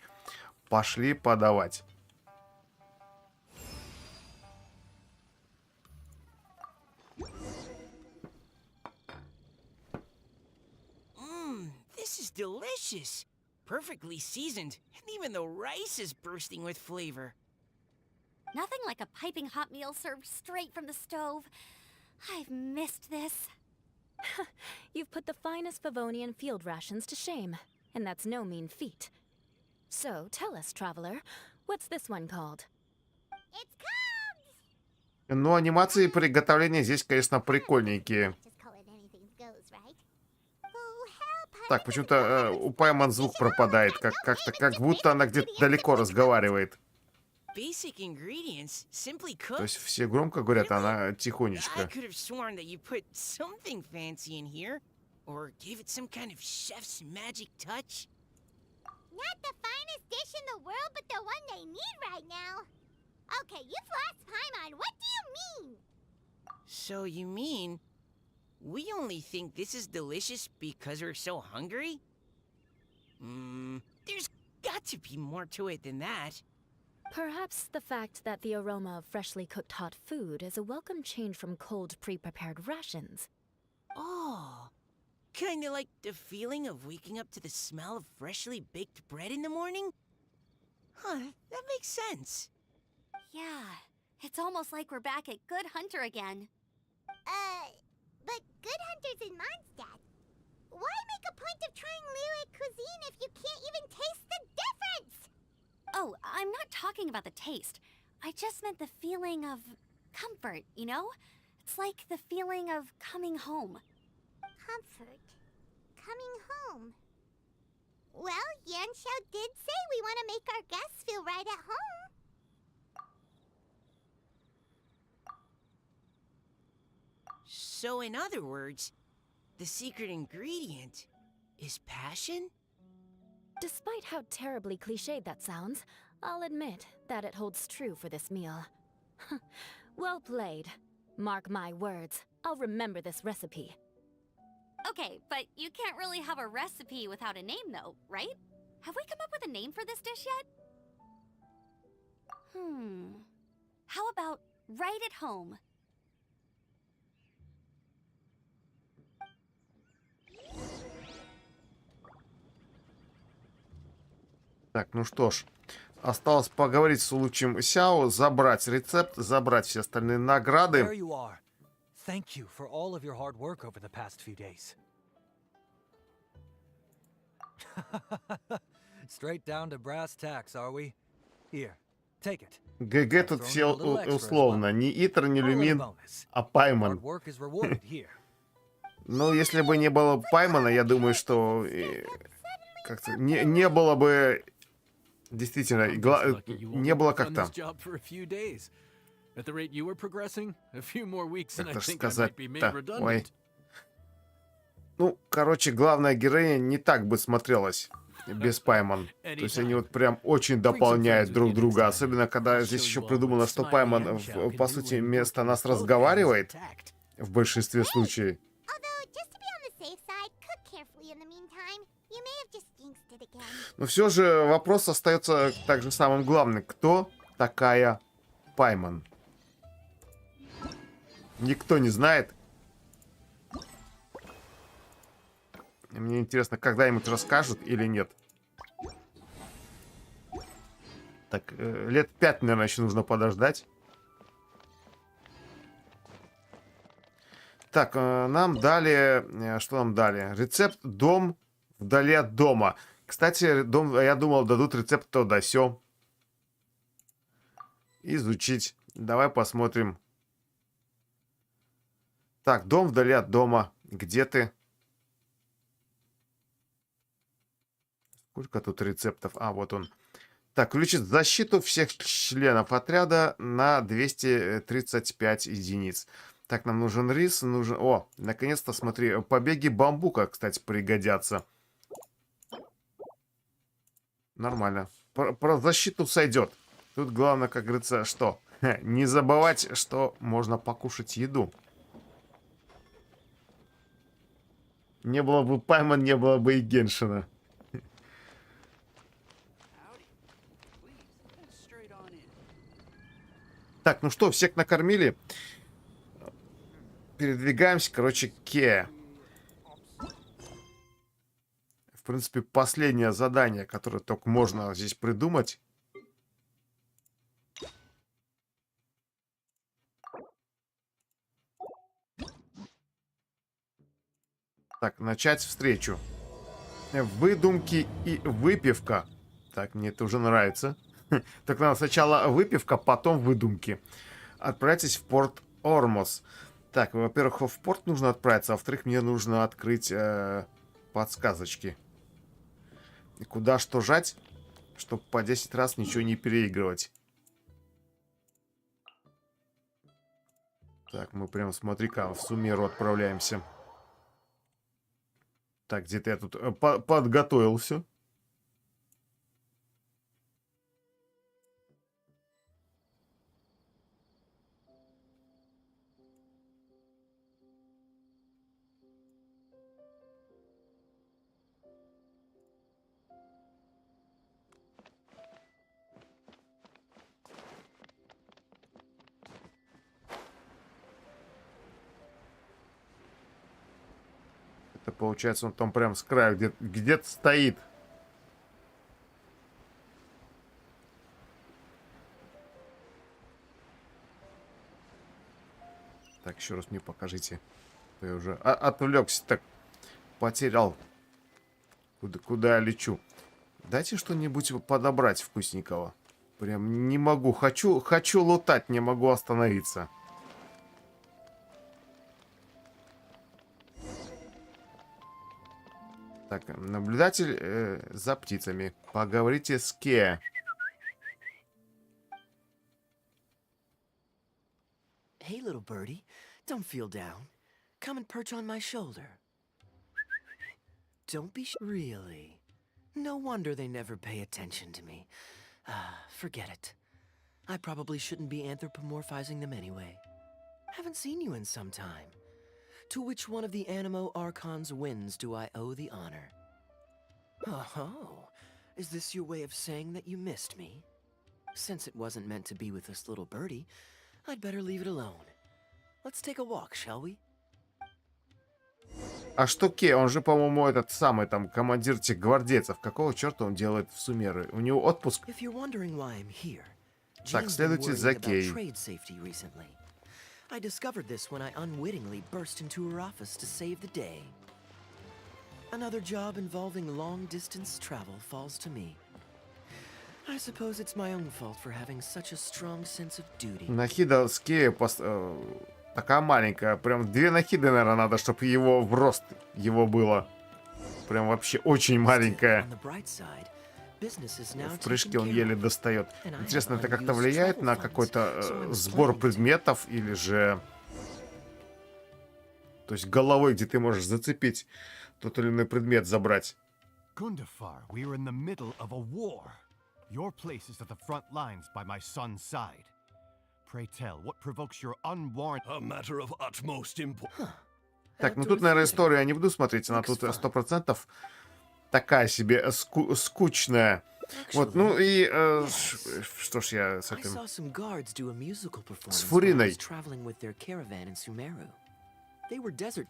S1: Пошли подавать.
S18: This is delicious. Perfectly seasoned, and even the rice is bursting with flavor.
S16: Nothing like a piping hot meal served straight from the stove. I've missed this.
S17: You've put the finest Favonian field rations to shame, and that's no mean feat. So, tell us, traveler, what's this one called?
S4: It's called...
S1: Ну, анимации приготовления здесь, конечно, прикольненькие.
S4: Just call it anything goes, right? Oh, help!
S1: Так, почему-то у Паймон звук пропадает, как будто она где-то далеко разговаривает.
S18: Basic ingredients, simply
S1: То
S18: cooked.
S1: есть все громко говорят, а она
S18: I
S1: тихонечко.
S18: could have sworn that you put something fancy in here, or gave it some kind of chef's magic touch.
S4: Not the finest dish in the world, but the one they need right now. Okay, you've lost Paimon. What do you mean?
S18: So you mean we only think this is delicious because we're so hungry? There's got to be more to it than that.
S17: Perhaps the fact that the aroma of freshly cooked hot food is a welcome change from cold pre-prepared rations.
S18: Oh, kinda like the feeling of waking up to the smell of freshly baked bread in the morning? Huh, that makes sense.
S16: Yeah, it's almost like we're back at Good Hunter again.
S4: But Good Hunter's in Mondstadt. Why make a point of trying Liyue cuisine if you can't even taste the difference?
S16: Oh, I'm not talking about the taste. I just meant the feeling of comfort, you know? It's like the feeling of coming home.
S4: Comfort. Coming home. Well, Yanxiao did say we want to make our guests feel right at home.
S18: So in other words, the secret ingredient is passion?
S17: Despite how terribly cliched that sounds, I'll admit that it holds true for this meal. Well played. Mark my words, I'll remember this recipe.
S16: Okay, but you can't really have a recipe without a name though, right? Have we come up with a name for this dish yet? How about right at home?
S1: Так, ну что ж, осталось поговорить с Лучем Сяо, забрать рецепт, забрать все остальные
S14: There
S1: награды.
S14: you are. Thank you for all of your hard work over the past few days. Straight down to brass tacks, are we? Here, take it.
S1: ГГ тут все условно. Не Итер, не Люмин, а Паймон.
S14: Hard work is rewarded here.
S1: Ну, если бы не было Паймона, я думаю, что как-то не было бы действительно, не было как-то. Как-то сказать-то, ой. Ну, короче, главная героиня не так бы смотрелась без Паймон. То есть они вот прям очень дополняют друг друга. Особенно, когда здесь еще придумано, что Паймон, по сути, вместо нас разговаривает в большинстве случаев. Но все же вопрос остается также самым главным. Кто такая Паймон? Никто не знает. Мне интересно, когда-нибудь расскажут или нет. Так, лет 5, наверное, еще нужно подождать. Так, нам дали... Что нам дали? Рецепт «Дом вдали от дома». Кстати, я думал, дадут рецепт то да сё. Изучить. Давай посмотрим. Так, «Дом вдали от дома». Где ты? Сколько тут рецептов? А, вот он. Так, включит защиту всех членов отряда на 235 единиц. Так, нам нужен рис, нужен... О, наконец-то, смотри, побеги бамбука, кстати, пригодятся. Нормально. Про защиту сойдет. Тут главное, как говорится, что? Не забывать, что можно покушать еду. Не было бы Паймон, не было бы и Геншина. Так, ну что, всех накормили? Передвигаемся, короче, к Ке. В принципе, последнее задание, которое только можно здесь придумать. Так, начать встречу. Выдумки и выпивка. Так, мне это уже нравится. Так, надо сначала выпивка, потом выдумки. Отправьтесь в порт Ормос. Так, во-первых, в порт нужно отправиться, а во-вторых, мне нужно открыть подсказочки. И куда что жать, чтобы по 10 раз ничего не переигрывать. Так, мы прям, смотри-ка, в Сумеру отправляемся. Так, где-то я тут подготовил все. Это получается, он там прям с краю где-то стоит. Так, еще раз мне покажите. Я уже отвлекся, так потерял, куда я лечу. Дайте что-нибудь подобрать вкусненького. Прям не могу. Хочу лутать, не могу остановиться. Так, наблюдатель за птицами. Поговорите с Ке.
S19: Hey, little birdie, don't feel down. Come and perch on my shoulder. Don't be really. No wonder they never pay attention to me. Forget it. I probably shouldn't be anthropomorphizing them anyway. Haven't seen you in some time. To which one of the Animo Archon's winds do I owe the honor? Oh, is this your way of saying that you missed me? Since it wasn't meant to be with this little birdie, I'd better leave it alone. Let's take a walk, shall we?
S1: А что Ке? Он же, по-моему, этот самый там командир тех гвардейцев. Какого черта он делает в Сумеры? У него отпуск. Так, следуйте за Кей.
S19: I discovered this when I unwittingly burst into her office to save the day. Another job involving long-distance travel falls to me. I suppose it's my own fault for having such a strong sense of duty.
S1: Нахида с Кея такая маленькая. Прям 2 нахиды, наверное, надо, чтобы его в рост его было. Прям вообще очень маленькая. В прыжке он еле достает. Интересно, это как-то влияет на какой-то сбор предметов или же... То есть головой, где ты можешь зацепить тот или иной предмет, забрать.
S20: Gundafar, we are in the middle of a war. Your place is at the front lines by my son's side. Pray tell, what provokes your unwarranted...
S12: A matter of utmost importance.
S1: Так, ну тут, наверное, историю я не буду смотреть, она тут 100% такая себе скучная. Вот, ну и что ж я с этим... С Фуриной.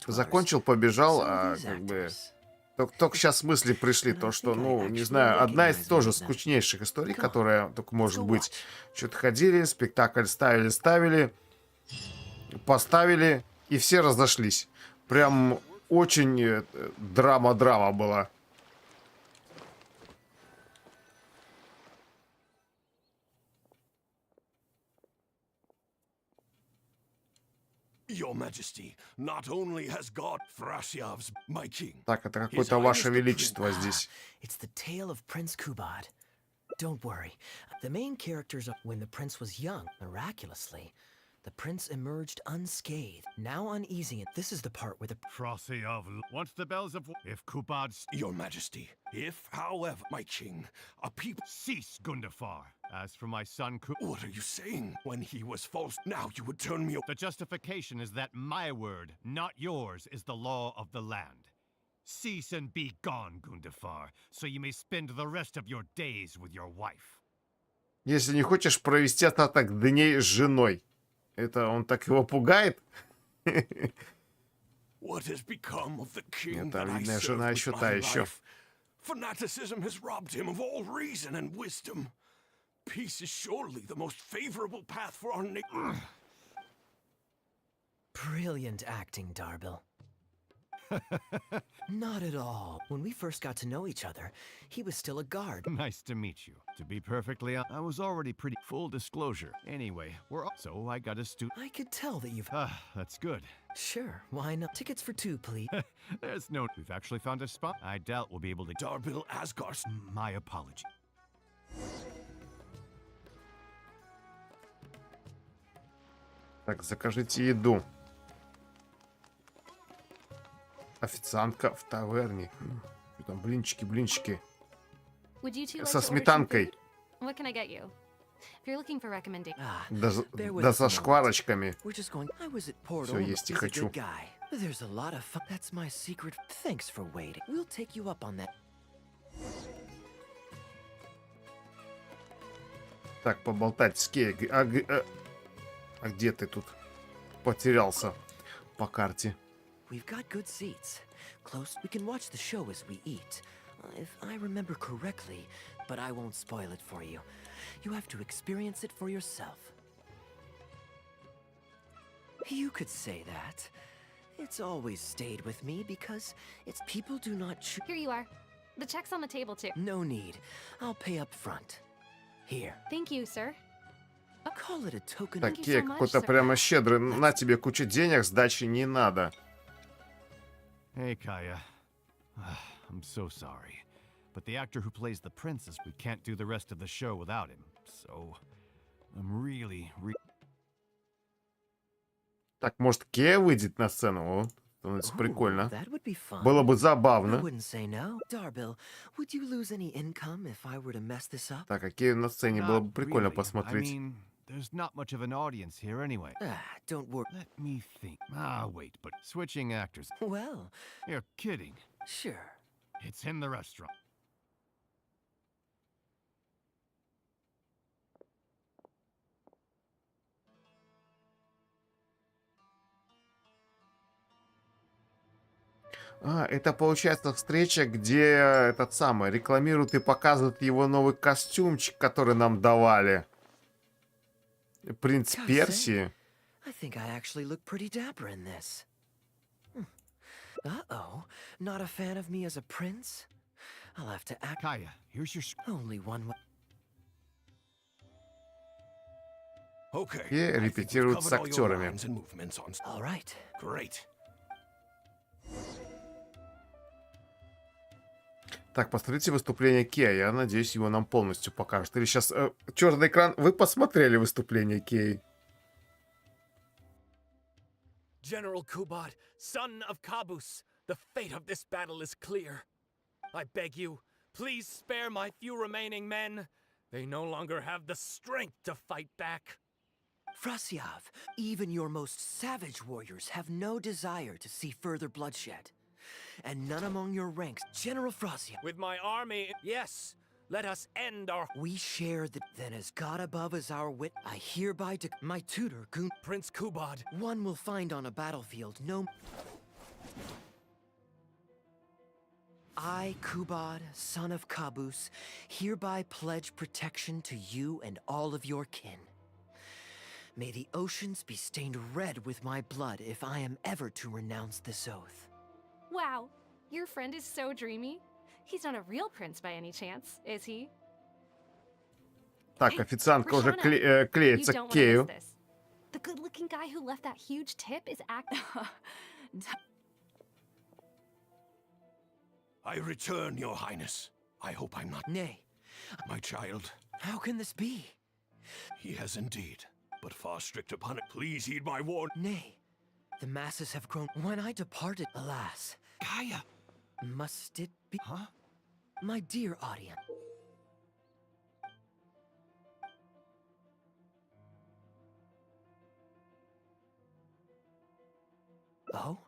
S1: Закончил, побежал, а как бы... Только сейчас мысли пришли, то что, ну, не знаю, одна из тоже скучнейших историй, которая только может быть. Что-то ходили, спектакль ставили, поставили, и все разошлись. Прям очень драма была.
S12: Your Majesty, not only has God Thrasiav's, my king.
S1: Так, это какое-то ваше величество здесь.
S19: It's the tale of Prince Kubad. Don't worry. The main characters are when the prince was young, miraculously. The prince emerged unscathed, now uneasy. This is the part where the
S20: Thrasiav, once the bells of... If Kubad's...
S12: Your Majesty, if, however, my king, a people...
S20: Cease, Gundafar. As for my son
S12: What are you saying? When he was false, now you would turn me...
S20: The justification is that my word, not yours, is the law of the land. Cease and be gone, Gundafar, so you may spend the rest of your days with your wife.
S1: Если не хочешь провести остаток дней с женой. Это он так его пугает?
S12: What has become of the king
S1: Это
S12: that I
S1: видная
S12: served
S1: жена
S12: with
S1: еще
S12: my
S1: та еще.
S12: life? Fanaticism has robbed him of all reason and wisdom. Peace is surely the most favorable path for our nation.
S19: Brilliant acting, Darbil. Not at all. When we first got to know each other, he was still a guard.
S20: Nice to meet you. To be perfectly honest, I was already pretty full disclosure. Anyway, so I got a
S19: I could tell that you've...
S20: that's good.
S19: Sure, why not? Tickets for 2, please.
S20: There's no... We've actually found a spot. I doubt we'll be able to...
S12: Darbil Asgars.
S20: My apology.
S1: Так, закажите еду. Официантка в таверне. Что там, блинчики.
S17: Would you two like
S1: Со
S17: to order some
S1: сметанкой.
S17: food? What can I get you? If you're looking for recommendations.
S1: Да со шкварочками.
S19: We're just going... I was at Portal.
S1: Все есть и
S19: He's a
S1: хочу.
S19: good guy. There's a lot of fun. That's my secret. Thanks for waiting. We'll take you up on that.
S1: Так, поболтать с Кей. А где ты тут потерялся по карте?
S19: We've got good seats. Close. We can watch the show as we eat. If I remember correctly, but I won't spoil it for you. You have to experience it for yourself. You could say that. It's always stayed with me because it's people do not choose.
S17: Here you are. The check's on the table too.
S19: No need. I'll pay up front. Here.
S17: Thank you, sir.
S19: Call it a token.
S1: Так, Кей какой-то прямо щедрый. На тебе куча денег, сдачи не надо.
S20: Hey, Kaya. I'm so sorry. But the actor who plays the princess, we can't do the rest of the show without him. So, I'm really...
S1: Так, может, Кея выйдет на сцену? О, становится прикольно. Было бы забавно. Так, а Кею на сцене было бы прикольно посмотреть.
S20: There's not much of an audience here anyway.
S19: Don't worry.
S20: Let me think. Wait, but switching actors.
S19: Well...
S20: You're kidding.
S19: Sure.
S20: It's in the restaurant.
S1: Это получается встреча, где этот самый рекламируют и показывают его новый костюмчик, который нам давали. Принц Персии.
S19: I think I actually look pretty dapper in this. Uh-oh, not a fan of me as a prince? I'll have to act...
S20: Kaya, here's your...
S19: Only one way...
S12: Okay.
S1: И репетируют с актерами.
S19: All right.
S12: Great.
S1: Так, посмотрите выступление Кея. Я надеюсь, его нам полностью покажут. Или сейчас черный экран. Вы посмотрели выступление Кеи?
S21: General Kubad, son of Kabus, the fate of this battle is clear. I beg you, please spare my few remaining men. They no longer have the strength to fight back.
S19: Frasyav, even your most savage warriors have no desire to see further bloodshed. And none among your ranks, General Frasyav.
S21: With my army, yes, let us end our...
S19: We share the... Then as God above is our wit, I hereby my tutor,
S21: Prince Kubad.
S19: One will find on a battlefield no... I, Kubad, son of Kabus, hereby pledge protection to you and all of your kin. May the oceans be stained red with my blood if I am ever to renounce this oath.
S17: Wow, your friend is so dreamy. He's not a real prince by any chance, is he?
S1: Так, официантка уже клеится к Кею.
S17: The good-looking guy who left that huge tip is acting.
S12: I return, Your Highness. I hope I'm not...
S19: Nay.
S12: My child.
S19: How can this be?
S12: He has indeed, but far strict upon it. Please heed my warning.
S19: Nay. The masses have grown. When I departed, alas.
S12: Kaya!
S19: Must it be?
S12: Huh?
S19: My dear audience. Oh?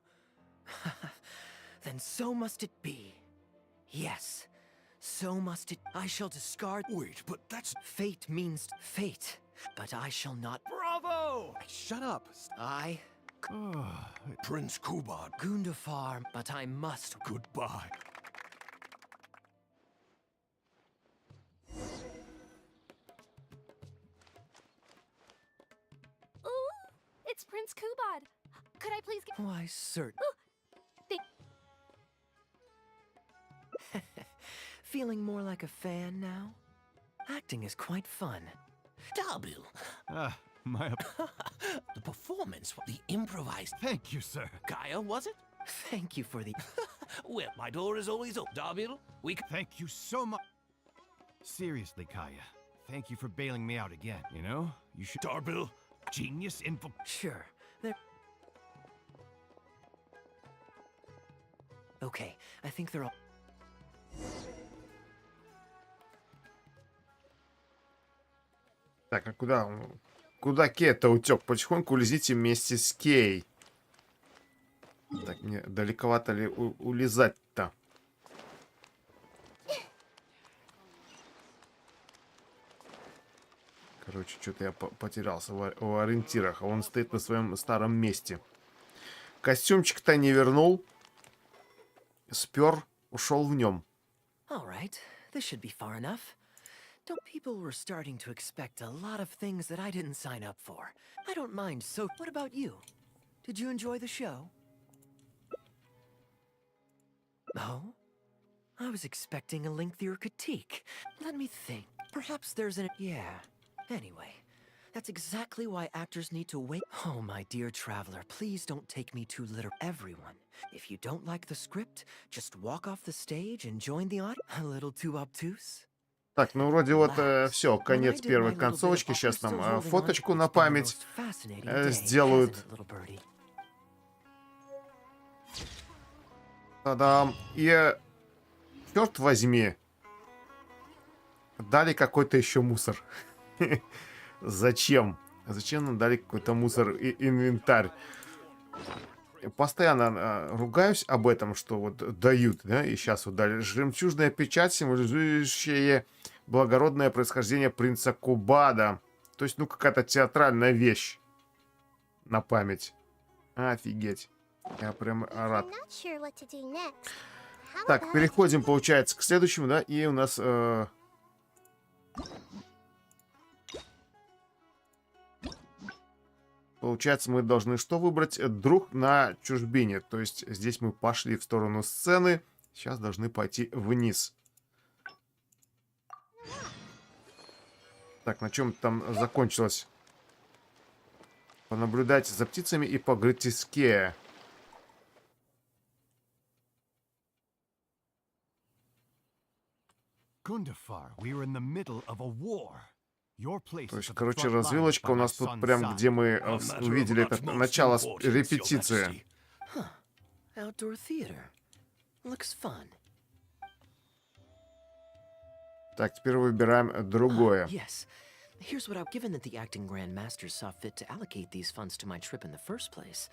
S19: Then so must it be. Yes, so must it. I shall discard...
S12: Wait, but that's...
S19: Fate means fate, but I shall not...
S20: Bravo! Shut up.
S12: Prince Kubad.
S19: Gundafar, but I must...
S12: Goodbye.
S17: Ooh, it's Prince Kubad. Could I please get...
S19: Why, certain... feeling more like a fan now? Acting is quite fun.
S12: Double.
S20: My...
S12: The performance, the improvised.
S20: Thank you, sir.
S12: Kaya, was it?
S19: Thank you for the...
S12: Well, my door is always open. Double, we...
S20: Thank you so much. Seriously, Kaya. Thank you for bailing me out again. You know, you should...
S12: Double.
S20: Genius info...
S19: Sure. Okay, I think they're all...
S1: Так, а куда? Куда Кей-то утек? Потихоньку улезите вместе с Кей. Так, мне далековато ли улезать-то? Короче, что-то я потерялся в ориентирах. А он стоит на своем старом месте. Костюмчик-то не вернул. Спер, ушел в нем.
S19: All right, this should be far enough. People were starting to expect a lot of things that I didn't sign up for. I don't mind, so what about you? Did you enjoy the show? Oh? I was expecting a lengthier critique. Let me think. Perhaps there's an... Yeah. Anyway, that's exactly why actors need to wait. Oh, my dear traveler, please don't take me too literal. Everyone, if you don't like the script, just walk off the stage and join the audience. A little too obtuse?
S1: Так, ну вроде вот все, конец первой концовочки. Сейчас нам фоточку на память сделают. Та-дам! И, черт возьми, дали какой-то еще мусор. Зачем? Зачем нам дали какой-то мусор и инвентарь? Постоянно ругаюсь об этом, что вот дают, да, и сейчас вот дали жемчужная печать, символизирующая благородное происхождение принца Кубада. То есть, ну, какая-то театральная вещь на память. Офигеть. Я прям рад. Так, переходим, получается, к следующему, да, и у нас... Получается, мы должны что выбрать? Друг на чужбине. То есть здесь мы пошли в сторону сцены. Сейчас должны пойти вниз. Так, на чем там закончилось? Понаблюдайте за птицами и погрытиске.
S20: Gundafar, we were in the middle of a war.
S1: То есть, короче, развилочка у нас тут прям, где мы увидели это начало репетиции. Так, теперь выбираем другое.
S19: Here's what I've given that the acting grandmasters saw fit to allocate these funds to my trip in the first place.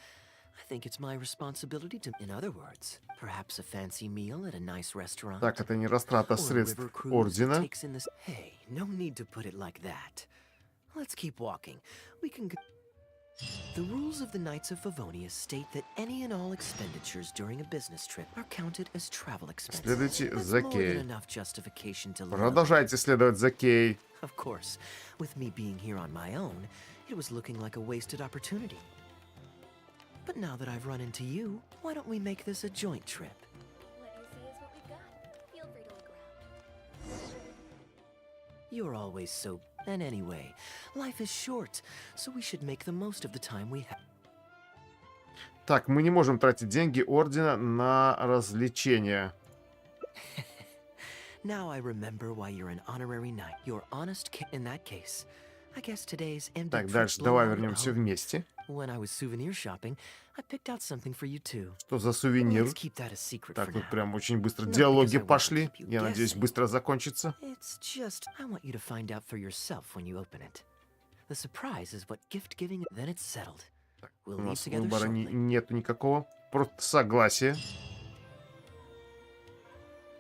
S19: I think it's my responsibility to, in other words, perhaps a fancy meal at a nice restaurant.
S1: Так, это не растрата средств ордена.
S19: Hey, no need to put it like that. Let's keep walking. We can. The rules of the Knights of Favonius state that any and all expenditures during a business trip are counted as travel expenses.
S1: Следуйте за Кей.
S19: Justification to
S1: Продолжайте следовать за Кей.
S19: Of course, with me being here on my own, it was looking like a wasted opportunity. But now that I've run into you, why don't we make this a joint trip?
S8: What you see is what we've got. Feel free to look around.
S19: You're always so... And anyway, life is short, so we should make the most of the time we have.
S1: Так, мы не можем тратить деньги ордена на развлечения.
S19: Now I remember why you're an honorary knight. You're honest in that case. I guess today's empty.
S1: Так, дальше давай вернемся вместе.
S19: When I was souvenir shopping, I picked out something for you too.
S1: Что за сувенир? Так, тут прям очень быстро диалоги пошли. Я надеюсь, быстро закончится.
S19: It's just I want you to find out for yourself when you open it. The surprise is what gift giving, then it's settled.
S1: У нас выбора нету никакого. Просто согласие.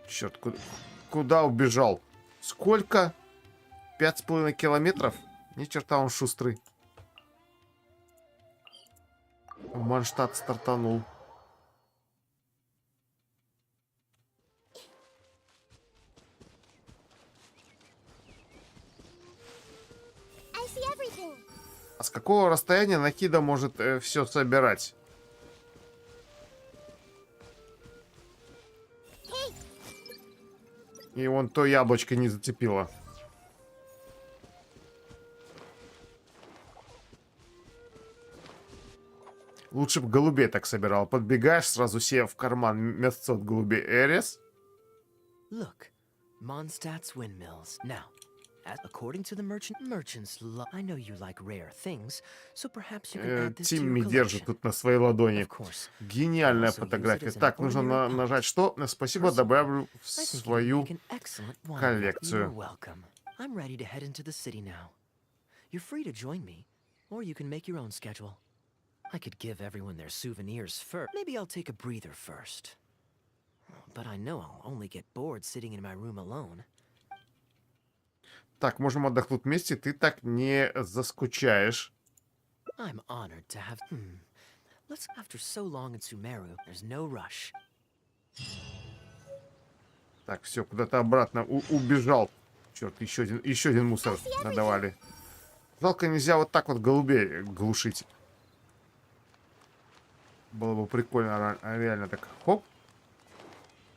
S1: Черт, куда убежал? Сколько? 5,5 километров? Ни черта он шустрый. Манштадт стартанул. А с какого расстояния Накида может все собирать? И вон то яблочко не зацепило. Лучше бы голубей так собирал. Подбегаешь, сразу себе в карман мясцо от голубей. Эрис?
S19: Look, Mondstadt's windmills. Now, according to the merchants I know you like rare things, so perhaps you can add this to your
S1: Тимми держит
S19: collection.
S1: тут на своей ладони.
S19: Of course.
S1: Гениальная
S19: Also use it
S1: фотография.
S19: as an
S1: Так, нужно
S19: ordinary
S1: нажать что? Спасибо, добавлю в свою коллекцию.
S19: You're welcome. I'm ready to head into the city now. You're free to join me, or you can make your own schedule. I could give everyone their souvenirs first. Maybe I'll take a breather first. But I know I'll only get bored sitting in my room alone.
S1: Так, можем отдохнуть вместе, ты так не заскучаешь.
S19: I'm honored to have... Let's... After so long in Sumeru, there's no rush.
S1: Так, все, куда-то обратно убежал. Черт, еще один мусор надавали. Жалко, нельзя вот так вот голубей глушить. Было бы прикольно, реально так. Хоп.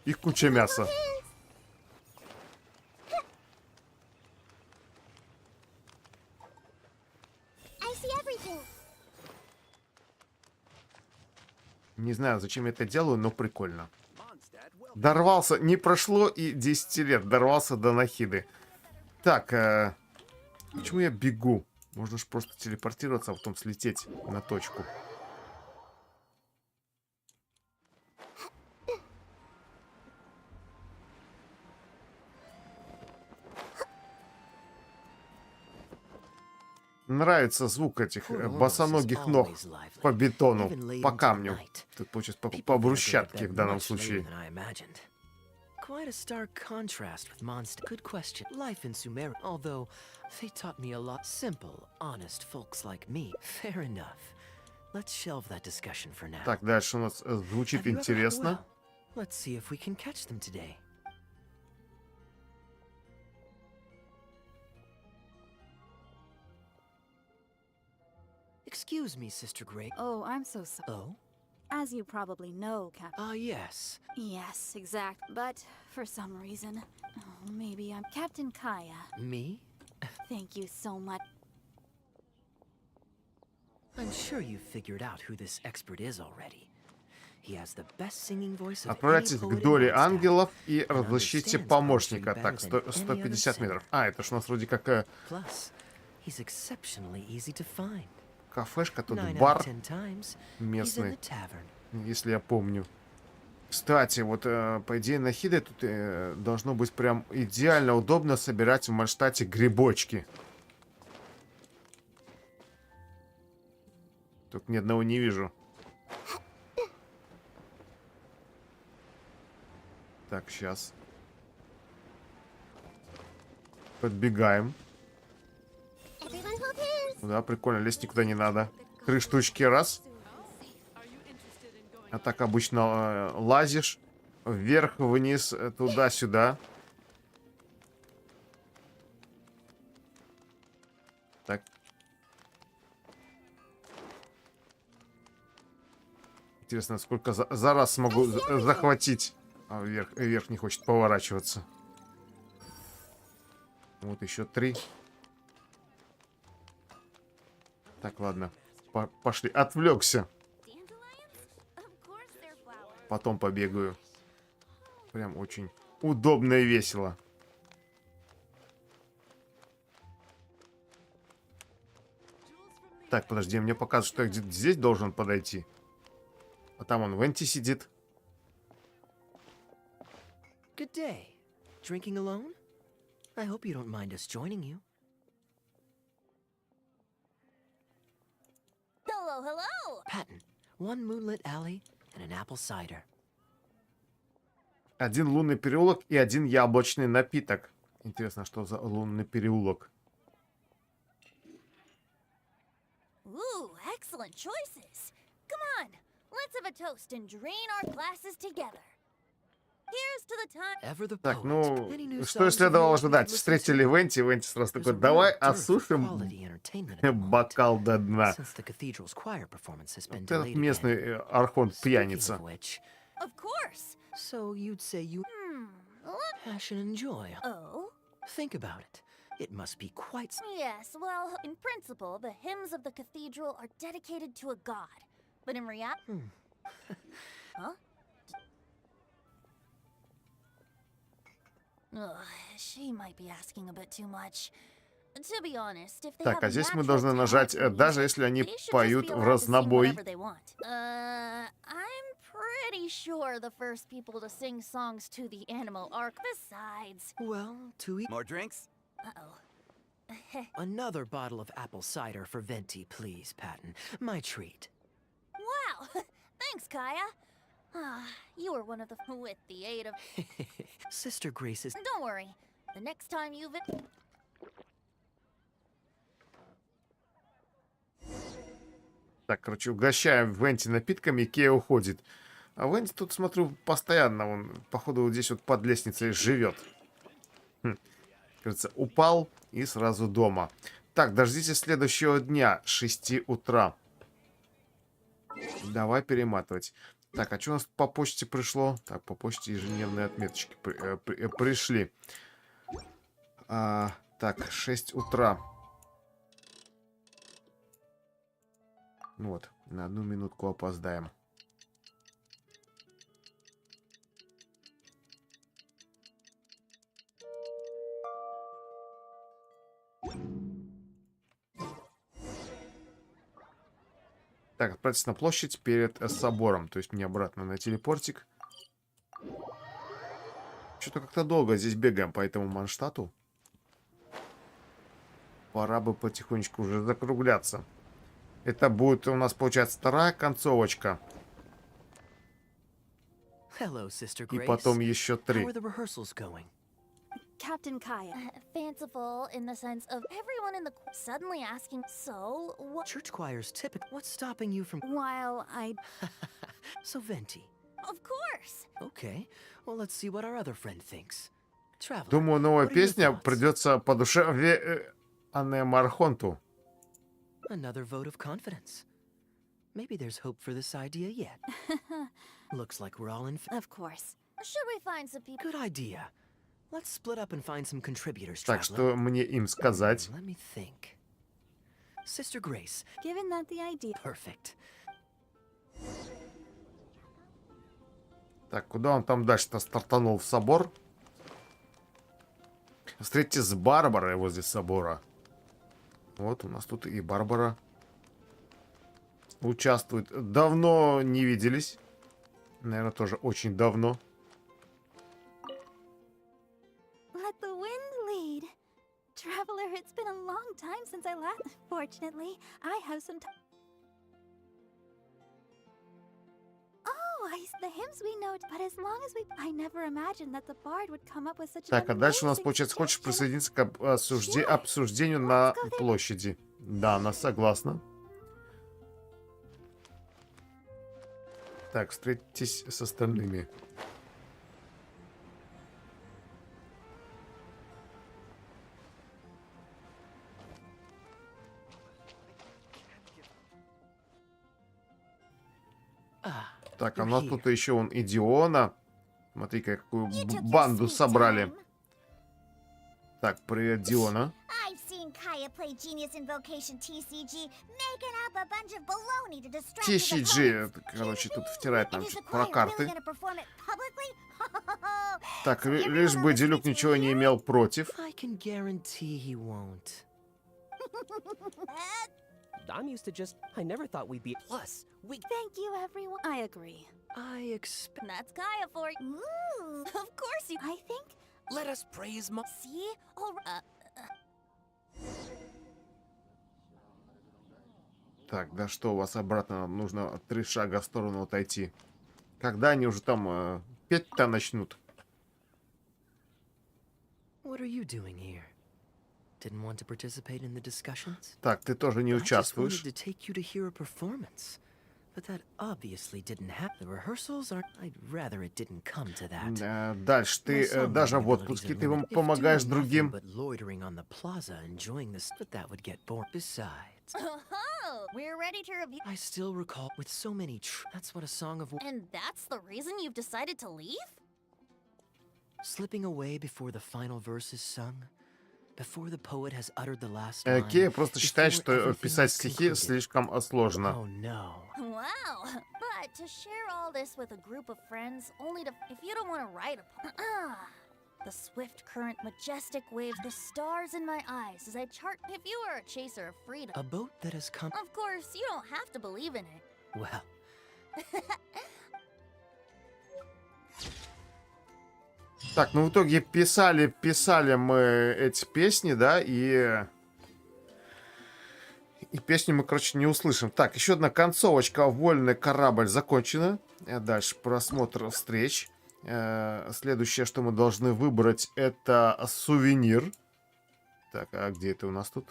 S1: И куча мяса. Не знаю, зачем я это делаю, но прикольно. Дорвался. Не прошло и 10 лет. Дорвался до Нахиды. Так, почему я бегу? Можно же просто телепортироваться, а потом слететь на точку. Нравится звук этих босоногих ног по бетону, по камню. Тут получится по брусчатке в данном случае.
S19: Quite a stark contrast with Mondstadt. Good question. Life in Sumeru, although they taught me a lot. Simple, honest folks like me. Fair enough. Let's shelve that discussion for now.
S1: Так, дальше у нас звучит интересно.
S19: Let's see if we can catch them today. Excuse me, Sister Grey.
S2: Oh, I'm so sorry.
S19: Oh?
S2: As you probably know, Captain.
S19: Yes.
S2: Yes, exact. But for some reason, maybe I'm Captain Kaya.
S19: Me?
S2: Thank you so much.
S19: I'm sure you figured out who this expert is already. He has the best singing voice of
S1: Отправляйтесь
S19: any
S1: к
S19: poet in
S1: доле
S19: Mondstadt.
S1: ангелов и разыщите
S19: understands
S1: помощника.
S19: poetry
S1: Так,
S19: better than any
S1: 150
S19: other
S1: метров.
S19: singer.
S1: А, это ж у нас вроде как
S19: Plus, he's exceptionally easy to find.
S1: кафешка, тут
S19: 9 out of
S1: бар
S19: 10 times, he's in
S1: местный,
S19: the tavern.
S1: если я помню. Кстати, вот по идее на Хиде тут должно быть прям идеально удобно собирать в Мальштате грибочки. Тут ни одного не вижу. Так, сейчас. Подбегаем. Да, прикольно, лезть никуда не надо. 3 штучки, раз. А так обычно лазишь вверх, вниз, туда-сюда. Так. Интересно, сколько за раз смогу захватить. А вверх не хочет поворачиваться. Вот еще 3. Так, ладно. Пошли. Отвлекся. Потом побегаю. Прям очень удобно и весело. Так, подожди, мне показывают, что я где-то здесь должен подойти. А там он Венти сидит.
S19: Good day. Drinking alone? I hope you don't mind us joining you.
S10: Hello, hello!
S19: Patton, 1 moonlit alley and an apple cider.
S1: 1 лунный переулок и 1 яблочный напиток. Интересно, что за лунный переулок?
S10: Ooh, excellent choices. Come on, let's have a toast and drain our glasses together. Here's to the time.
S19: Ever the
S1: Так,
S19: poet.
S1: ну,
S19: Any new
S1: что и
S19: songs
S1: следовало
S19: of yours
S1: ожидать.
S19: you'd listen
S1: Встретили
S19: to?
S1: Венти, Венти сразу такой,
S19: There's a
S1: давай
S19: real dearth of
S1: осушим
S19: quality entertainment at the moment,
S1: бокал до дна.
S19: since the cathedral's choir performance has been
S1: Вот этот
S19: delayed
S1: местный архонт
S19: Speaking
S1: пьяница.
S19: of which,
S10: Of course.
S19: so you'd say you...
S10: Let
S19: passion and joy.
S16: Oh?
S19: Think about it. It must be quite...
S2: Yes, well, in principle, the hymns of the cathedral are dedicated to a god. But in reality... Huh? Ugh, she might be asking a bit too much. To be honest, if they
S1: Так,
S2: have
S1: а
S2: a
S1: здесь мы
S2: natural
S1: должны
S2: talent
S1: нажать,
S2: for
S1: даже
S2: music,
S1: если они
S2: they should just
S1: поют
S2: be
S1: в
S2: allowed to sing
S1: разнобой.
S2: whatever they want. I'm pretty sure the first people to sing songs to the animal arc. Besides...
S19: Well, to eat...
S11: More drinks?
S2: Uh-oh.
S19: Another bottle of apple cider for Venti, please, Patton. My treat.
S2: Wow! Thanks, Kaya. You were one of the... with the aid of...
S19: Sister Grace is...
S2: Don't worry. The next time you...
S1: Так, короче, угощаем Венти напитками, Кея уходит. А Венти тут, смотрю, постоянно, он, походу, вот здесь вот под лестницей живет. Кажется, упал и сразу дома. Так, дождитесь следующего дня, 6 утра. Давай перематывать. Так, а что у нас по почте пришло? Так, по почте ежедневные отметочки пришли. Так, 6 утра. Вот, на 1 минутку опоздаем. Так, отправиться на площадь перед собором. То есть мне обратно на телепортик. Что-то как-то долго здесь бегаем по этому Манштату. Пора бы потихонечку уже закругляться. Это будет у нас, получается, вторая концовочка.
S19: Hello, Sister
S1: И
S19: Grace.
S1: потом еще 3.
S19: How are the rehearsals going?
S2: Captain Kaya. Fanciful in the sense of everyone in the... suddenly asking, so, what...
S19: Church choirs typically... What's stopping you from...
S2: While I...
S19: So, Venti.
S2: Of course!
S19: Okay, well, let's see what our other friend thinks. Traveler,
S1: Думаю, новая
S19: what are your
S1: песня
S19: thoughts?
S1: придется по душе Анне Мархонту.
S19: Another vote of confidence. Maybe there's hope for this idea yet. Looks like we're all in...
S2: Of course. Should we find some people...
S19: Good idea. Let's split up and find some contributors,
S1: Так,
S19: Traveler.
S1: что мне им сказать?
S19: Let me think. Sister Grace.
S6: Given that the idea...
S19: Perfect.
S1: Так, куда он там дальше-то стартанул? В собор? Встретитесь с Барбарой возле собора. Вот, у нас тут и Барбара участвует. Давно не виделись. Наверное, тоже очень давно.
S2: Let the wind lead. Traveler, it's been a long time since I last... Fortunately, I have some time... The hymns we know, but as long as we... I never imagined that the bard would come up with such
S1: Так, а дальше у нас, получается, хочешь присоединиться к обсуждению на площади. Да, она согласна. Так, встретитесь с остальными. Так, а у нас тут еще он и Диона. Смотри-ка, какую банду собрали. Так, привет, Диона.
S4: I've seen Kaya play genius invocation TCG, making up a bunch of baloney to distract his
S1: TCG, короче, тут втирает нам что-то про карты. Так, лишь бы Делюк ничего не имел против.
S19: I can guarantee he won't.
S11: I'm used to just... I never thought we'd be... Plus, we...
S2: Thank you, everyone. I agree.
S19: I expect...
S2: That's Kaya for you. Ooh, of course you... I think...
S11: Let us praise Mo...
S2: See? All
S1: Так, да что у вас обратно? Нам нужно 3 шага в сторону отойти. Когда они уже там петь-то начнут?
S19: What are you doing here? Didn't want to participate in the discussions?
S1: Так, ты тоже не
S19: I just
S1: участвуешь.
S19: wanted to take you to hear a performance. But that obviously didn't happen. The rehearsals aren't... I'd rather it didn't come to that.
S1: Дальше ты даже в отпуске ты помогаешь другим.
S19: But loitering on the plaza, enjoying this... But that would get bored. Besides...
S2: Oh, we're ready to review...
S19: I still recall with so many... That's what a song of...
S2: And that's the reason you've decided to leave?
S19: Slipping away before the final verse is sung, before the poet has uttered the last line.
S1: Кея просто считает,
S19: before
S1: что
S19: everything
S1: писать
S19: is
S1: стихи
S19: concluded.
S1: слишком сложно.
S19: Oh no.
S2: Wow, but to share all this with a group of friends, only to if you don't want to write a the swift current, majestic waves, the stars in my eyes as I chart. If you were a chaser of freedom,
S19: A boat that has come.
S2: of course you don't have to believe in it.
S19: Well,
S1: Так, ну в итоге писали мы эти песни, да, и песню мы, короче, не услышим. Так, еще одна концовочка. Вольный корабль закончена. Дальше просмотр встреч. Следующее, что мы должны выбрать, это сувенир. Так, а где это у нас тут?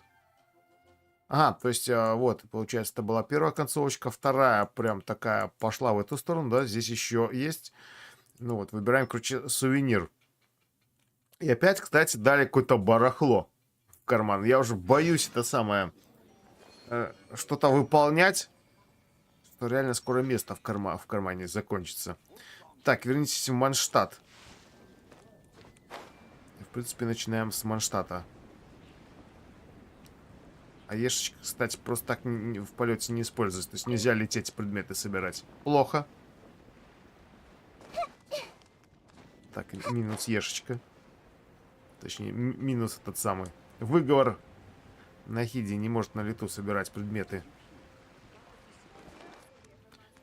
S1: Ага, то есть, вот, получается, это была первая концовочка. Вторая прям такая пошла в эту сторону, да, здесь еще есть. Ну вот, выбираем, короче, сувенир. И опять, кстати, дали какое-то барахло в карман. Я уже боюсь это самое что-то выполнять, что реально скоро место в кармане закончится. Так, вернитесь в Манштадт. В принципе, начинаем с Манштадта. А ешечка, кстати, просто так в полете не используется. То есть нельзя лететь предметы собирать. Плохо. Так, минус ешечка. Точнее, минус этот самый. Выговор. Нахиди не может на лету собирать предметы.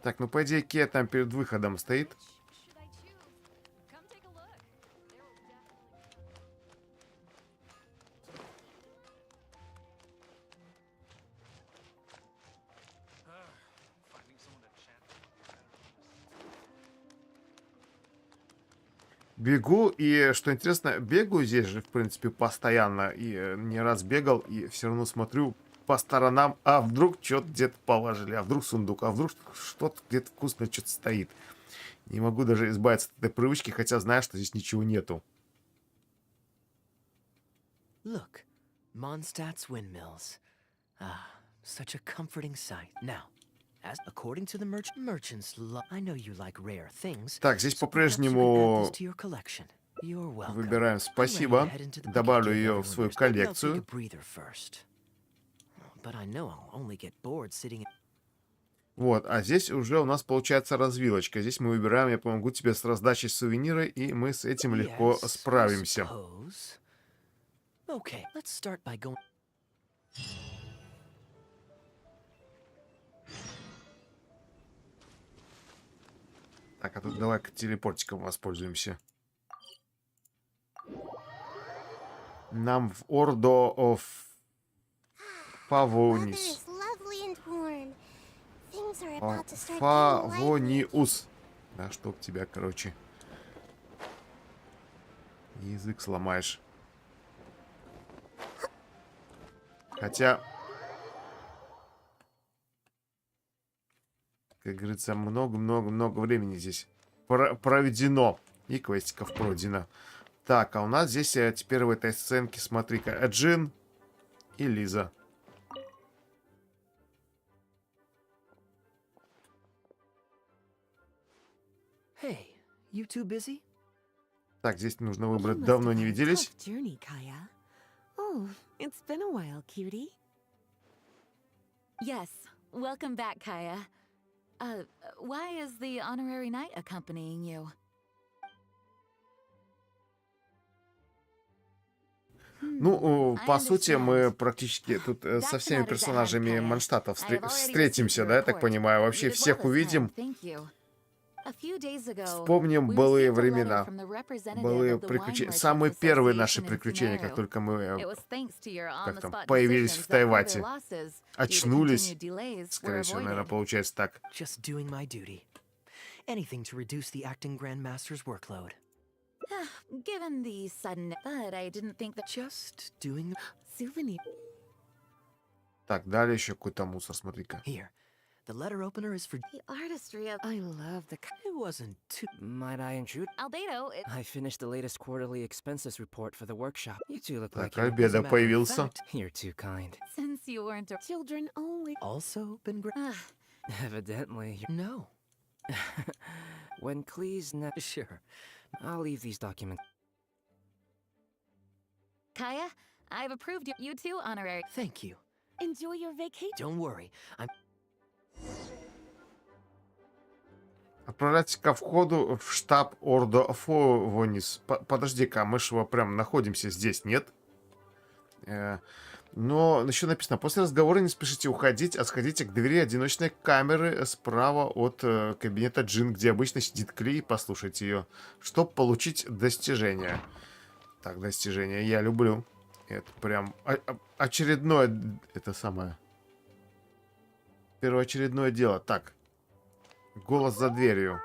S1: Так, ну по идее, Кея там перед выходом стоит. Бегу, и, что интересно, бегаю здесь же, в принципе, постоянно. И не раз бегал, и все равно смотрю по сторонам. А вдруг что-то где-то положили, а вдруг сундук, а вдруг что-то где-то вкусное что-то стоит. Не могу даже избавиться от этой привычки, хотя знаю, что здесь ничего нету.
S19: look, Mondstadt's windmills. Ah, such a comforting sight. Now, as according to the merchants, I know you like rare things.
S1: Так, здесь по-прежнему
S19: To your collection. You're welcome.
S1: выбираем «Спасибо». Добавлю ее в свою коллекцию.
S19: But I know I'll only get bored sitting.
S1: Вот, а здесь уже у нас получается развилочка. Здесь мы выбираем «Я помогу тебе с раздачей сувенира», и мы с этим легко справимся.
S19: Okay, let's start by going.
S1: Так, а тут давай-ка телепортиком воспользуемся. Нам в Ордо Фавонис. Фавониус. Да, чтоб тебя, короче, язык сломаешь. Хотя, как говорится, много-много-много времени здесь проведено. И квестиков пройдено. Так, а у нас здесь теперь в этой сценке, смотри-ка, Джин и Лиза.
S19: Hey, you two busy?
S1: Так, здесь нужно выбрать «Давно не виделись».
S13: Oh, it's been a while, cutie.
S17: Yes, welcome back, Kaya. Why is the honorary knight accompanying you?
S1: Ну, по сути, мы практически тут со всеми персонажами Манштадта встретимся, да, я так понимаю. Вообще всех увидим. Вспомним былые времена. Былые приключения. Самые первые наши приключения, как только мы как там, появились в Тайвате. Очнулись. Скорее всего, наверное, получается так.
S19: Just doing my duty. Anything to reduce the acting grandmaster's workload.
S17: Given the sudden, but I didn't think that.
S19: Just doing
S13: souvenir.
S1: Так, далее еще какой-то мусор, смотри-ка.
S19: Here. The letter opener is for
S13: the artistry of. I love the.
S19: It wasn't too.
S3: Might I intrude?
S17: Albedo.
S3: I finished the latest quarterly expenses report for the workshop. You two look like
S1: Так, Альбедо появился.
S3: You're too kind.
S17: Since you weren't
S13: children only.
S19: Also been
S3: Evidently.
S19: No.
S3: When Cleese
S19: Sure.
S3: I'll leave these documents.
S17: Kaya, I've approved you two honorary.
S19: Thank you.
S16: Enjoy your vacation.
S19: Don't worry. I'm...
S1: Отправляйтесь ко входу в штаб Ордо Фовонис. Подожди-ка, мы же прям находимся здесь, нет? Но еще написано: после разговора не спешите уходить, а сходите к двери одиночной камеры справа от кабинета Джин, где обычно сидит Кли, и послушайте ее, чтобы получить достижение. Так, достижение я люблю. Это прям очередное, это самое, первоочередное дело. Так, голос за дверью.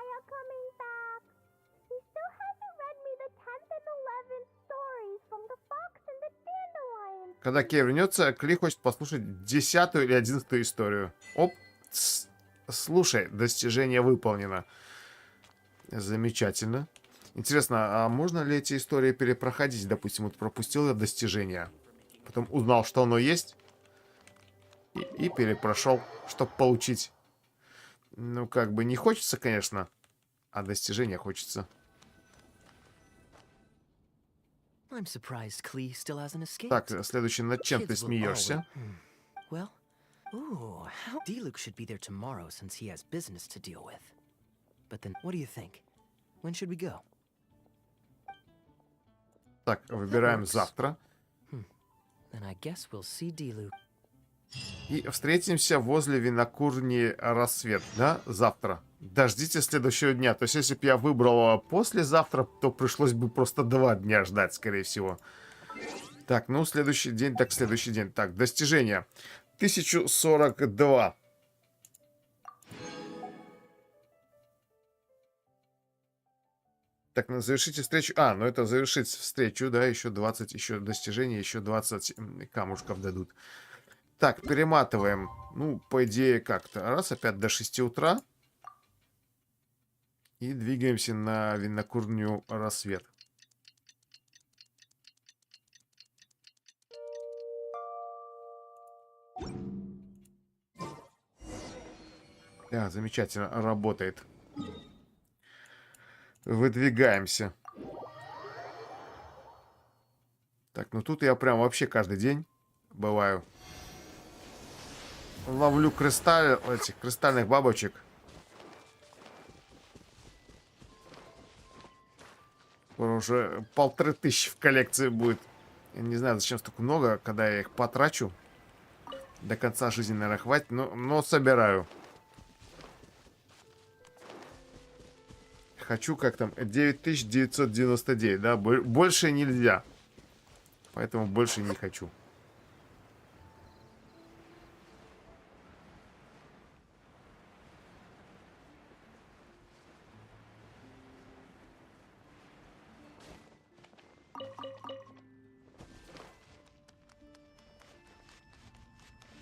S1: Когда Кей вернется, Кли хочет послушать 10-ю или 11-ю историю. Оп, слушай, достижение выполнено. Замечательно. Интересно, а можно ли эти истории перепроходить? Допустим, вот пропустил я достижение, потом узнал, что оно есть, и перепрошел, чтобы получить. Ну, как бы не хочется, конечно, а достижение хочется.
S19: I'm surprised Klee still hasn't escaped.
S1: Так, следующий, над чем ты
S19: Kids will
S1: смеешься?
S19: always- Well, ooh, how D-Luke should be there tomorrow since he has business to deal with. But then, what do you think? When should we go?
S1: Так, выбираем завтра.
S19: Then I guess we'll see D-Luke.
S1: И встретимся возле винокурни «Рассвет», да, завтра. Дождите следующего дня. То есть, если бы я выбрал послезавтра, то пришлось бы просто 2 дня ждать, скорее всего. Так, ну, следующий день, так, следующий день. Так, достижение. 1042. Так, ну, завершите встречу. А, ну это завершить встречу, да, еще 20, еще достижение, еще 20 камушков дадут. Так, перематываем. Ну, по идее, как-то. Раз, опять до 6 утра. И двигаемся на винокурню «Рассвет». Да, замечательно, работает. Выдвигаемся. Так, ну тут я прям вообще каждый день бываю. Ловлю этих кристальных бабочек. Скоро уже 1500 в коллекции будет. Я не знаю, зачем столько много, когда я их потрачу. До конца жизни, наверное, хватит, но собираю. Хочу, как там, 9999, да? Больше нельзя. Поэтому больше не хочу.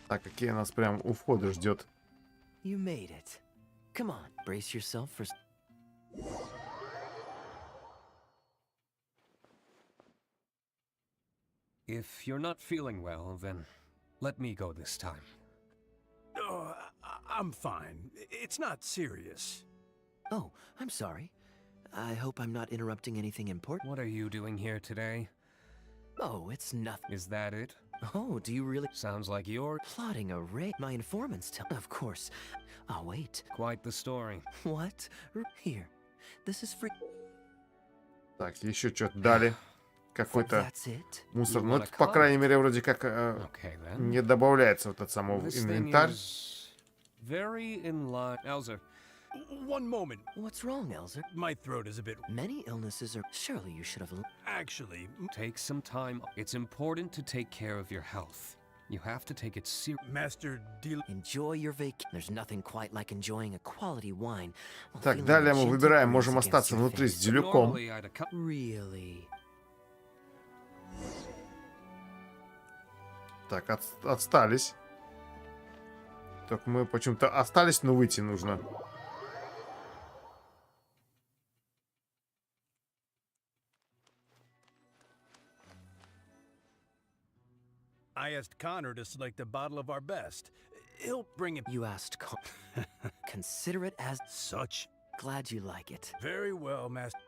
S1: Так, какие нас прям у входа ждет.
S19: You made it. Come on, brace yourself for...
S9: If you're not feeling well, then let me go this time.
S12: Oh, I'm fine. It's not serious.
S19: Oh, I'm sorry. I hope I'm not interrupting anything important.
S9: What are you doing here today?
S19: Oh, it's nothing.
S9: Is that it?
S19: Oh, do you really?
S9: Sounds like you're
S19: Plotting a raid. My informants tell... Of course. I'll wait.
S9: Quite the story.
S19: What? Here. This is free.
S1: Так, еще что-то дали. Какой-то мусор. Ну, это, по крайней мере, вроде как не добавляется вот этот самый инвентарь.
S9: Very in line. Elzer.
S12: One moment.
S19: What's wrong, Elzer?
S12: My throat is a bit...
S19: Many illnesses are... Surely you should have...
S12: Actually...
S9: Take some time. It's important to take care of your health. You have to take it seriously.
S12: Master deal...
S19: Enjoy your vacation. There's nothing quite like enjoying a quality wine.
S1: Так, далее мы выбираем, можем остаться внутри с Делюком.
S19: Really?
S1: Так, отстались. Так, мы почему-то остались, но выйти нужно.
S12: I asked Connor to select a bottle of our best. He'll bring it...
S19: You asked Connor. Consider it as...
S12: Such.
S19: Glad you like it.
S12: Very well, Master.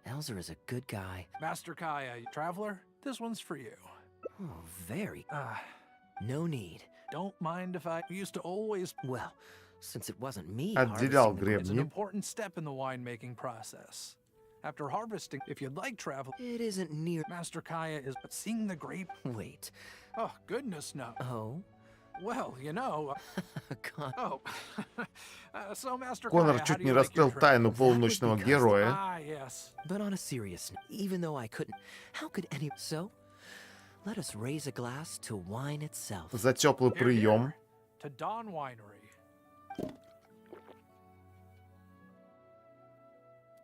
S19: Elzer is a good guy.
S14: Master Kaya, traveler, this one's for you.
S19: Oh, very. No need.
S14: Don't mind if I used to always...
S19: Well, since it wasn't me
S1: Отделял
S19: harvesting the
S14: It's an
S1: гребни.
S14: important step in the winemaking process. After harvesting, if you'd like travel...
S19: It isn't near...
S14: Master Kaya is... But seeing the grape...
S19: Wait.
S14: Oh, goodness, no.
S19: Oh?
S14: Well, you know... Oh. So, Master
S1: Конор
S14: Kaya, how
S1: чуть
S14: do
S1: не
S14: you like your
S1: раскрыл
S14: trip?
S1: тайну полуночного героя.
S14: Ah, yes.
S19: But on a serious note, even though I couldn't... How could any... So? Let us raise a glass to wine itself.
S1: За теплый прием.
S14: To Dawn Winery.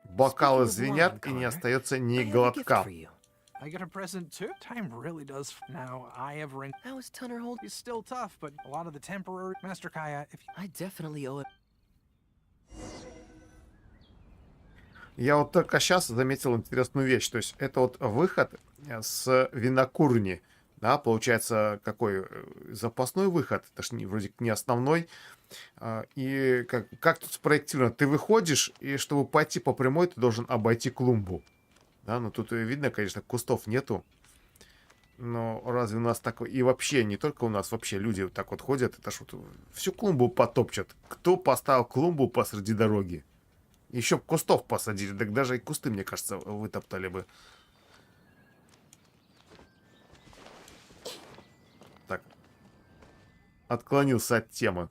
S1: Бокалы звенят, и не остается ни глотка.
S14: I get a present too? Time really does. Now, I have ring.
S19: How is Tunner hold?
S14: He's still tough, but a lot of the temporary... Master Kaya, if you...
S19: I definitely owe it.
S1: Я вот только сейчас заметил интересную вещь. То есть это вот выход с винокурни. Да, получается, какой запасной выход. Это ж вроде не основной. И как тут спроектировано? Ты выходишь, и чтобы пойти по прямой, ты должен обойти клумбу. Да, ну тут видно, конечно, кустов нету. Но разве у нас так... И вообще, не только у нас, вообще люди вот так вот ходят. Это ж вот всю клумбу потопчат. Кто поставил клумбу посреди дороги? Еще б кустов посадили. Так даже и кусты, мне кажется, вытоптали бы. Так. Отклонился от темы.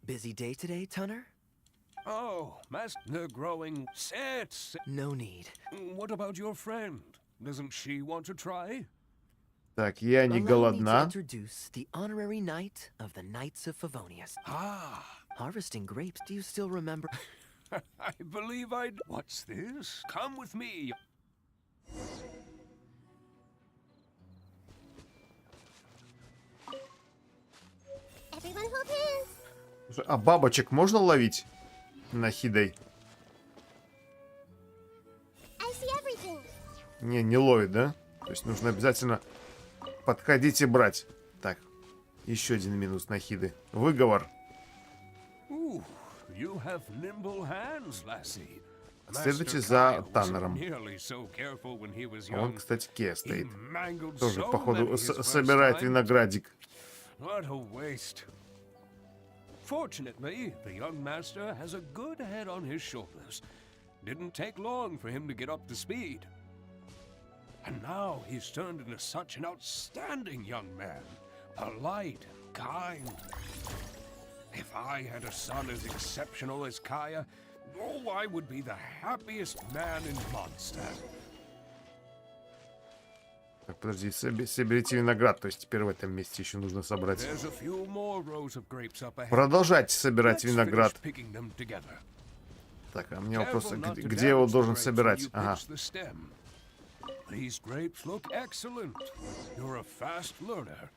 S19: Busy day today, Tunner?
S12: Oh, Master growing sets.
S19: No need.
S12: What about your friend? Doesn't she want to try?
S1: Так, я не
S19: Allow me to
S1: голодна.
S19: introduce the honorary knight of the Knights of Favonius.
S12: Ah.
S19: Harvesting grapes, do you still remember?
S12: I believe I'd... What's this? Come with me.
S4: Everyone hold hands.
S1: Слушай, а бабочек можно ловить нахидой?
S4: I see everything.
S1: Не ловит, да? То есть нужно обязательно подходить и брать. Так, еще один минус нахиды. Выговор.
S12: Ooh, you have nimble hands, lassie.
S1: Следуйте за Таннером. Он, кстати, Кея стоит. Тоже, походу, собирает виноградик.
S12: What a waste. Fortunately, the young master has a good head on his shoulders. Didn't take long for him to get up to speed. And now he's turned into such an outstanding young man. Polite and kind. If I had a son as exceptional as Kaya, oh, I would be the happiest man in Mondstadt.
S1: Так, подожди, соберите виноград. То есть теперь в этом месте еще нужно собрать. Продолжайте собирать виноград. Так, а у меня вопрос, где я его должен собирать? Ага.
S12: These grapes look excellent. You're a fast learner.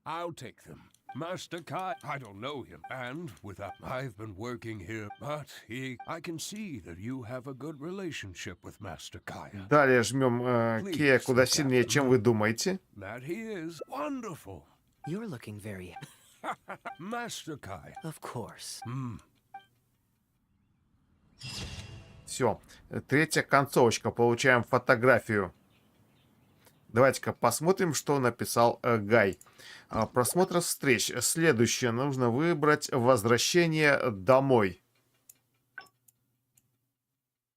S12: I'll take them. Master Kai, I don't know him, and I've been working here, but I can see that you have a good relationship with Master Kaya.
S1: Далее жмем Кея куда сильнее, чем вы думаете.
S12: That he is wonderful.
S19: You're looking very...
S12: Master Kai.
S19: Of course.
S1: Все. Третья концовочка. Получаем фотографию. Давайте-ка посмотрим, что написал Гай. Просмотр встреч. Следующее. Нужно выбрать возвращение домой.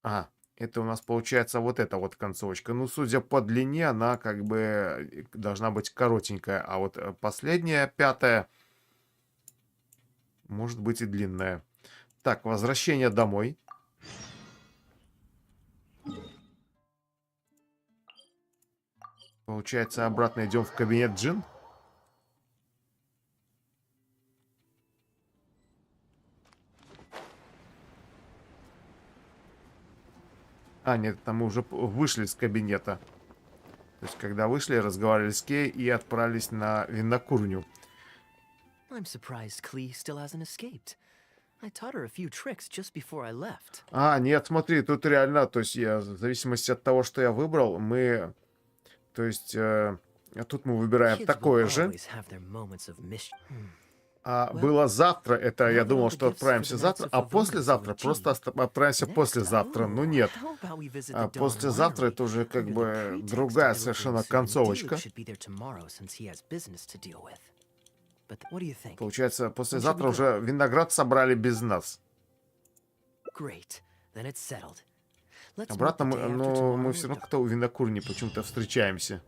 S1: Это у нас получается вот эта вот концовочка. Ну, судя по длине, она как бы должна быть коротенькая. А вот последняя, пятая, может быть и длинная. Так, возвращение домой. Получается, обратно идем в кабинет Джин. Нет, там мы уже вышли из кабинета. То есть, когда вышли, разговаривали с Кей и отправились на винокурню.
S19: I'm surprised Klee still hasn't escaped. I taught her a few tricks just before I left.
S1: Нет, смотри, тут реально, то есть, в зависимости от того, что я выбрал, мы... То есть, тут мы выбираем такое же. было завтра, это я думал, что отправимся завтра, а послезавтра просто отправимся послезавтра. Ну нет. Послезавтра это уже как бы другая совершенно концовочка. Получается, послезавтра уже виноград собрали без нас. Обратно мы все равно как-то у винокурни почему-то встречаемся.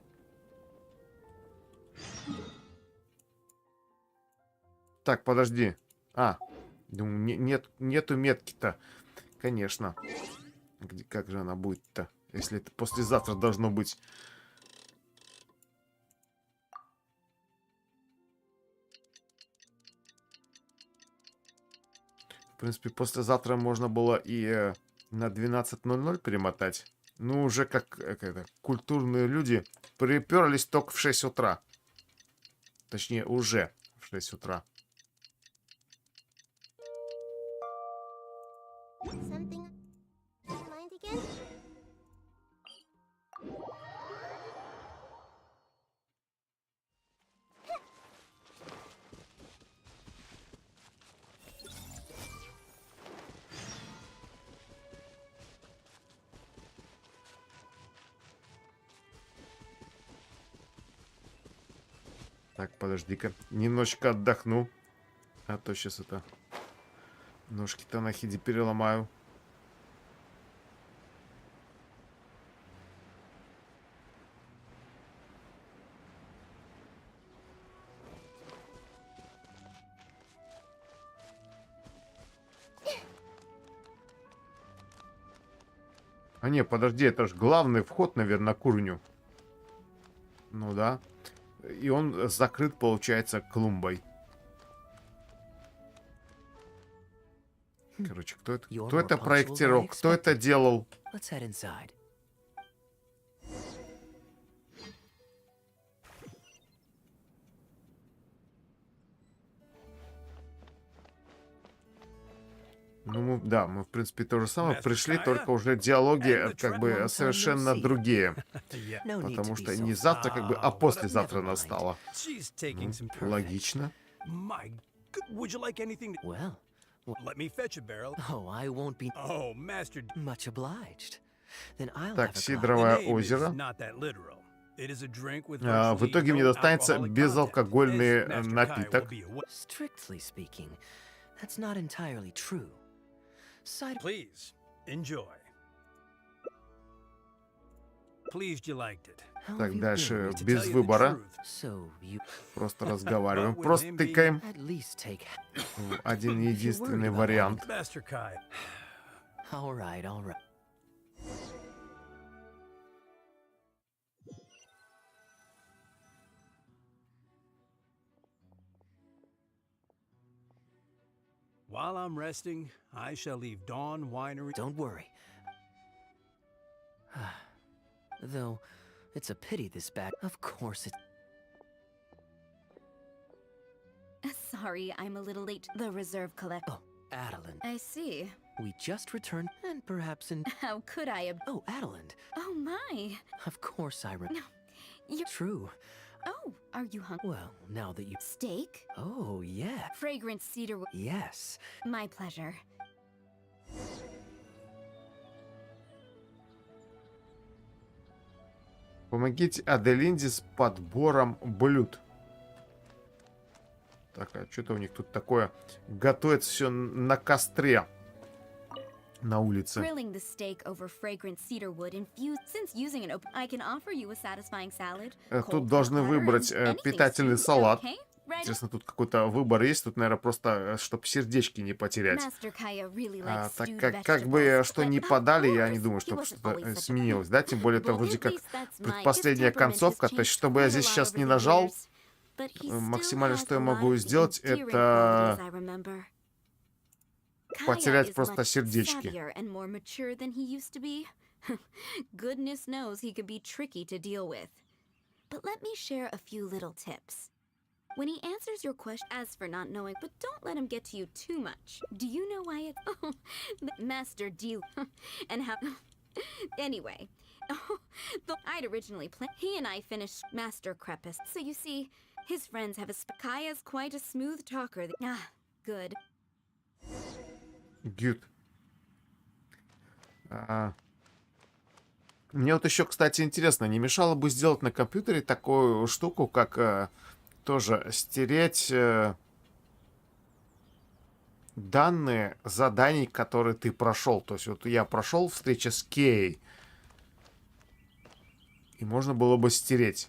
S1: Так, подожди. Нету метки-то. Конечно. Как же она будет-то? Если это послезавтра должно быть. В принципе, послезавтра можно было и на 12:00 перемотать. Ну, уже как это, культурные люди приперлись только в 6 утра. Точнее, уже в 6 утра.
S4: Something on your mind again?
S1: Так, подожди-ка. Немножечко отдохну. А то сейчас это... Ножки-то на хиде переломаю. А не, подожди, это ж главный вход, наверное, курню. Ну да. И он закрыт, получается, клумбой. Короче, кто это проектировал? Кто это делал? Ну, мы, в принципе, то же самое пришли, только уже диалоги, как бы, совершенно другие. Потому что не завтра, как бы, а послезавтра настало. Ну, логично.
S7: Let me fetch a barrel.
S19: Oh, I won't be.
S7: Oh, master.
S19: Much obliged. Then I'll
S1: Так,
S19: have a
S1: Сидоровое
S7: The name is
S1: озеро.
S7: not that literal. It is a drink with
S1: В
S7: virtually
S1: итоге мне
S7: no
S1: достанется
S7: alcoholic
S1: безалкогольный
S7: content. As Master Kai
S1: напиток.
S7: will be aware.
S19: Strictly speaking, that's not entirely true.
S7: Please, enjoy. Pleased you liked it.
S1: Так, дальше без выбора. Просто разговариваем. Просто тыкаем. Один единственный вариант.
S7: Master Kai.
S19: All right, all right.
S7: While I'm resting, I shall leave Dawn Winery.
S19: Don't worry. Though, it's a pity this bad. Of course it.
S16: Sorry, I'm a little late. The reserve collect.
S19: Oh, Adeline.
S16: I see.
S19: We just returned, and perhaps in.
S16: How could I?
S19: Oh, Adeline.
S16: Oh my.
S19: Of course I.
S16: No, you.
S19: True.
S16: Oh, are you hungry?
S19: Well, now that you.
S16: Steak?
S19: Oh, yeah.
S16: Fragrant cedar.
S19: Yes.
S16: My pleasure.
S1: Помогите Аделинде с подбором блюд. Так, а что-то у них тут такое готовится все на костре. На улице.
S16: Grilling the steak over fragrant cedar wood infused. Since using an open, I can offer you a satisfying salad.
S1: Тут должны выбрать питательный салат. Интересно, тут какой-то выбор есть. Тут, наверное, просто, чтобы сердечки не потерять. Так как бы что ни подали, я не думаю, что что-то сменилось, да? Тем более, это вроде как предпоследняя концовка. То есть, чтобы я здесь сейчас не нажал, максимально, что я могу сделать, это потерять просто сердечки.
S16: Goodness knows he could be tricky to deal with. But let me share a few little tips. When he answers your question, as for not knowing, but don't let him get to you too much. Do you know why it's Master Deal and how? Anyway, I'd originally planned. He and I finished Master Crepus, so you see, His friends have Kaya's quite a smooth talker. Good.
S1: Good. Мне вот еще, кстати, интересно, не мешало бы сделать на компьютере такую штуку, как тоже стереть данные заданий, которые ты прошел. То есть вот я прошел встречу с Кей, и можно было бы стереть.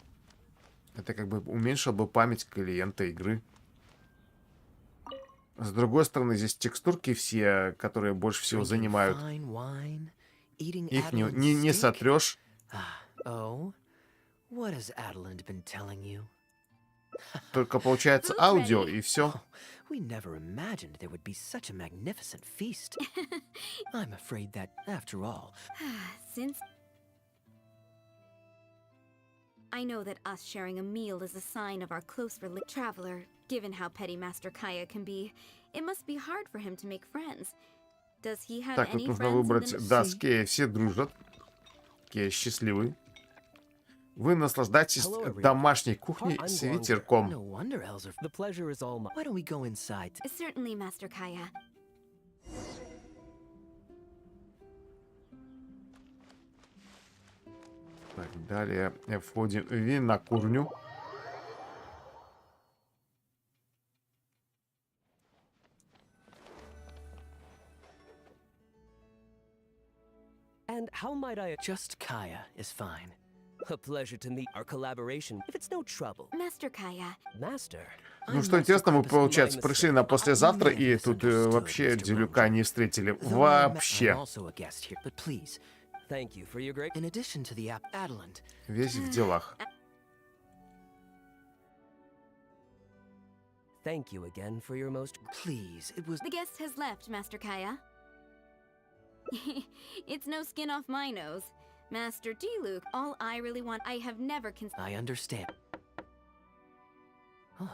S1: Это как бы уменьшило бы память клиента игры. С другой стороны, здесь текстурки все, которые больше всего занимают. Их не сотрешь. Только получается аудио, и все.
S19: We never imagined there would be such a magnificent feast. I'm afraid that, after all...
S16: Since I know that us sharing a meal is a sign of our close traveler, given how petty Master Kaya can be, it must be hard for him to make friends. Does he have
S1: Так,
S16: any
S1: тут нужно
S16: friends
S1: выбрать...
S16: in the...
S1: Да, с Кеей все дружат. Кея счастливый. Вы наслаждаетесь домашней кухней с ветерком.
S16: Certainly, Master Kaya.
S1: Так, далее входим в винокурню.
S11: And how might I...
S19: Just Kaya is fine.
S11: A pleasure to meet our collaboration, if it's no trouble.
S16: Master Kaya.
S11: Master.
S1: Ну что интересно, мы, получается, пришли на послезавтра, и тут вообще Делюка не встретили. Вообще. Весь в делах.
S11: Thank you again for your most...
S19: Please, it was...
S16: The guest has left, Master Kaya. It's no skin off my nose. Master Diluc, all I really want, I have never
S19: I understand. Oh,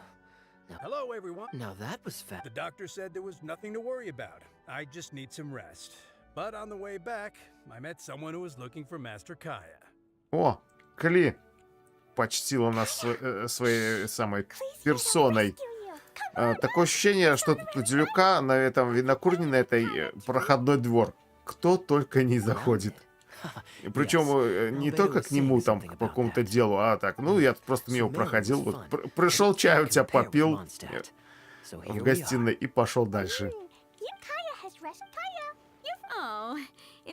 S19: now...
S7: Hello, everyone.
S19: Now that was fast.
S7: The doctor said there was nothing to worry about. I just need some rest. But on the way back, I met someone who was looking for Master Kaya.
S1: О, Кли почтила нас своей самой персоной. Такое ощущение, что тут у Делюка на этом винокурне, на этой проходной двор. Кто только не заходит. Причем не только к нему там по какому-то делу, а так, ну я просто мимо проходил, вот, пришел чай у тебя попил в гостиной и пошел дальше.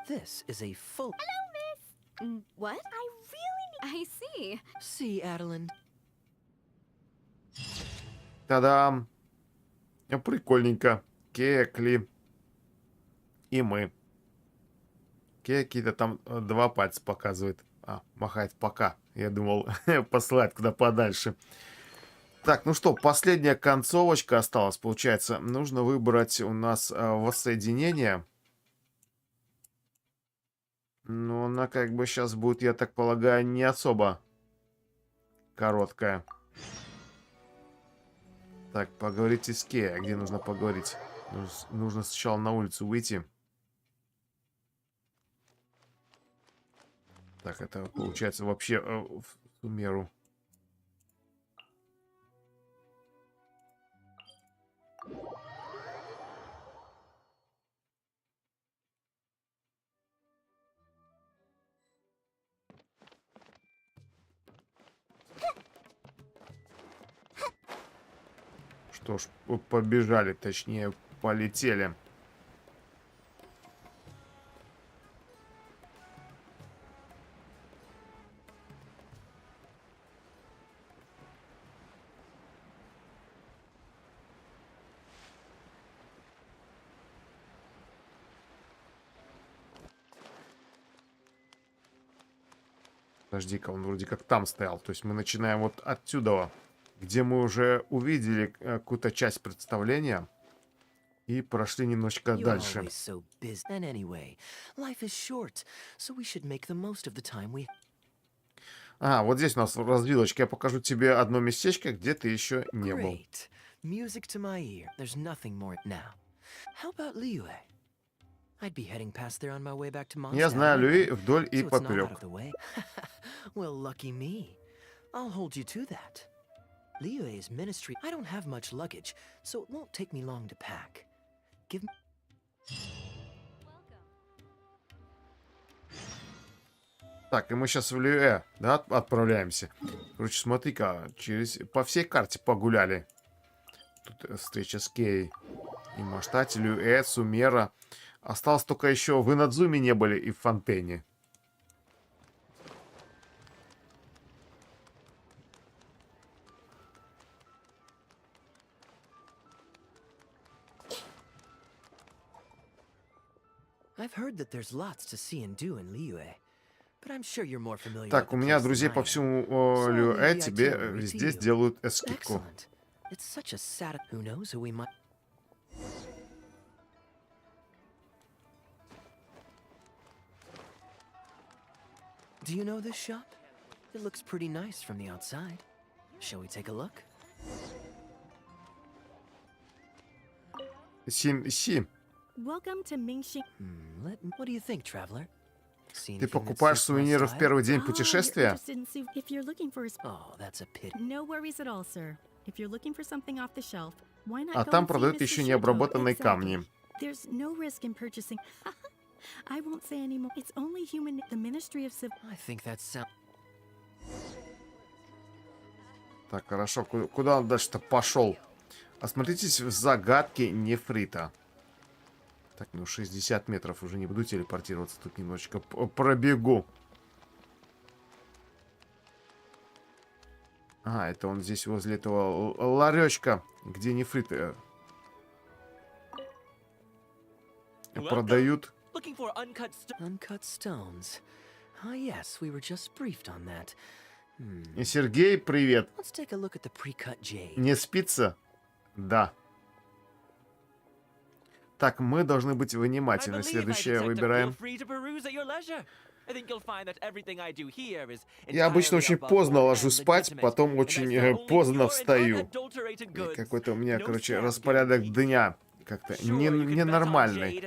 S19: This is a full...
S16: Hello, miss. What? I see.
S19: See, Adeline.
S1: Та-дам! Прикольненько. Кея, Кли и мы. Кея какие-то там два пальца показывает. Махает пока. Я думал, посылает куда подальше. Так, ну что, последняя концовочка осталась, получается. Нужно выбрать у нас воссоединение. Но она как бы сейчас будет, я так полагаю, не особо короткая. Так, поговорите с Кеей. Где нужно поговорить? Нужно сначала на улицу выйти. Так, это получается вообще в суммеру. Что ж, побежали, точнее, полетели. Подожди-ка, он вроде как там стоял. То есть мы начинаем вот отсюда, где мы уже увидели какую-то часть представления и прошли немножечко дальше. Вот здесь у нас развилочка. Я покажу тебе одно местечко, где ты еще не был. Я знаю Люи вдоль и поперек.
S19: Liyue's ministry. I don't have much luggage, so it won't take me long to pack. Give me...
S1: Так, и мы сейчас в Лиюэ, да, отправляемся. Короче, смотри-ка, по всей карте погуляли. Тут встреча с Кей. И Маштати, Лиюэ, Сумера. Осталось только еще в Инадзуме не были и в Фонтене.
S19: I've heard that there's lots to see and do in Liyue, but I'm sure you're more familiar.
S1: Так, у меня друзей по всему Лиюэ, тебе везде сделают скидку.
S19: It's such a sad. Who knows who we might. Do you know this shop? It looks pretty nice from the outside. Shall we take a look?
S1: Сим.
S6: Welcome to Mingxi.
S19: What do you think, traveler?
S1: Ты покупаешь сувениры в первый день путешествия?
S6: If you're looking for a
S19: Oh, that's a pity.
S6: No worries at all, sir. If you're looking for something off the shelf, why not
S1: А
S6: go
S1: там
S6: and see
S1: продают
S6: Mrs.
S1: еще
S6: Shuto?
S1: необработанные
S6: Exactly.
S1: камни.
S6: There's no risk in purchasing. I won't say anymore. It's only human. The Ministry of Civil.
S19: I think that sounds.
S1: Так, хорошо. Куда он дальше-то пошел? Осмотритесь в загадке нефрита. Так, ну 60 метров уже не буду телепортироваться. Тут немножечко пробегу. А, это он здесь возле этого ларечка, где нефрит продают.
S19: Uncut stones. Ah, yes, we were just briefed on that.
S1: И Сергей, привет.
S19: Let's take a look at the pre-cut jade.
S1: Не спится? Да. Так, мы должны быть внимательны. Следующее выбираем. Я обычно очень поздно ложусь спать, потом очень поздно встаю. Какой-то у меня, короче, распорядок дня как-то ненормальный.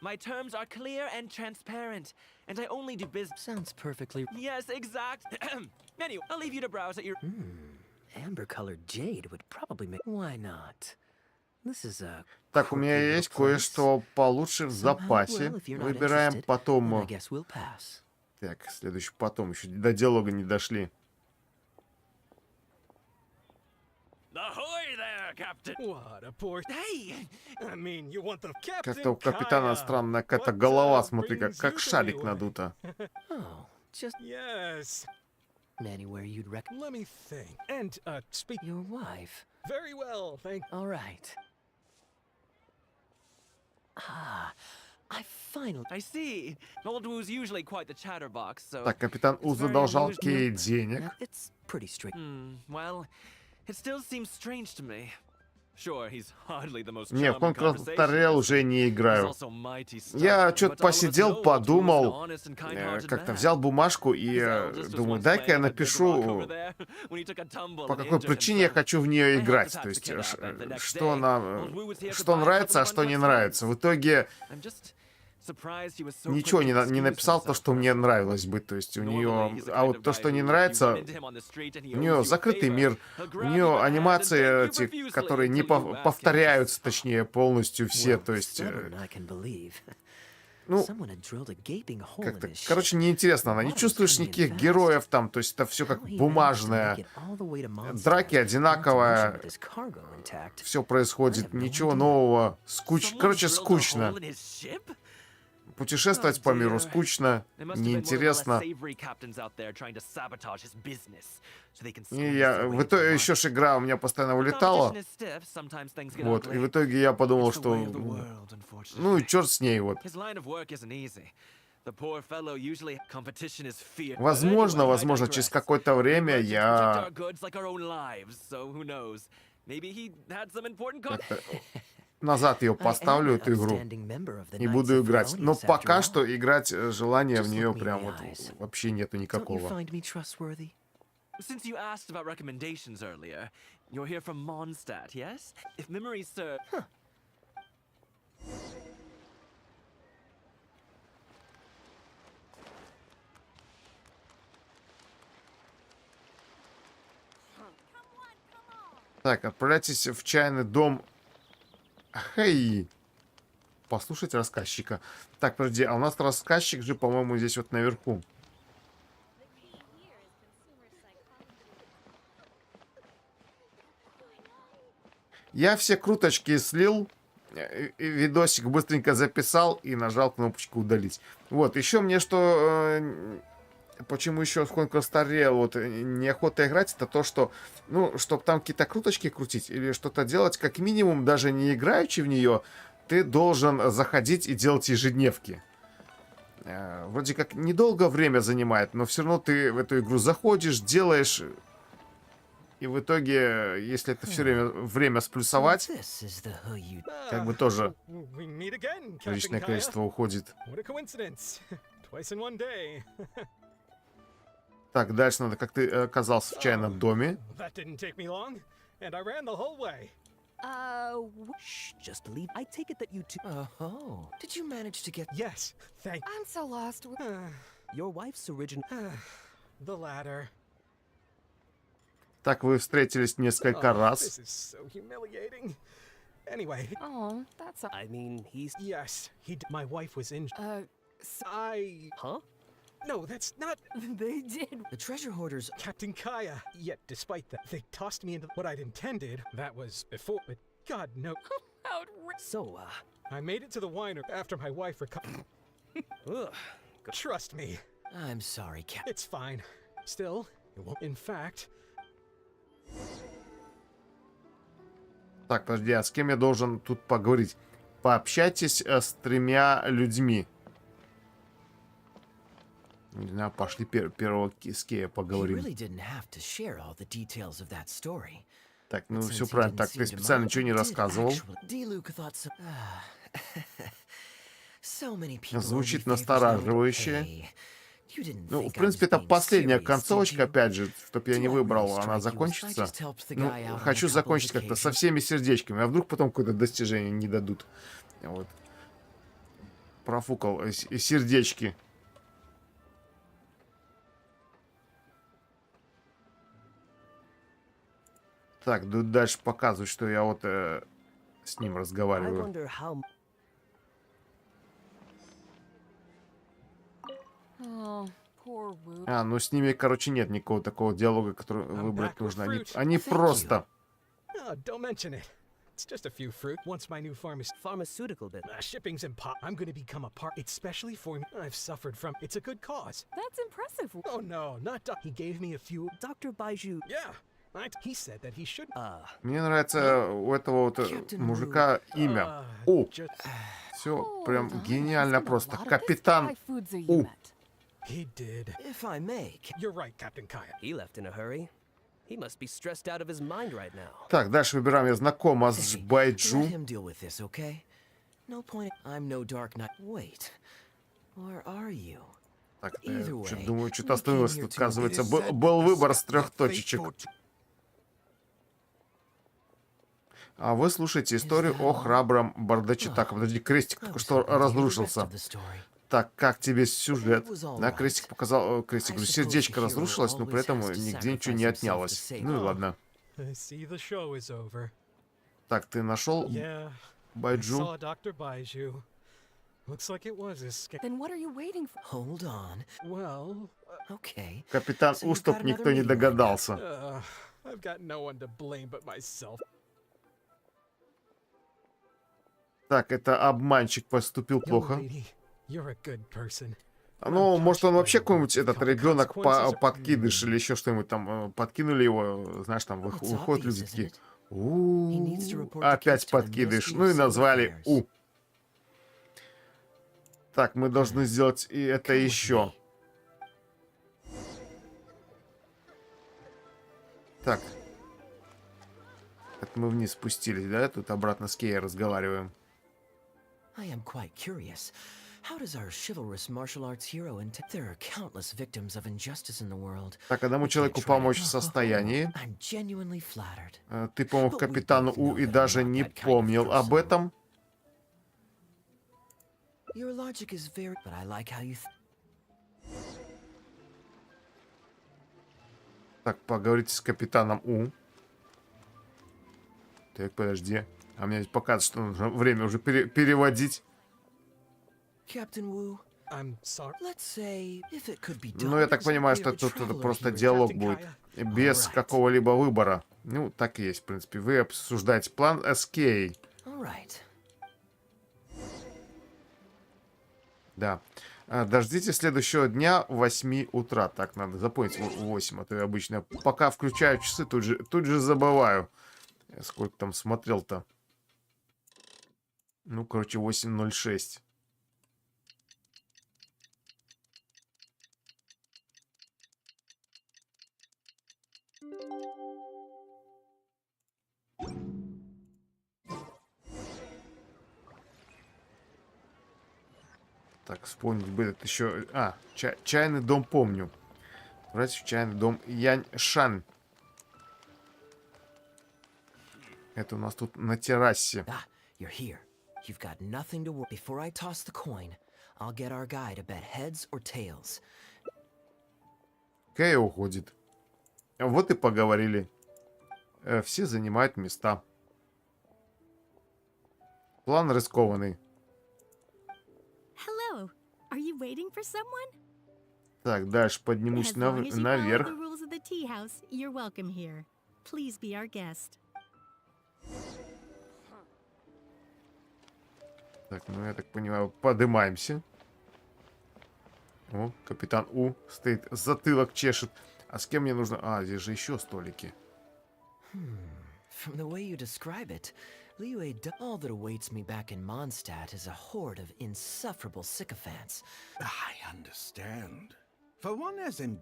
S3: My terms are clear and transparent, and I only do business.
S19: Sounds perfectly.
S3: Yes, exact. Menu, I'll leave you to browse at your.
S19: Amber-colored jade would probably make. Why not? This is a.
S1: Так, у меня есть кое-что получше в запасе. Выбираем потом. Так, следующий потом. Еще до диалога не дошли.
S7: Ahoy there, Captain! What a poor... Hey! I mean, you want the captain?
S1: Как-то у капитана странная какая-то голова, смотри, как шарик надута.
S19: Oh, just...
S7: Yes.
S19: Anywhere you'd recommend.
S7: Let me think. And, speak...
S19: Your wife.
S7: Very well, thank...
S19: All right. Ah, I finally...
S3: I see. Old Wu's usually quite the chatterbox, so...
S1: Так, капитан У задолжал Кей денег.
S19: It's pretty strict.
S3: Well... It still seems strange to me. Sure, he's hardly the most
S1: Не, в Конкротарел уже не играю. Я что-то посидел, подумал, как-то взял бумажку и думаю, дай-ка я напишу, по какой причине я хочу в нее играть. То есть, что нравится, а что не нравится. В итоге ничего не написал, то, что мне нравилось бы. То есть у нее... А вот то, что не нравится, у нее закрытый мир. У нее анимации, эти, которые не повторяются, точнее, полностью все. То есть... Ну, как-то, короче, неинтересно. Она не чувствуешь никаких героев там. То есть это все как бумажное. Драки одинаковые. Все происходит. Ничего нового. Короче, скучно. Путешествовать по миру скучно, неинтересно. И в итоге еще ж игра у меня постоянно вылетала. Вот, и в итоге я подумал, что ну и черт с ней, вот. Возможно, через какое-то время я назад ее поставлю, эту игру, и буду играть. Но пока что играть желания в нее прям вот вообще нету никакого.
S3: Since you asked about recommendations earlier, you're here from Mondstadt, yes? If memory serves...
S1: Так, отправляйтесь в чайный дом. Хей! Послушать рассказчика. Так, подожди, а у нас рассказчик же, по-моему, здесь вот наверху. Я все круточки слил, видосик быстренько записал и нажал кнопочку удалить. Вот, еще мне что... Почему еще сколько старел, вот неохота играть, это то, что, ну, чтобы там какие-то круточки крутить или что-то делать, как минимум, даже не играючи в нее, ты должен заходить и делать ежедневки. Вроде как недолго время занимает, но все равно ты в эту игру заходишь, делаешь, и в итоге, если это все время сплюсовать, как бы тоже личное количество уходит. Так, дальше надо, как ты оказался в чайном доме.
S11: Shh, just leave. I take it that you two. Oh, did you manage to get?
S21: Yes, thank.
S11: I'm so lost. Your wife's original.
S21: The ladder.
S1: Так, вы встретились несколько раз.
S21: This is so humiliating. Anyway.
S13: Oh, that's.
S11: I mean, he's.
S21: Yes, my wife was in.
S11: Huh?
S21: No, that's not.
S11: They did. The treasure hoarders.
S21: Captain Kaya. Yet, despite that, they tossed me into what I'd intended. That was before, but God no.
S11: So,
S21: I made it to the winery after my wife recovered. Trust me.
S11: I'm sorry, Cap.
S21: It's fine. Still, it won't. In fact.
S1: Так, подожди, а с кем я должен тут поговорить? Пообщайтесь с 3 людьми. Не знаю, пошли первого с Кея поговорим. Так, ну все правильно. Так, ты специально ничего не рассказывал. Звучит настораживающе. Ну, в принципе, это последняя концовочка, опять же, чтобы я не выбрал, она закончится. Ну, хочу закончить как-то со всеми сердечками, а вдруг потом какое-то достижение не дадут. Вот. Профукал сердечки. Так, дальше показывать, что я вот с ним разговариваю. А, ну с ними, короче, нет никакого такого диалога, который выбрать нужно. Они просто...
S21: It's just a few fruit. Once my new pharmaceutical bit. Shipping's impossible. I'm going to become a part. It's specially for me. I've suffered from. It's a good cause.
S13: That's impressive.
S21: Oh no, not He gave me a few.
S11: Dr. Baiju.
S21: Yeah. He said that he should.
S1: Мне нравится у этого вот мужика имя. У. Все прям гениально просто. Капитан У.
S21: He did.
S11: If I may.
S21: You're right, Captain Kaya.
S11: He left in a hurry. He must be stressed out of his mind right now.
S1: Так, дальше выбираем. Я знакома с Байджу.
S11: Let him deal with this, okay? No point. I'm no Dark Knight. Wait. Where are you?
S1: Так, думаю, что-то остановилось. Тут, оказывается, был выбор с 3 точечек. А вы слушаете историю о храбром бардаче. Так, подожди, крестик только что разрушился. Так, как тебе сюжет? Да, крестик показал... Крестик, говорю, сердечко разрушилось, но при этом нигде ничего не отнялось. Ну и ладно. Так, ты нашел Байджу? Капитан У, чтоб никто не догадался. Так, это обманщик поступил плохо. Ну, может, он вообще какой-нибудь этот ребенок подкидыш или еще что-нибудь там подкинули его, знаешь, там выходят люди такие. Опять подкидыш. Ну и назвали У. Так, мы должны сделать и это еще. Так. Это мы вниз спустились, да? Тут обратно с Кеей разговариваем.
S11: I am quite curious. How does our chivalrous martial arts hero and there are countless victims of injustice in the world?
S1: Так, одному человеку помочь в состоянии. Ты помог капитану У и даже не помнил об этом.
S11: Your logic is very, but I like how you.
S1: Так, поговорите с капитаном У. Так, подожди. А мне здесь показывает, что нужно время уже переводить. Ну, я так понимаю, что тут просто диалог будет. Без какого-либо выбора. Ну, так и есть, в принципе. Вы обсуждаете план SK. Да. Дождитесь следующего дня в 8 утра. Так, надо запомнить 8, а то я обычно пока включаю часы, тут же забываю. Сколько там смотрел-то? Ну, короче, 8:06. Так, вспомнить будет еще... чайный дом помню. Давайте в чайный дом Яньшань. Это у нас тут на террасе. Кэй уходит. Вот и поговорили. Все занимают места. План рискованный. Так, дальше поднимусь наверх. Так, ну я так понимаю, поднимаемся. О, капитан У стоит, затылок чешет. А с кем мне нужно? А, здесь же еще столики.
S11: All that awaits me back in Mondstadt is a horde of insufferable sycophants.
S5: I understand. For one as in...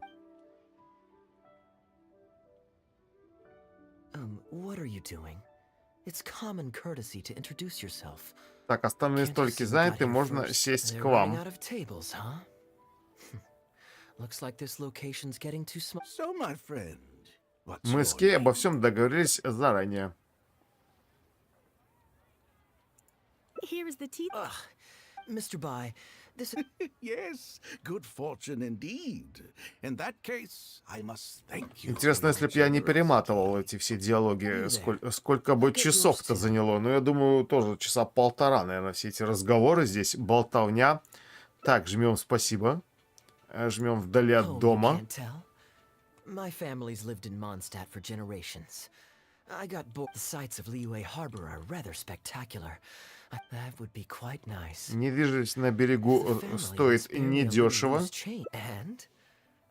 S11: What are you doing? It's common courtesy to introduce yourself.
S1: Так, остальные столики заняты, можно сесть к вам.
S11: Looks like this location's getting too small.
S5: So, my friend,
S1: Мы с Кей обо всем договорились заранее.
S11: Here is the tea. Mr. Bai, this...
S5: Yes, good fortune indeed. In that case, I must thank you.
S1: Интересно, если бы я не перематывал эти все диалоги, сколько бы часов-то заняло. Ну, я думаю, тоже часа полтора, наверное, все эти разговоры здесь, болтовня. Так, жмем спасибо. Жмем вдали от дома.
S11: My family's lived in Mondstadt for generations. I got bored. The sights of Liyue Harbor are rather spectacular. That would be quite nice.
S1: Недвижимость на берегу стоит недешево.
S11: And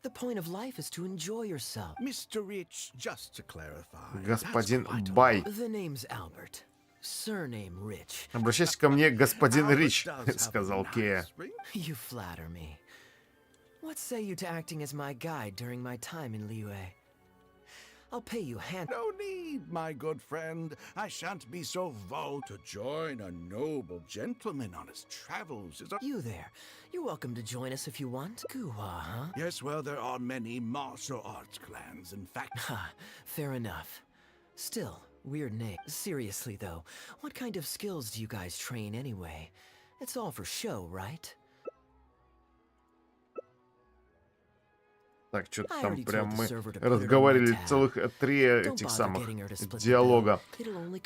S11: the point of life is to enjoy yourself.
S5: Mr. Rich, just to clarify.
S1: Господин Бай.
S11: The name's Albert. Surname Rich.
S1: Обращайся ко мне, господин Рич, сказал Кея.
S11: You flatter me. What say you to acting as my guide during my time in Liyue? I'll pay you hand.
S5: No need, my good friend. I shan't be so bold to join a noble gentleman on his travels.
S11: You there. You're welcome to join us if you want. Guhua, huh?
S5: Yes, well, there are many martial arts clans, in fact.
S11: Fair enough. Still, weird name. Seriously, though, what kind of skills do you guys train anyway? It's all for show, right?
S1: Так, что-то там прям мы разговаривали целых 3 этих самых диалога.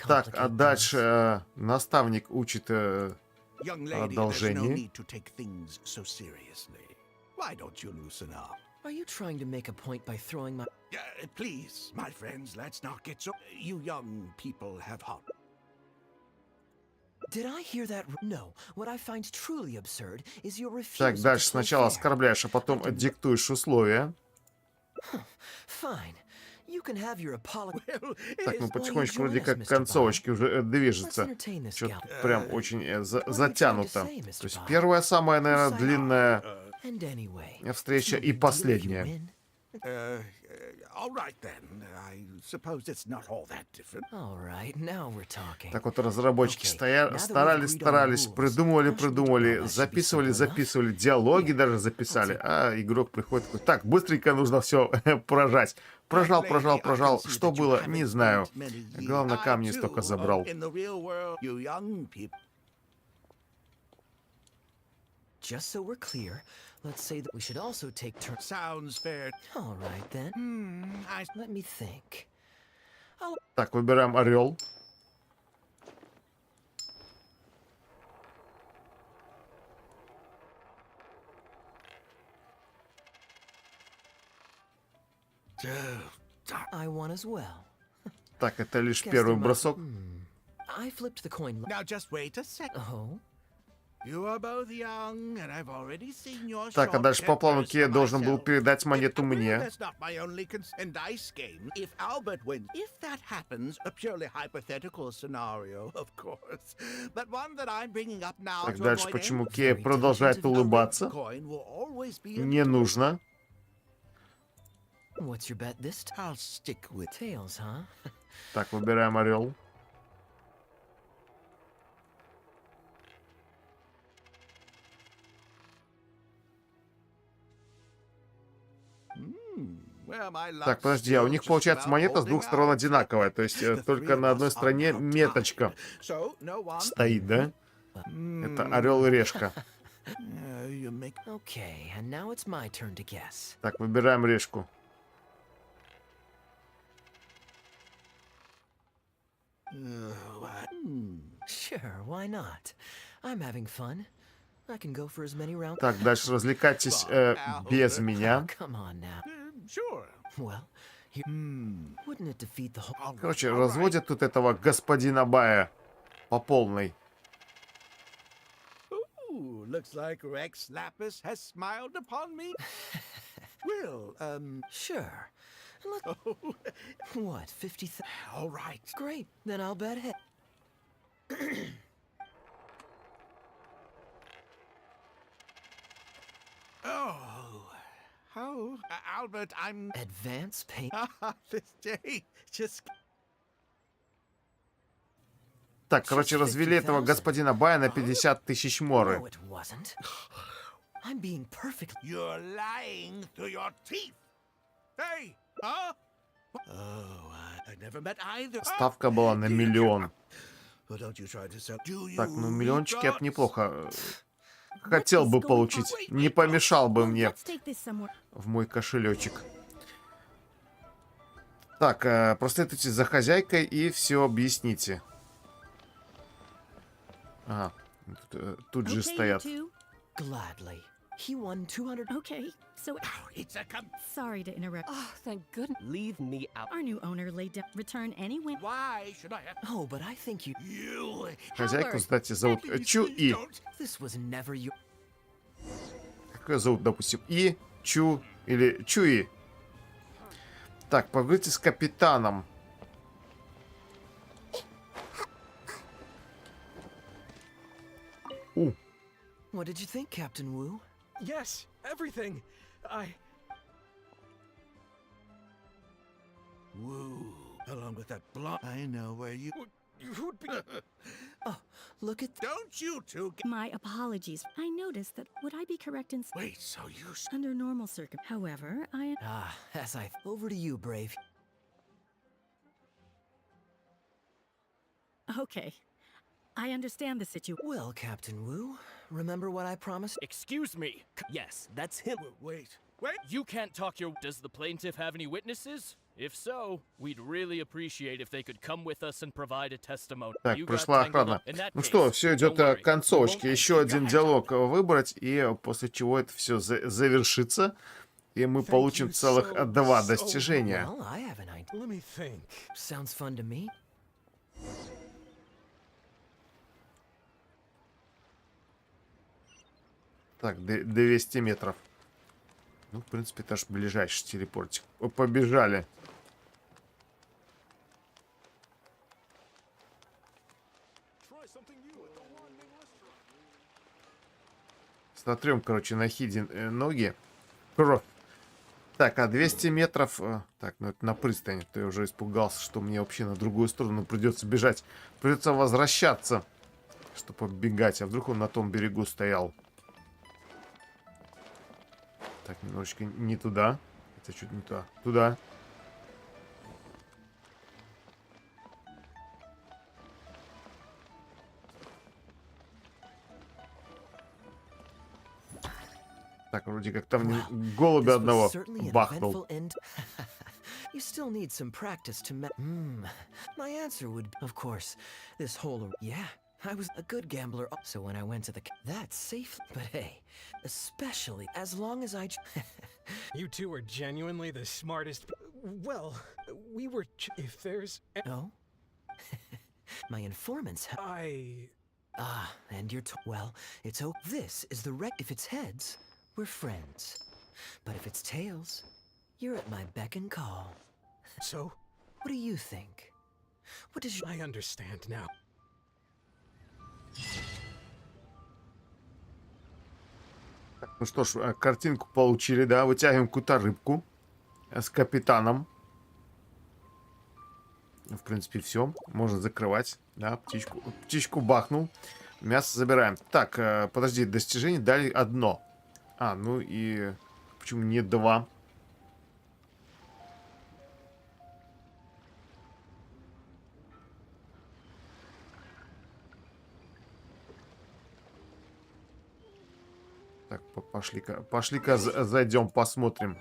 S1: Так, а дальше наставник учит одолжение.
S11: Are you trying to make a point by throwing my...
S5: Please, my friends, let's not get so... You young people have hot...
S11: Did I hear that? No. What I find truly absurd is your refusal.
S1: Так, дальше сначала оскорбляешь, а потом диктуешь условия.
S11: Fine. You can have your apology.
S1: Так, ну потихонечку вроде как к концовочке уже движется. Что-то прям очень затянуто. То есть первая самая, наверное, длинная встреча и последняя. Так вот разработчики старались, придумывали, записывали, диалоги даже записали, а игрок приходит такой: так, быстренько нужно все прожать. Прожал, что было, не знаю. Главное, камни столько забрал.
S11: Just so we're clear, let's say that we should also take turns.
S5: Sounds fair.
S11: All right then. Let me think.
S1: Так, выбираем орел.
S11: I won as well.
S1: Так, это лишь
S11: Guess
S1: первый
S11: there must-
S1: бросок.
S11: I flipped the coin.
S5: Now just wait a sec.
S11: Oh.
S5: You are both young, and I've already seen your
S1: Так, а дальше по плану
S5: short
S1: Кея
S5: tempers
S1: должен был
S5: for myself.
S1: передать монету
S5: Well,
S1: мне.
S5: that's not my only concern. Dice game. If Albert wins, if that happens, a purely hypothetical scenario, of course, but one that I'm bringing up now
S1: Так,
S5: to
S1: дальше
S5: avoid
S1: почему
S5: any-
S1: Кея продолжает улыбаться?
S5: Coin will always be a-
S1: Не нужно.
S11: What's your bet this time?
S5: I'll stick with
S11: Tails, huh?
S1: Так, выбираем орел.
S5: Well, my luck
S1: Так, подожди, а у
S5: still
S1: них
S5: just
S1: получается
S5: about
S1: монета с
S5: holding
S1: двух
S5: out.
S1: сторон одинаковая. То есть
S5: The
S1: только
S5: three
S1: на
S5: of
S1: одной
S5: us are
S1: стороне
S5: now
S1: меточка
S5: tied. So, no one-
S1: стоит, да? Это орел и решка.
S5: You make-
S11: Okay, and now it's my turn to guess.
S1: Так, выбираем решку.
S11: Sure, why not? I'm having fun. I can go for as many rounds.
S1: Так, дальше развлекайтесь без меня.
S11: Come on now.
S5: Sure.
S11: Well, wouldn't it defeat the whole...
S1: Короче, разводят тут этого господина Бая по полной.
S5: Ooh, looks like Rex Lapis has smiled upon me. Well,
S11: Sure. Look, what, 50?
S5: All right.
S11: Great, then I'll bet ahead.
S5: Oh, how, Albert, I'm
S11: Advance pay.
S5: this day just.
S1: Так, короче, развели этого господина Бая на 50 тысяч моры.
S11: No, it wasn't. I'm being perfect.
S5: You're lying through your teeth. Hey, huh? Oh, I never met either.
S1: Ставка была на миллион.
S5: Well, don't you try to sell. Do you
S1: Так, ну миллиончик я бы
S5: got-
S1: неплохо хотел бы получить. Не помешал бы мне в мой кошелечек. Так, проследуйте за хозяйкой и все объясните. Ага, тут же стоят.
S11: Gladly. He won 200.
S15: Okay, so
S5: it's a
S15: sorry to interrupt. Oh, thank goodness.
S9: Leave me out.
S15: Our new owner laid down return any win.
S5: Why should I have?
S11: Oh, but I think you.
S1: Хозяйку, кстати, зовут Чу И.
S11: This was never you.
S1: Как ее зовут, допустим, И, Чу или Чуи. Так, поговорите с капитаном.
S11: What did you think, Captain Wu?
S21: Yes, everything.
S5: Woo, along with that blonde. I know where you.
S21: Who'd be?
S11: Oh, look at.
S5: Don't you two?
S15: My apologies. I noticed that. Would I be correct in
S5: Wait, so you?
S15: under normal circum? However, I.
S11: Ah, as I. Over to you, Brave.
S15: Okay, I understand the situation.
S11: Well, Captain Wu, remember what I promised?
S21: Excuse me. Yes, that's him.
S5: Wait.
S21: You can't talk your. Does the plaintiff have any witnesses? If so, we'd really appreciate if they could come with us and provide a testimony.
S1: Так,
S21: You got
S1: пришла
S21: tangled
S1: охрана.
S21: up. In that
S1: Ну
S21: case,
S1: что, все идет
S21: don't worry.
S1: к концовочке. Еще один диалог выбрать, и после чего это все завершится, и мы получим целых 2 достижения.
S11: Well, I have an idea.
S21: Let me think.
S11: Sounds fun to me.
S1: Так, 200 метров. Ну, в принципе, это ж ближайший телепортик. Побежали. Сотрем, короче, на хиде ноги. Кровь. Так, а 200 метров... Так, ну это на пристани. То я уже испугался, что мне вообще на другую сторону придется бежать. Придется возвращаться, чтобы оббегать. А вдруг он на том берегу стоял? Так, немножечко не туда. Это чуть не туда. Туда. Так, вроде как там голубя одного бахнул.
S11: You still need some practice to My answer would, of course, this whole... Yeah, I was a good gambler. So when I went to the... That's safe. But hey, especially as long as I...
S7: You two are genuinely the smartest... Well, we were. If there's.
S11: Oh? My informants. Ah, and you're. Well, it's. This is the wreck. If it's heads, we're friends. But if it's tails, you're at my beck and call.
S7: So?
S11: What do you think? What does.
S7: I understand now.
S1: Ну что ж, картинку получили, да, вытягиваем какую-то рыбку с капитаном. В принципе, все, можно закрывать, да, птичку бахнул, мясо забираем. Так, подожди, достижение дали одно. А, ну и почему не два? Так, пошли-ка зайдем, посмотрим.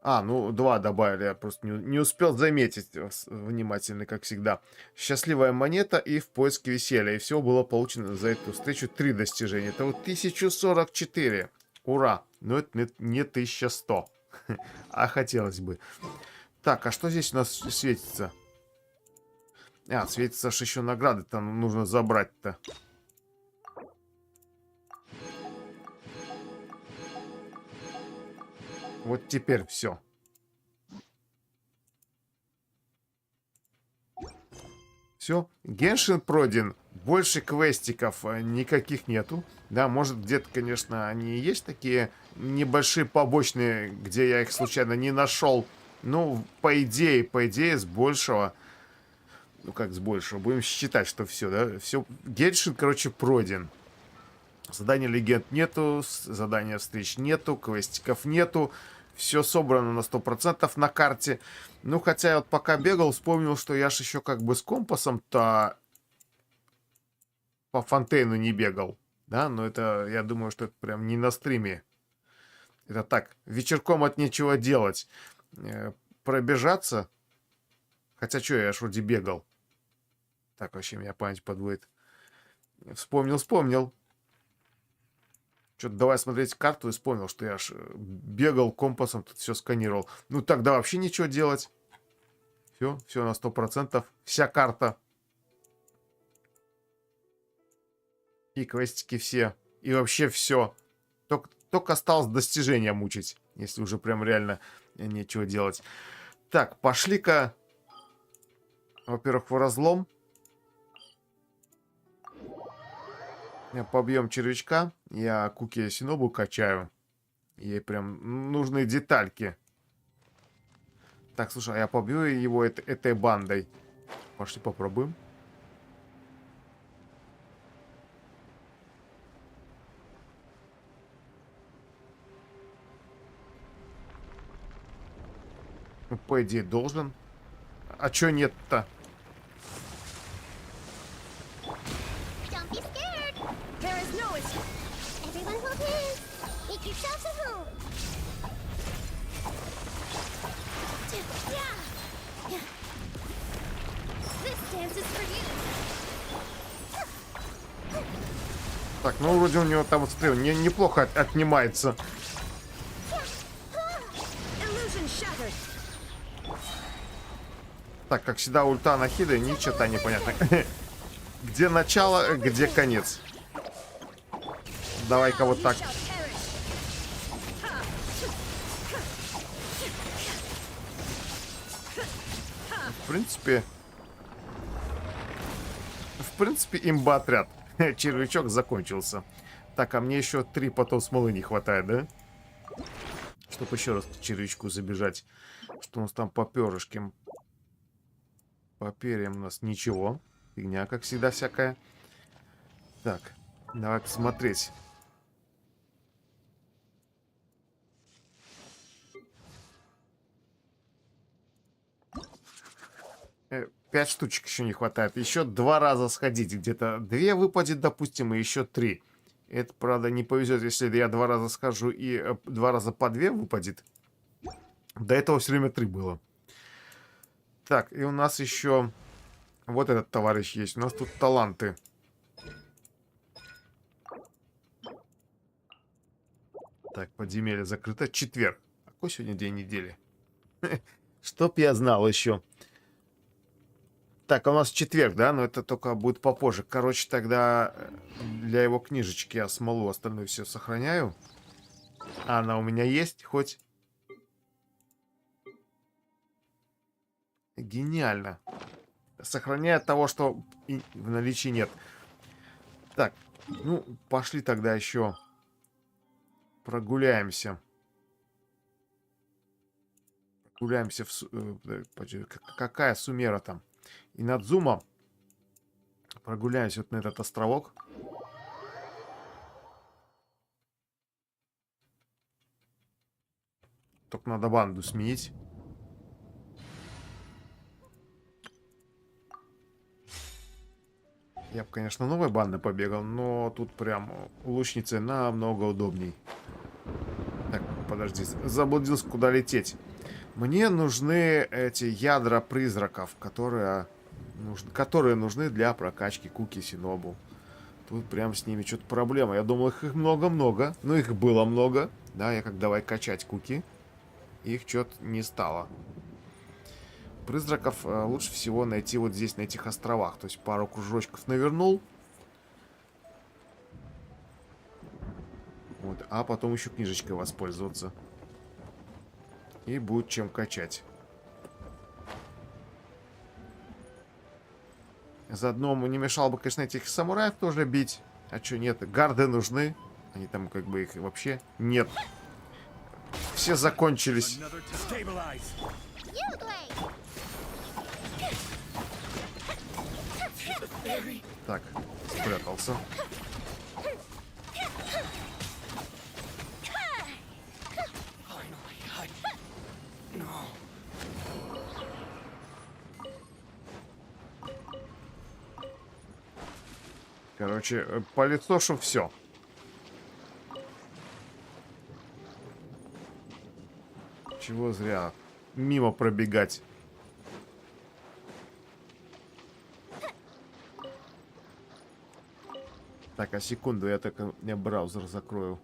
S1: А, ну, 2 добавили, я просто не успел заметить, внимательно, как всегда. Счастливая монета и в поиске веселья. И все было получено за эту встречу 3 достижения. Это вот 1044. Ура! Но это не 1100. А хотелось бы. Так, а что здесь у нас светится? А, светится аж еще награды. Там нужно забрать-то. Вот теперь все. Все. Геншин пройден. Больше квестиков никаких нету. Да, может где-то, конечно, они и есть такие небольшие побочные, где я их случайно не нашел. Ну, по идее, с большего. Ну, как с большего. Будем считать, что все, да. Все. Геншин, короче, пройден. Задания легенд нету, задания встреч нету, квестиков нету. Все собрано на 100% на карте. Ну, хотя я вот пока бегал, вспомнил, что я ж еще как бы с компасом-то по фонтейну не бегал. Да, но это, я думаю, что это прям не на стриме. Это так, вечерком от нечего делать. Пробежаться. Хотя что, я ж вроде бегал. Так, вообще меня память подводит. Вспомнил. Что-то давай смотреть карту и вспомнил, что я аж бегал компасом, тут все сканировал. Ну тогда вообще ничего делать. Все на 100%. Вся карта. И квестики все. И вообще все. Только осталось достижения мучить. Если уже прям реально нечего делать. Так, пошли-ка. Во-первых, в разлом. Побьем червячка. Я Куки Синобу качаю. Ей прям нужны детальки. Так, слушай, а я побью его этой бандой. Пошли попробуем. Ну, по идее, должен. А чё нет-то? Так, ну вроде у него там вот смотрю, неплохо отнимается. Так, как всегда, ульта на хиде, ничего непонятно. Где начало, где конец. Давай-ка вот так. В принципе, имба-отряд. Червячок закончился. Так, а мне еще 3 потом смолы не хватает, да? Чтобы еще раз к червячку забежать. Что у нас там по перышкам? По перьям у нас ничего. Фигня, как всегда, всякая. Так, давай посмотреть. Пять штучек еще не хватает. Еще 2 раза сходить. Где-то 2 выпадет, допустим, и еще 3. Это, правда, не повезет, если я 2 раза схожу и 2 раза по 2 выпадет. До этого все время 3 было. Так, и у нас еще вот этот товарищ есть. У нас тут таланты. Так, подземелье закрыто. Четверг. Какой сегодня день недели? Чтоб я знал еще. Так, у нас четверг, да? Но это только будет попозже. Короче, тогда для его книжечки я смолу, остальное все сохраняю. А она у меня есть, хоть... Гениально. Сохраняет того, что в наличии нет. Так, ну, пошли тогда еще прогуляемся. Прогуляемся какая суммера там? И над зумом прогуляемся вот на этот островок. Только надо банду сменить. Я бы, конечно, новой бандой побегал, но тут прям у лучницы намного удобней. Так, подожди, заблудился, куда лететь. Мне нужны эти ядра призраков, которые нужны для прокачки Куки Синобу. Тут прям с ними что-то проблема. Я думал, их много-много. Ну, их было много. Да, я как давай качать Куки. Их что-то не стало. Призраков лучше всего найти вот здесь, на этих островах. То есть пару кружочков навернул. Вот, а потом еще книжечкой воспользоваться. И будет чем качать. Заодно не мешало бы, конечно, этих самураев тоже бить. А что нет? Гарды нужны. Они там как бы их вообще нет. Все закончились. Так, спрятался. Короче, по лицошу все. Чего зря мимо пробегать. Так, а секунду, я только браузер закрою.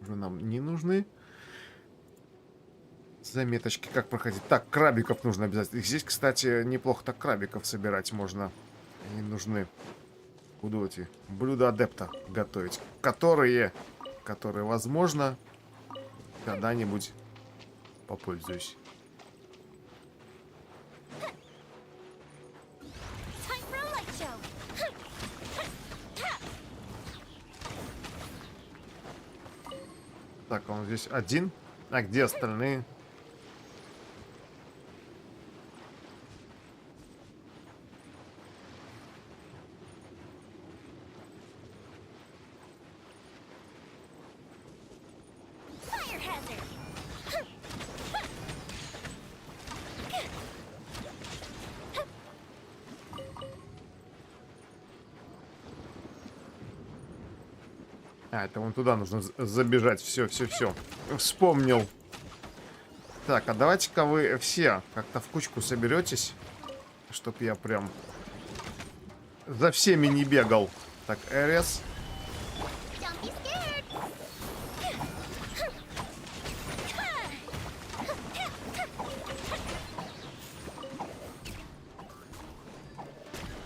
S1: Уже нам не нужны заметочки, как проходить. Так, крабиков нужно обязательно. Здесь, кстати, неплохо так крабиков собирать можно. Они нужны. Буду эти блюда адепта готовить, которые, возможно, когда-нибудь попользуюсь. Так, он здесь один. А где остальные? А, это вон туда нужно забежать. Все. Вспомнил. Так, а давайте-ка вы все как-то в кучку соберетесь, чтоб я прям за всеми не бегал. Так, РС.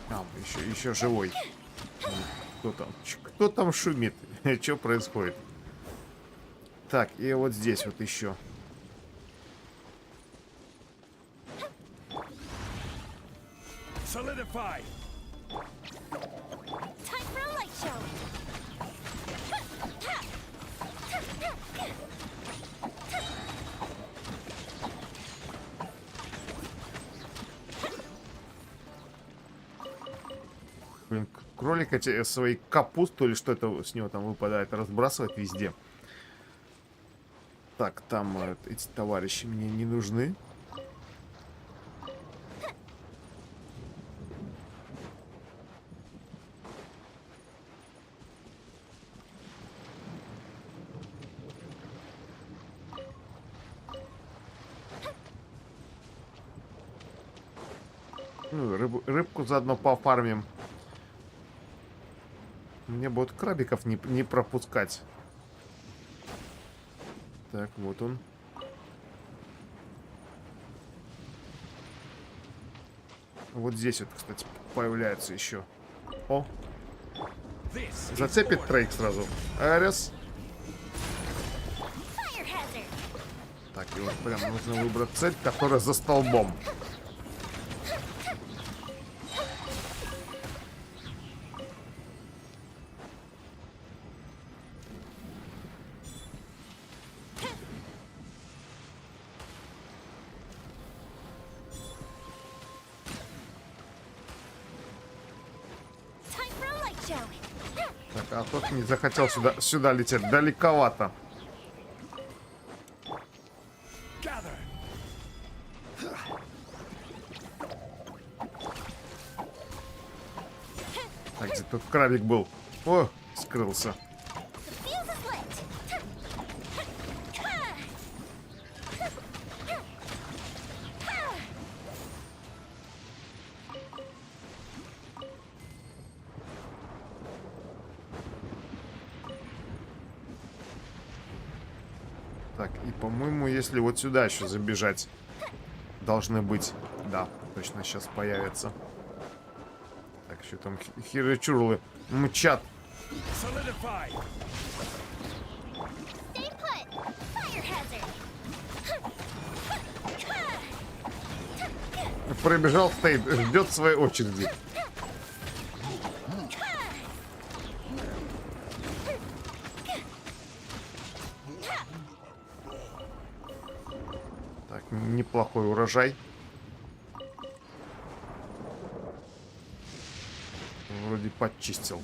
S1: А, еще живой. Кто там шумит? Что происходит? Так, и вот здесь вот еще.
S21: Solidify.
S2: Time for a light show.
S1: Блин, кролик эти свои капусту или что это с него там выпадает, разбрасывать везде. Так, там эти товарищи мне не нужны. Ну, рыбку заодно пофармим. Мне будут крабиков не пропускать. Так, вот он. Вот здесь вот, кстати, появляется еще. О! Зацепит трейк сразу. Арес. Так, и вот прям нужно выбрать цель, которая за столбом. Так, а тот не захотел сюда лететь. Далековато. Так, где тут крабик был? О, скрылся. Так, и по-моему, если вот сюда еще забежать, должны быть. Да, точно сейчас появятся. Так, что там хирочурлы мчат. Пробежал, стоит, ждет своей очереди. Так, неплохой урожай. Вроде подчистил.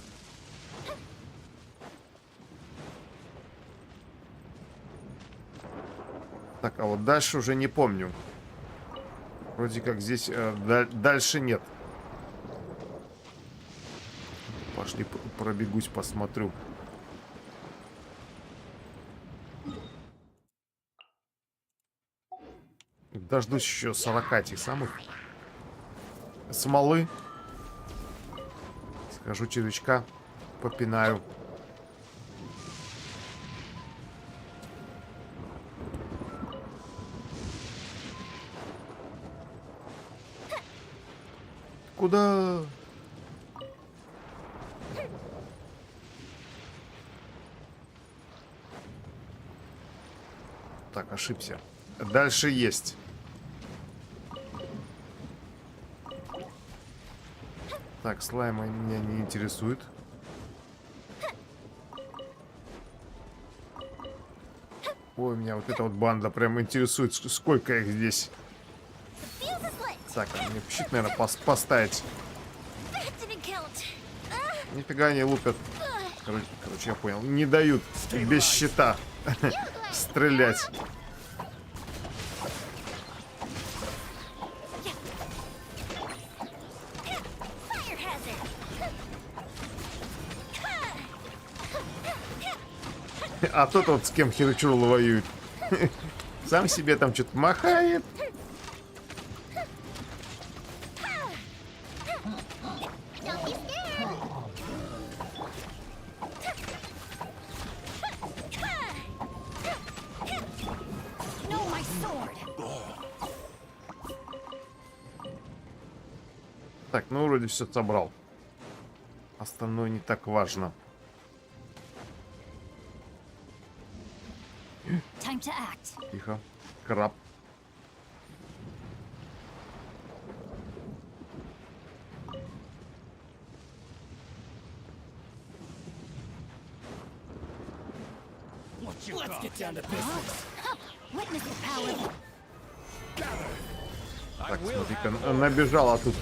S1: Так, а вот дальше уже не помню. Вроде как здесь дальше нет. Пошли пробегусь, посмотрю. Дождусь еще 40 этих самых смолы. Скажу червячка, попинаю. Куда? Так, ошибся. Дальше есть. Так, слаймы меня не интересует. Ой, меня вот эта вот банда прям интересует, сколько их здесь. Так, а мне щит, наверное, поставить. Нифига не лупят. Короче, я понял. Не дают без щита стрелять. А тот вот с кем Хирочурл воюет. Сам себе там что-то махает. Так, ну вроде все собрал. Остальное не так важно. Тихо. Краб. Так, смотри-ка, набежала тут.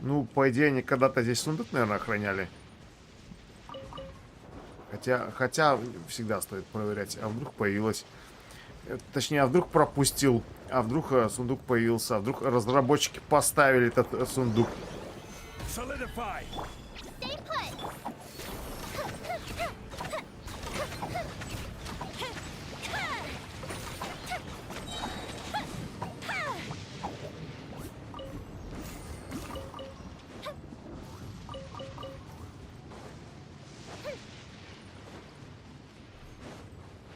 S1: Ну, по идее, они когда-то здесь сундук, наверное, охраняли. Хотя всегда стоит проверять. А вдруг появилось... Точнее, а вдруг пропустил. А вдруг сундук появился. А вдруг разработчики поставили этот сундук.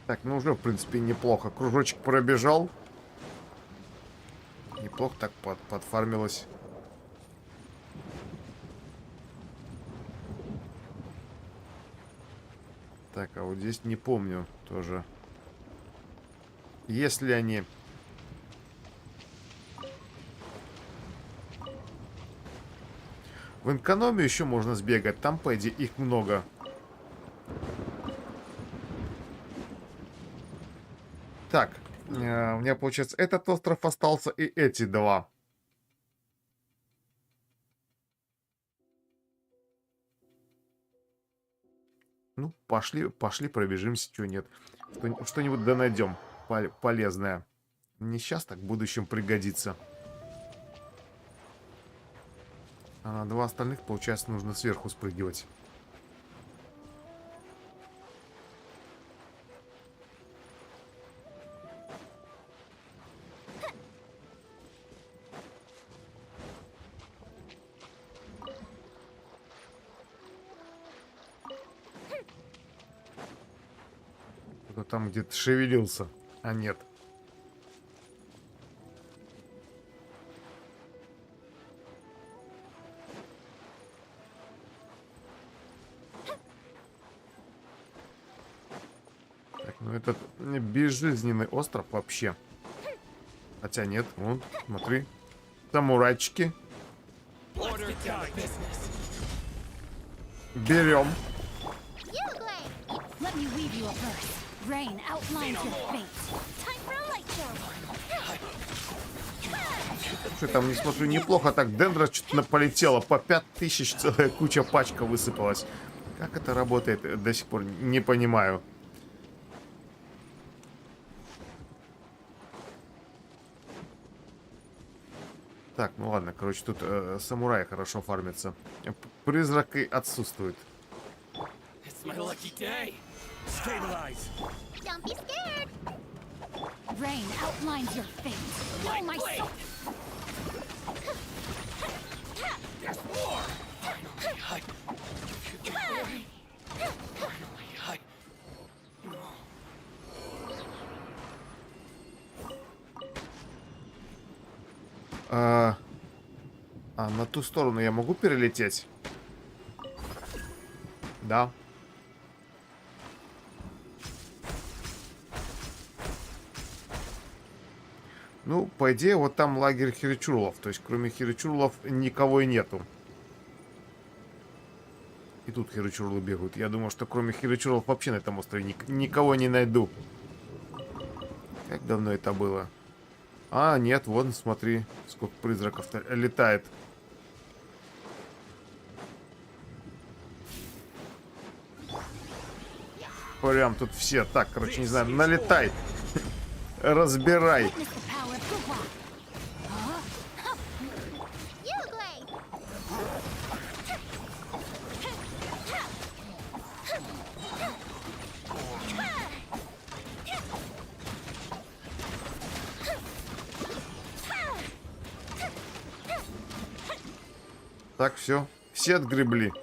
S1: Так, ну уже, в принципе, неплохо. Кружочек пробежал. Неплохо так подфармилось. Так, а вот здесь не помню тоже. Если они... В экономию еще можно сбегать. Там, по идее, их много. Так, у меня, получается, этот остров остался и эти два. Ну, пошли пробежимся, чего нет. Что-нибудь да найдем полезное. Не сейчас, так в будущем пригодится. А на два остальных, получается, нужно сверху спрыгивать. Кто-то там где-то шевелился, а нет. Ну, этот безжизненный остров вообще. Хотя нет, вон, смотри. Самурайчики. Берем. Слушай, там, не смотрю, неплохо так. Дендра что-то полетело. По 5000 целая куча пачка высыпалась. Как это работает, до сих пор не понимаю. Так, ну ладно, короче, тут самураи хорошо фармятся. Призрак и отсутствует. На ту сторону я могу перелететь? Да. Ну, по идее, вот там лагерь хиричурлов. То есть, кроме хиричурлов, никого и нету. И тут хиричурлы бегают. Я думаю, что кроме хиричурлов вообще на этом острове никого не найду. Как давно это было? А, нет, вон, смотри, сколько призраков-то летает. Прям тут все. Так, короче, не знаю, налетай. Разбирай. Так, все. Все отгребли.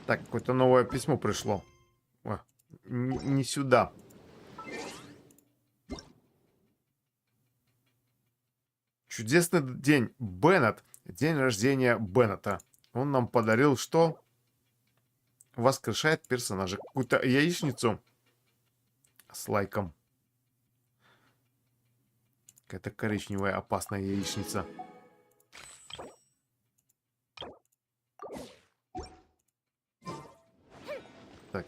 S1: Так, какое-то новое письмо пришло. О, не сюда. Чудесный день, Беннет. День рождения Беннета. Он нам подарил что? Воскрешает персонажа. Какую-то яичницу с лайком. Какая-то коричневая опасная яичница. Так.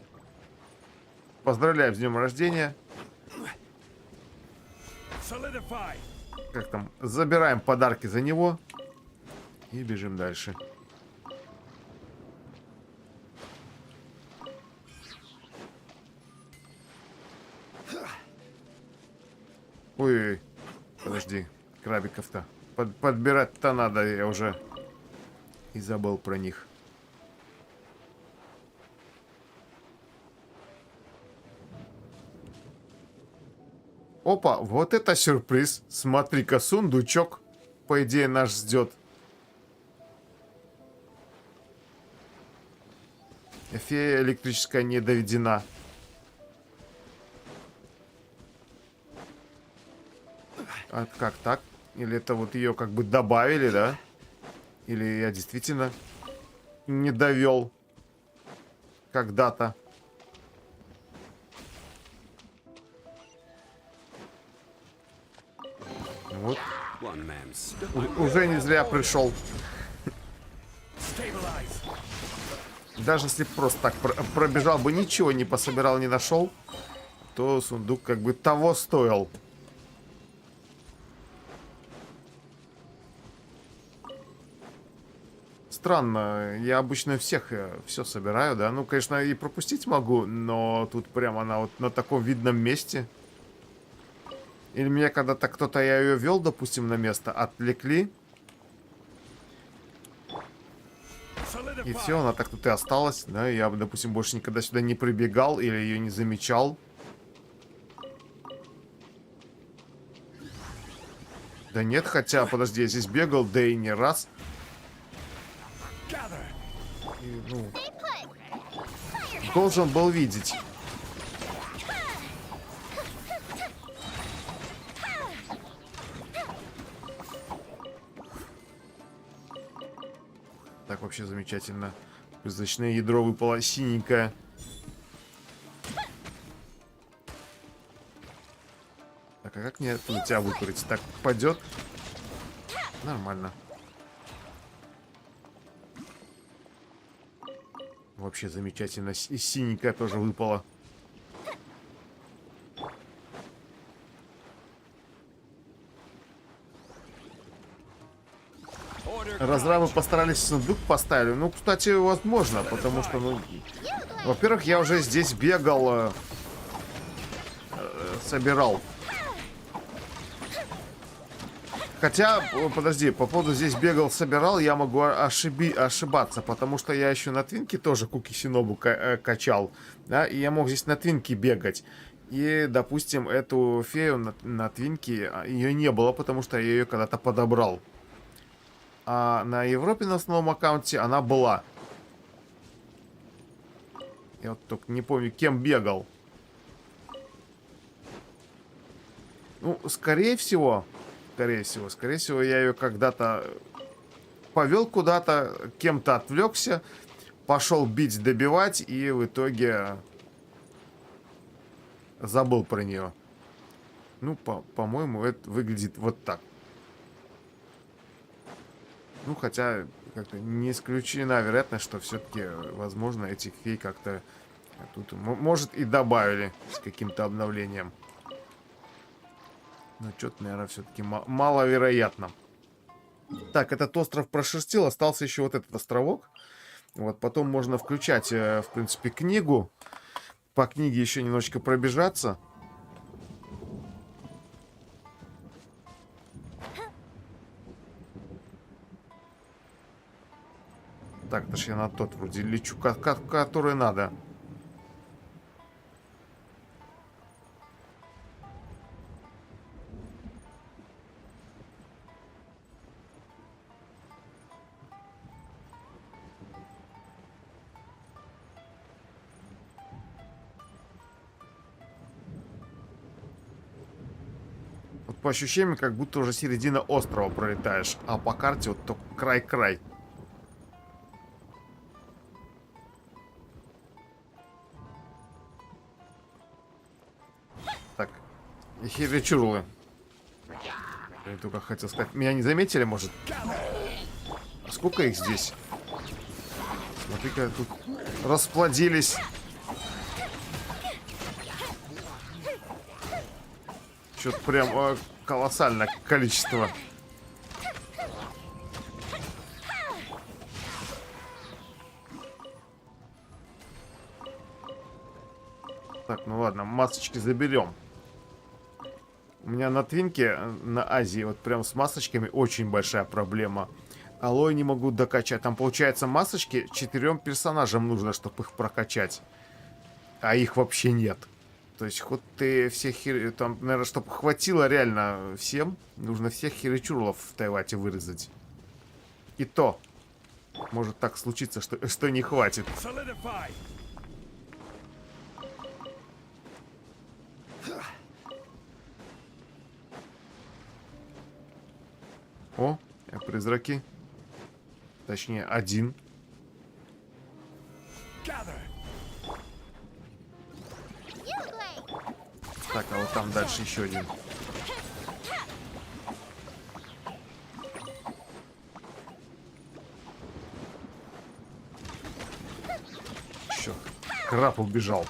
S1: Поздравляю с днем рождения. Как там? Забираем подарки за него. И бежим дальше. Ой-ой-ой. Подожди. Крабиков-то. Подбирать-то надо. Я уже и забыл про них. Опа, вот это сюрприз. Смотри-ка, сундучок, по идее, наш ждет. Фея электрическая не доведена. А как так? Или это вот ее как бы добавили, да? Или я действительно не довел когда-то? Вот. Уже не зря пришел. Даже если просто так пробежал бы, ничего не пособирал, не нашел, то сундук как бы того стоил. Странно, я обычно всех все собираю, да. Ну, конечно, и пропустить могу, но тут прямо она вот на таком видном месте. Или меня когда-то кто-то, я ее вел, допустим, на место, отвлекли. И все, она так тут и осталась. Да, я, допустим, больше никогда сюда не прибегал или ее не замечал. Да нет, хотя, подожди, я здесь бегал, да и не раз. И, ну, должен был видеть. Так, вообще замечательно. Призрачное ядро выпало синенькое. Так, а как мне на тебя выкурить? Так, пойдет? Нормально. Вообще замечательно. И синенькая тоже выпала. Разрамы постарались, сундук поставили. Ну, кстати, возможно, потому что, ну, во-первых, я уже здесь бегал, собирал. Хотя, подожди, по поводу здесь бегал, собирал, я могу ошибаться, потому что я еще на твинке тоже Куки Синобу качал, да, и я мог здесь на твинке бегать. И, допустим, эту фею на твинке, ее не было, потому что я ее когда-то подобрал. А на Европе на основном аккаунте она была. Я вот только не помню, кем бегал. Ну, скорее всего, я ее когда-то повел куда-то, кем-то отвлекся, пошел бить, добивать, и в итоге забыл про нее. Ну, по-моему, это выглядит вот так. Ну, хотя, как-то не исключена вероятность, что все-таки, возможно, этих фей как-то тут, может, и добавили с каким-то обновлением. Но что-то, наверное, все-таки маловероятно. Так, этот остров прошерстил, остался еще вот этот островок. Вот, потом можно включать, в принципе, книгу. По книге еще немножечко пробежаться. Так, это ж я на тот вроде лечу, который надо. Вот по ощущениям, как будто уже середина острова пролетаешь, а по карте вот только край-край. Херечурлы. Я только хотел сказать. Меня не заметили, может? А сколько их здесь? Смотри-ка, тут расплодились. Что-то прям колоссальное количество. Так, ну ладно, масочки заберем. У меня на твинке, на Азии, вот прям с масочками очень большая проблема. Алоэ не могу докачать. Там, получается, масочки 4 персонажам нужно, чтобы их прокачать. А их вообще нет. То есть, хоть ты всех там, наверное, чтобы хватило реально всем, нужно всех хиричурлов в Тайвате вырезать. И то может так случиться, что не хватит. О, призраки. Точнее, один. Так, а вот там дальше еще один. Еще краб убежал.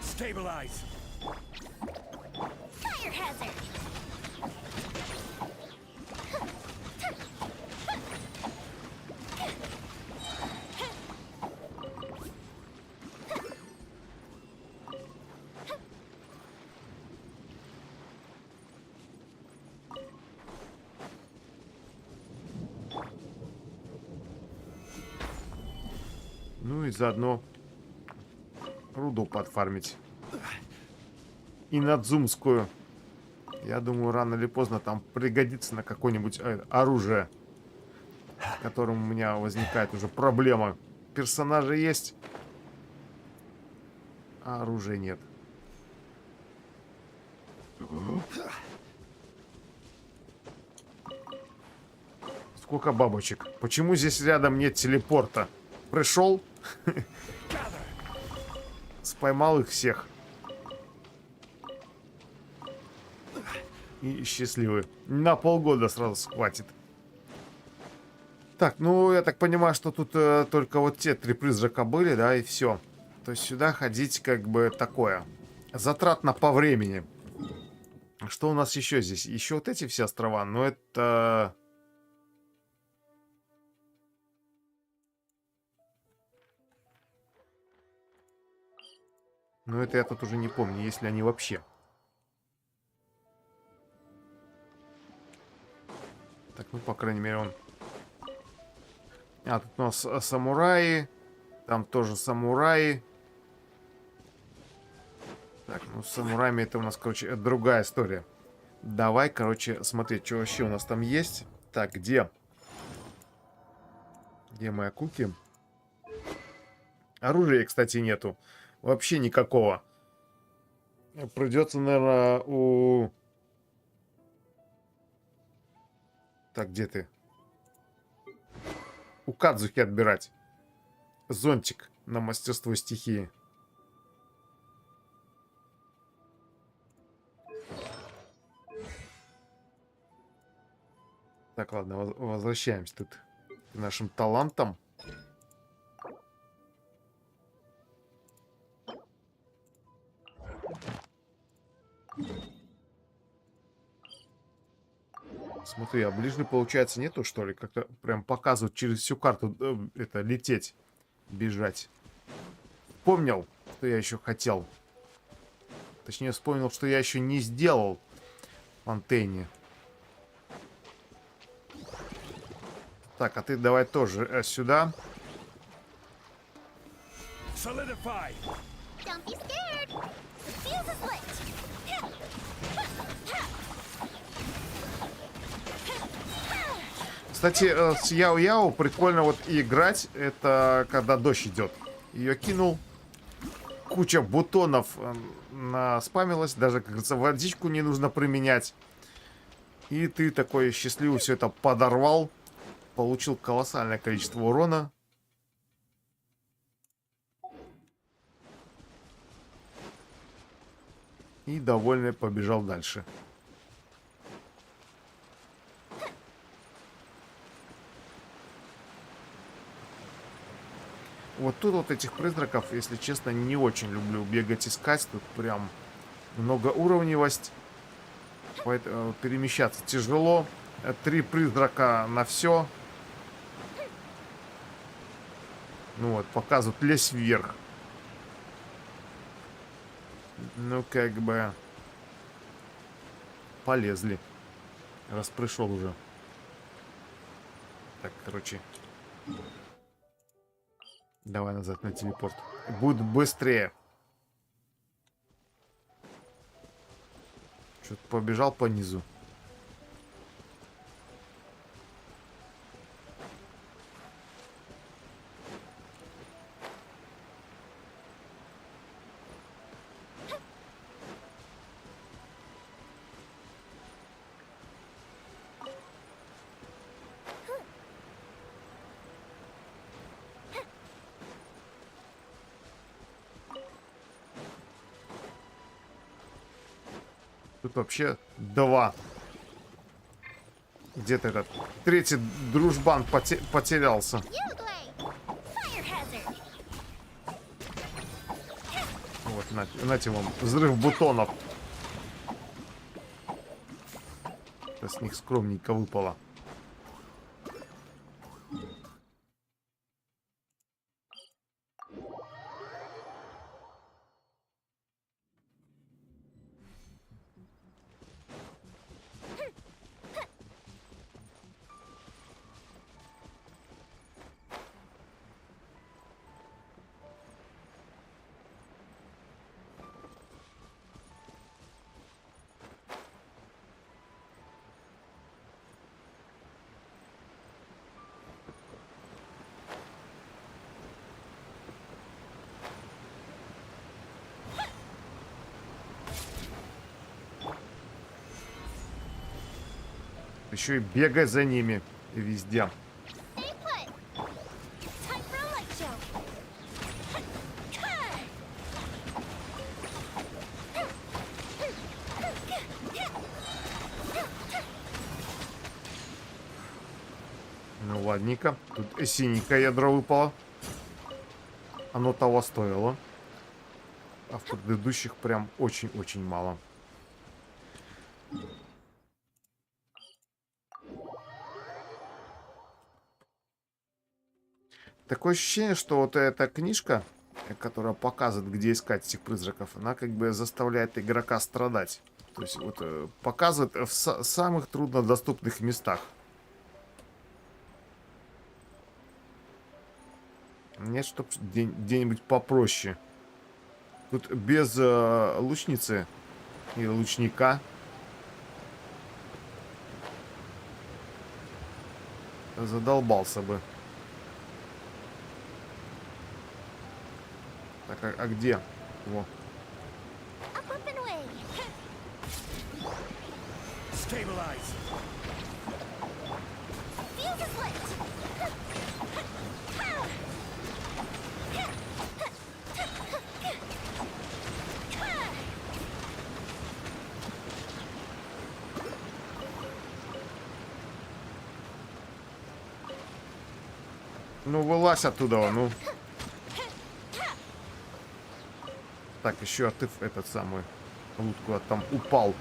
S21: Stabilize.
S2: Fire hazard.
S1: Ну и заодно руду подфармить. И надзумскую. Я думаю, рано или поздно там пригодится на какое-нибудь оружие, с которым у меня возникает уже проблема. Персонажи есть, а оружия нет. Сколько бабочек? Почему здесь рядом нет телепорта? Пришел, споймал их всех. И счастливы. На полгода сразу хватит. Так, ну я так понимаю, что тут только вот те 3 призрака были, да, и все. То есть сюда ходить как бы такое. Затратно по времени. Что у нас еще здесь? Еще вот эти все острова, но это... Но это я тут уже не помню, есть ли они вообще. Так, ну, по крайней мере, он... А, тут у нас самураи. Там тоже самураи. Так, ну, с самураями это у нас, короче, другая история. Давай, короче, смотреть, что вообще у нас там есть. Так, где? Где моя куки? Оружия, кстати, нету. Вообще никакого. Придется, наверное, у... Так, где ты? У Кадзухи отбирать. Зонтик на мастерство стихии. Так, ладно, возвращаемся тут к нашим талантам. Смотри, а ближний, получается, нету, что ли? Как-то прям показывают через всю карту это лететь, бежать. Помнил, что я еще хотел. Точнее, вспомнил, что я еще не сделал в антенне. Так, а ты давай тоже сюда.
S21: Solidify.
S2: Don't be scared. The fuse is lit.
S1: Кстати, с Яо-Яо прикольно вот играть, это когда дождь идет. Ее кинул, куча бутонов наспамилась, даже, как говорится, водичку не нужно применять. И ты такой счастливый все это подорвал, получил колоссальное количество урона. И довольный побежал дальше. Вот тут вот этих призраков, если честно, не очень люблю бегать, искать. Тут прям многоуровневость. Поэтому перемещаться тяжело. 3 призрака на все. Ну вот, показывают, лезь вверх. Ну, как бы... Полезли. Раз пришел уже. Так, короче. Давай назад на телепорт. Будет быстрее. Что-то побежал по низу. Тут вообще два. Где-то этот третий дружбан потерялся. Вот, нате вам взрыв бутонов. Это с них скромненько выпало. Еще и бегай за ними везде. Ну ладненько. Тут синенькое ядро выпало. Оно того стоило. А в предыдущих прям очень-очень мало. Такое ощущение, что вот эта книжка, которая показывает, где искать этих призраков, она как бы заставляет игрока страдать. То есть вот показывает в самых труднодоступных местах. Нет, чтоб где-нибудь попроще. Тут без лучницы или лучника. Задолбался бы. Так, а где? Во. Ну, вылазь оттуда, ну. Так, еще ты этот самый лут куда-то там упал.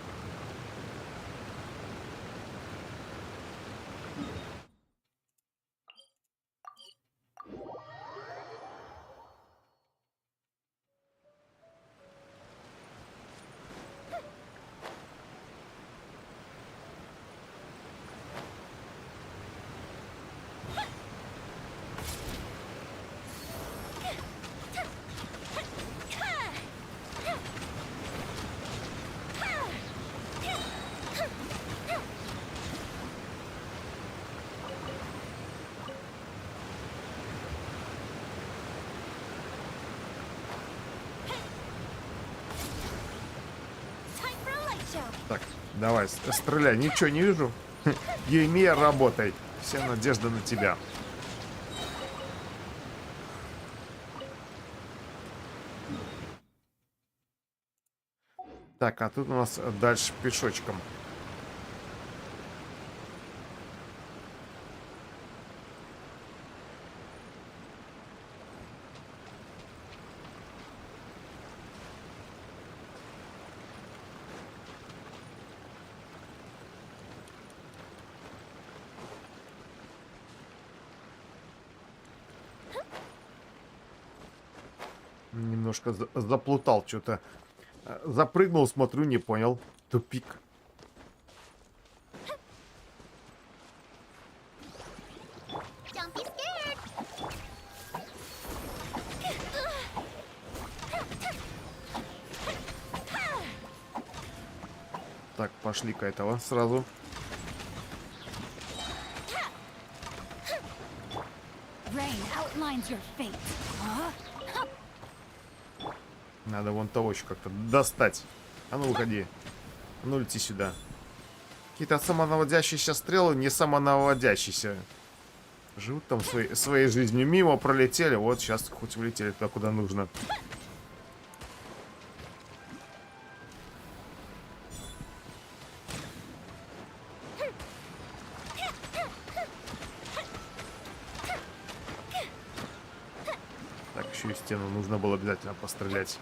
S1: Так, давай, стреляй. Ничего не вижу. Емея, работай. Вся надежда на тебя. Так, а тут у нас дальше пешочком. Немножко заплутал, что-то запрыгнул, смотрю, не понял. Тупик. пошли-ка этого сразу. Надо вон того еще как-то достать. А ну, выходи. А ну, лети сюда. Какие-то самонаводящиеся стрелы, не самонаводящиеся. Живут там своей жизнью. Мимо пролетели. Вот сейчас хоть улетели туда, куда нужно. Так, еще и стену нужно было обязательно пострелять.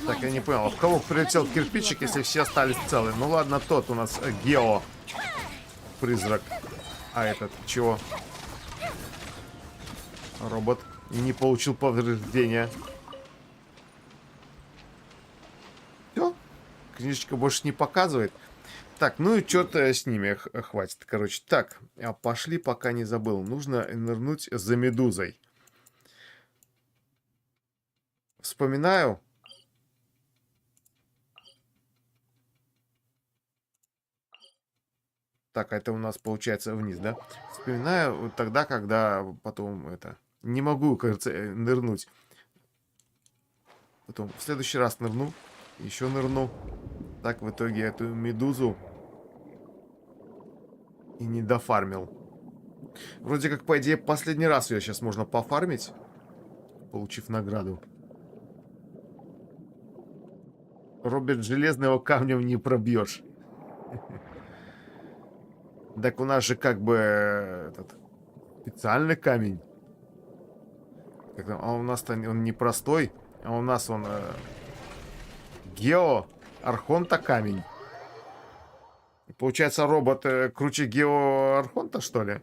S1: Так, я не понял, в кого прилетел кирпичик, если все остались целы? Ну ладно, тот у нас Гео. Призрак. А этот чего? Робот. И не получил повреждения. Все. Книжечка больше не показывает. Так, ну и что-то с ними хватит. Короче, так, пошли, пока не забыл. Нужно нырнуть за медузой. Вспоминаю. Так, это у нас получается вниз, да? Вспоминаю тогда, когда потом это... Не могу, кажется, нырнуть. Потом в следующий раз нырну. Еще нырну. Так, в итоге эту медузу и не дофармил. Вроде как, по идее, последний раз ее сейчас можно пофармить, получив награду. Роберт Железного камнем не пробьешь. Так у нас же как бы этот специальный камень. А у нас-то он не простой, а у нас он Гео Архонта камень. Получается, робот круче Гео Архонта, что ли?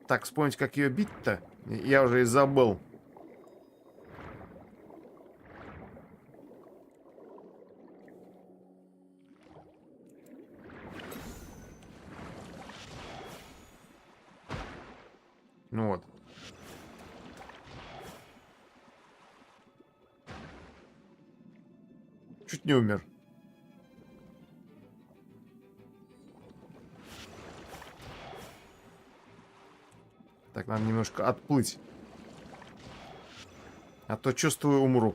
S1: Так, вспомнить, как ее бить-то? Я уже и забыл. Ну вот. Чуть не умер. Так, надо немножко отплыть. А то, чувствую, умру.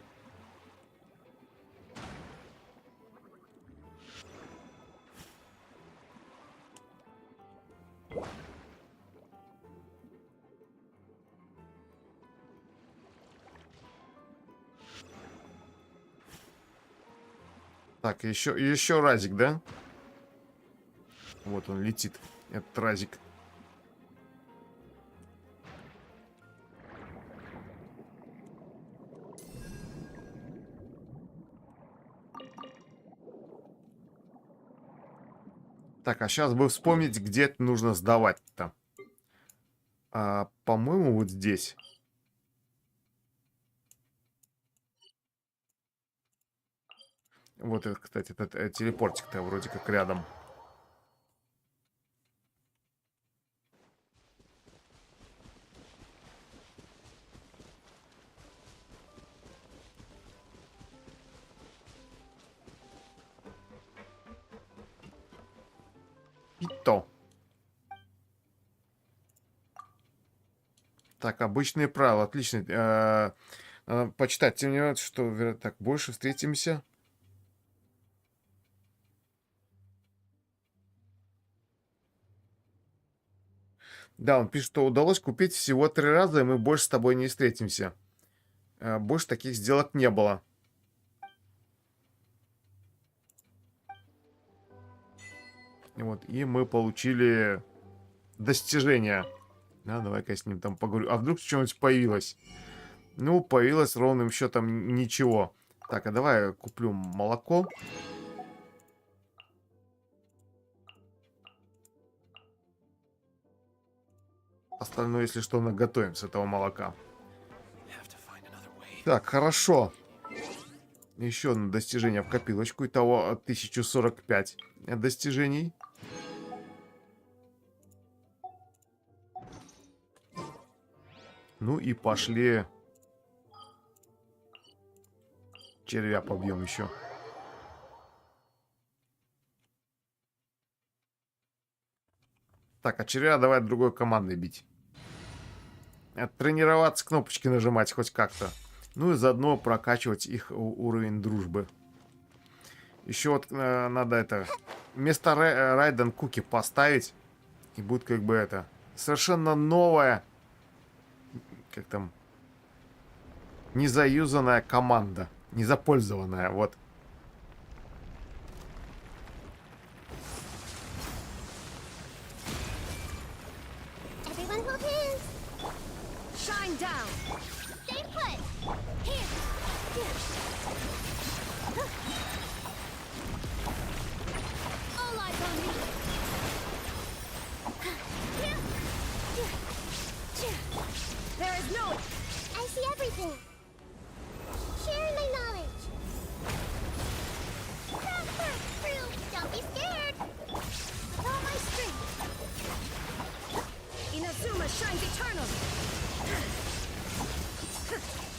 S1: Так, еще разик, да? Вот он летит. Этот разик. Так, а сейчас бы вспомнить, где это нужно сдавать-то. По-моему, вот здесь. Вот это, кстати, этот телепортик-то вроде как рядом. И то. Так, обычные правила. Отлично. Почитать. Тем не менее, что так, больше встретимся. Да, он пишет, что удалось купить всего 3 раза, и мы больше с тобой не встретимся. Больше таких сделок не было. Вот, и мы получили достижение. Да, давай-ка я с ним там поговорю. А вдруг что-нибудь появилось? Ну, появилось ровным счетом ничего. Так, а давай я куплю молоко. Остальное, если что, наготовим с этого молока. Так, хорошо. Еще одно достижение в копилочку. Итого 1045 достижений. Ну и пошли. Червя побьем еще. Так, а червя давай другой командой бить. Тренироваться, кнопочки нажимать хоть как-то. Ну и заодно прокачивать их уровень дружбы. Еще вот надо это... Вместо Райден Куки поставить. И будет как бы это... Совершенно новая... Как там... Незаюзанная команда. Незапользованная, вот.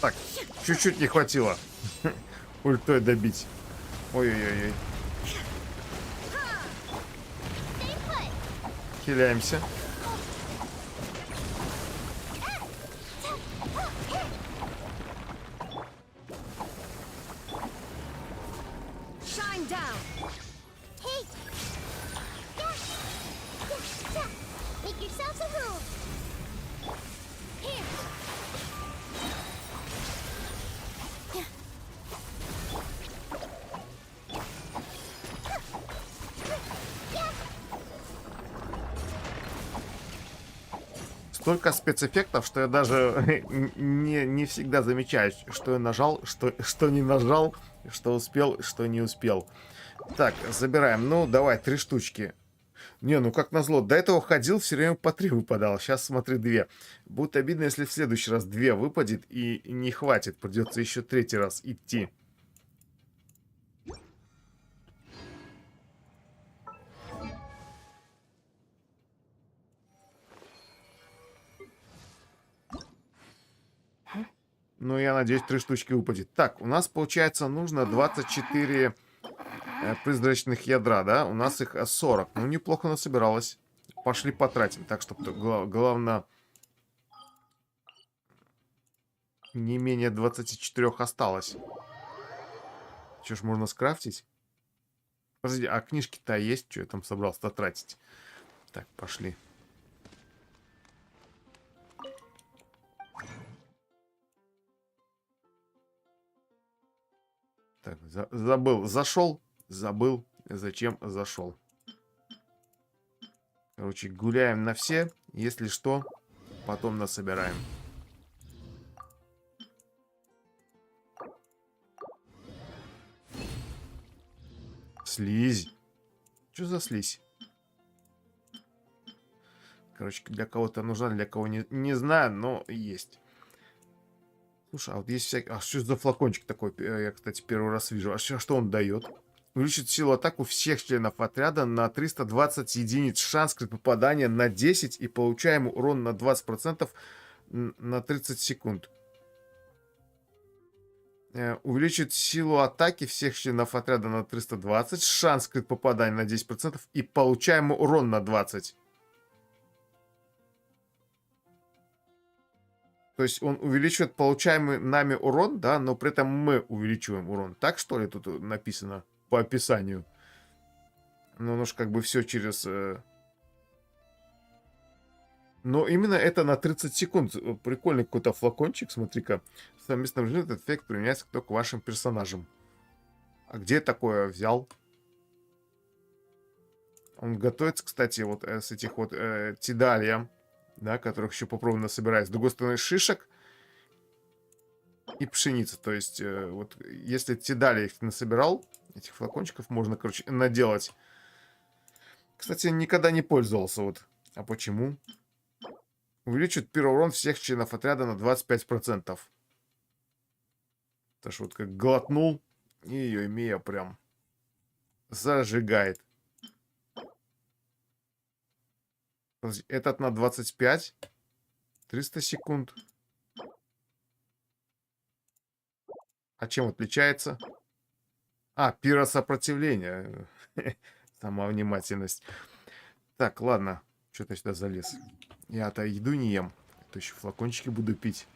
S1: Так, чуть-чуть не хватило ультой добить. Ой-ой-ой. Хиляемся. Столько спецэффектов, что я даже не всегда замечаю, что я нажал, что не нажал, что успел, что не успел. Так, забираем. Ну, давай, 3 штучки. Не, ну как назло. До этого ходил, все время по 3 выпадало. Сейчас, смотри, 2. Будет обидно, если в следующий раз 2 выпадет и не хватит. Придется еще 3-й раз идти. Ну, я надеюсь, 3 штучки выпадет. Так, у нас, получается, нужно 24 призрачных ядра, да? У нас их 40. Ну, неплохо насобиралось. Пошли потратим. Так, чтобы главное... Не менее 24 осталось. Что ж, можно скрафтить? Подожди, а книжки-то есть? Что я там собрался-то тратить? Так, пошли. Так, забыл. Зашел. Забыл. Зачем зашел. Короче, гуляем на все. Если что, потом насобираем. Слизь. Что за слизь? Короче, для кого-то нужна, для кого не знаю, но есть. Слушай, а вот есть всякие... А что за флакончик такой? Я, кстати, первый раз вижу. А что он дает? Увеличит силу атаку всех членов отряда на 320 единиц. Шанс крит попадания на 10 и получаемый урон на 20% на 30 секунд. Увеличит силу атаки всех членов отряда на 320. Шанс крит попадания на 10% и получаемый урон на 20%. То есть он увеличивает получаемый нами урон, да, но при этом мы увеличиваем урон. Так что ли тут написано по описанию? Ну, оно же как бы все через... Но именно это на 30 секунд. Прикольный какой-то флакончик, смотри-ка. В совместном режиме этот эффект применяется только к вашим персонажам. А где такое взял? Он готовится, кстати, вот с этих вот тидалия, да, которых еще попробую насобирать. С другой стороны, шишек и пшеница. То есть, вот, если тидалия их насобирал, этих флакончиков можно, короче, наделать. Кстати, никогда не пользовался, вот. А почему? Увеличит первый урон всех членов отряда на 25%. Потому что вот как глотнул, и ее имея прям зажигает. Этот на 25. 300 секунд. А чем отличается? А, пиросопротивление. Сама внимательность. Так, ладно. Что-то сюда залез. Я-то еду не ем. То еще флакончики буду пить.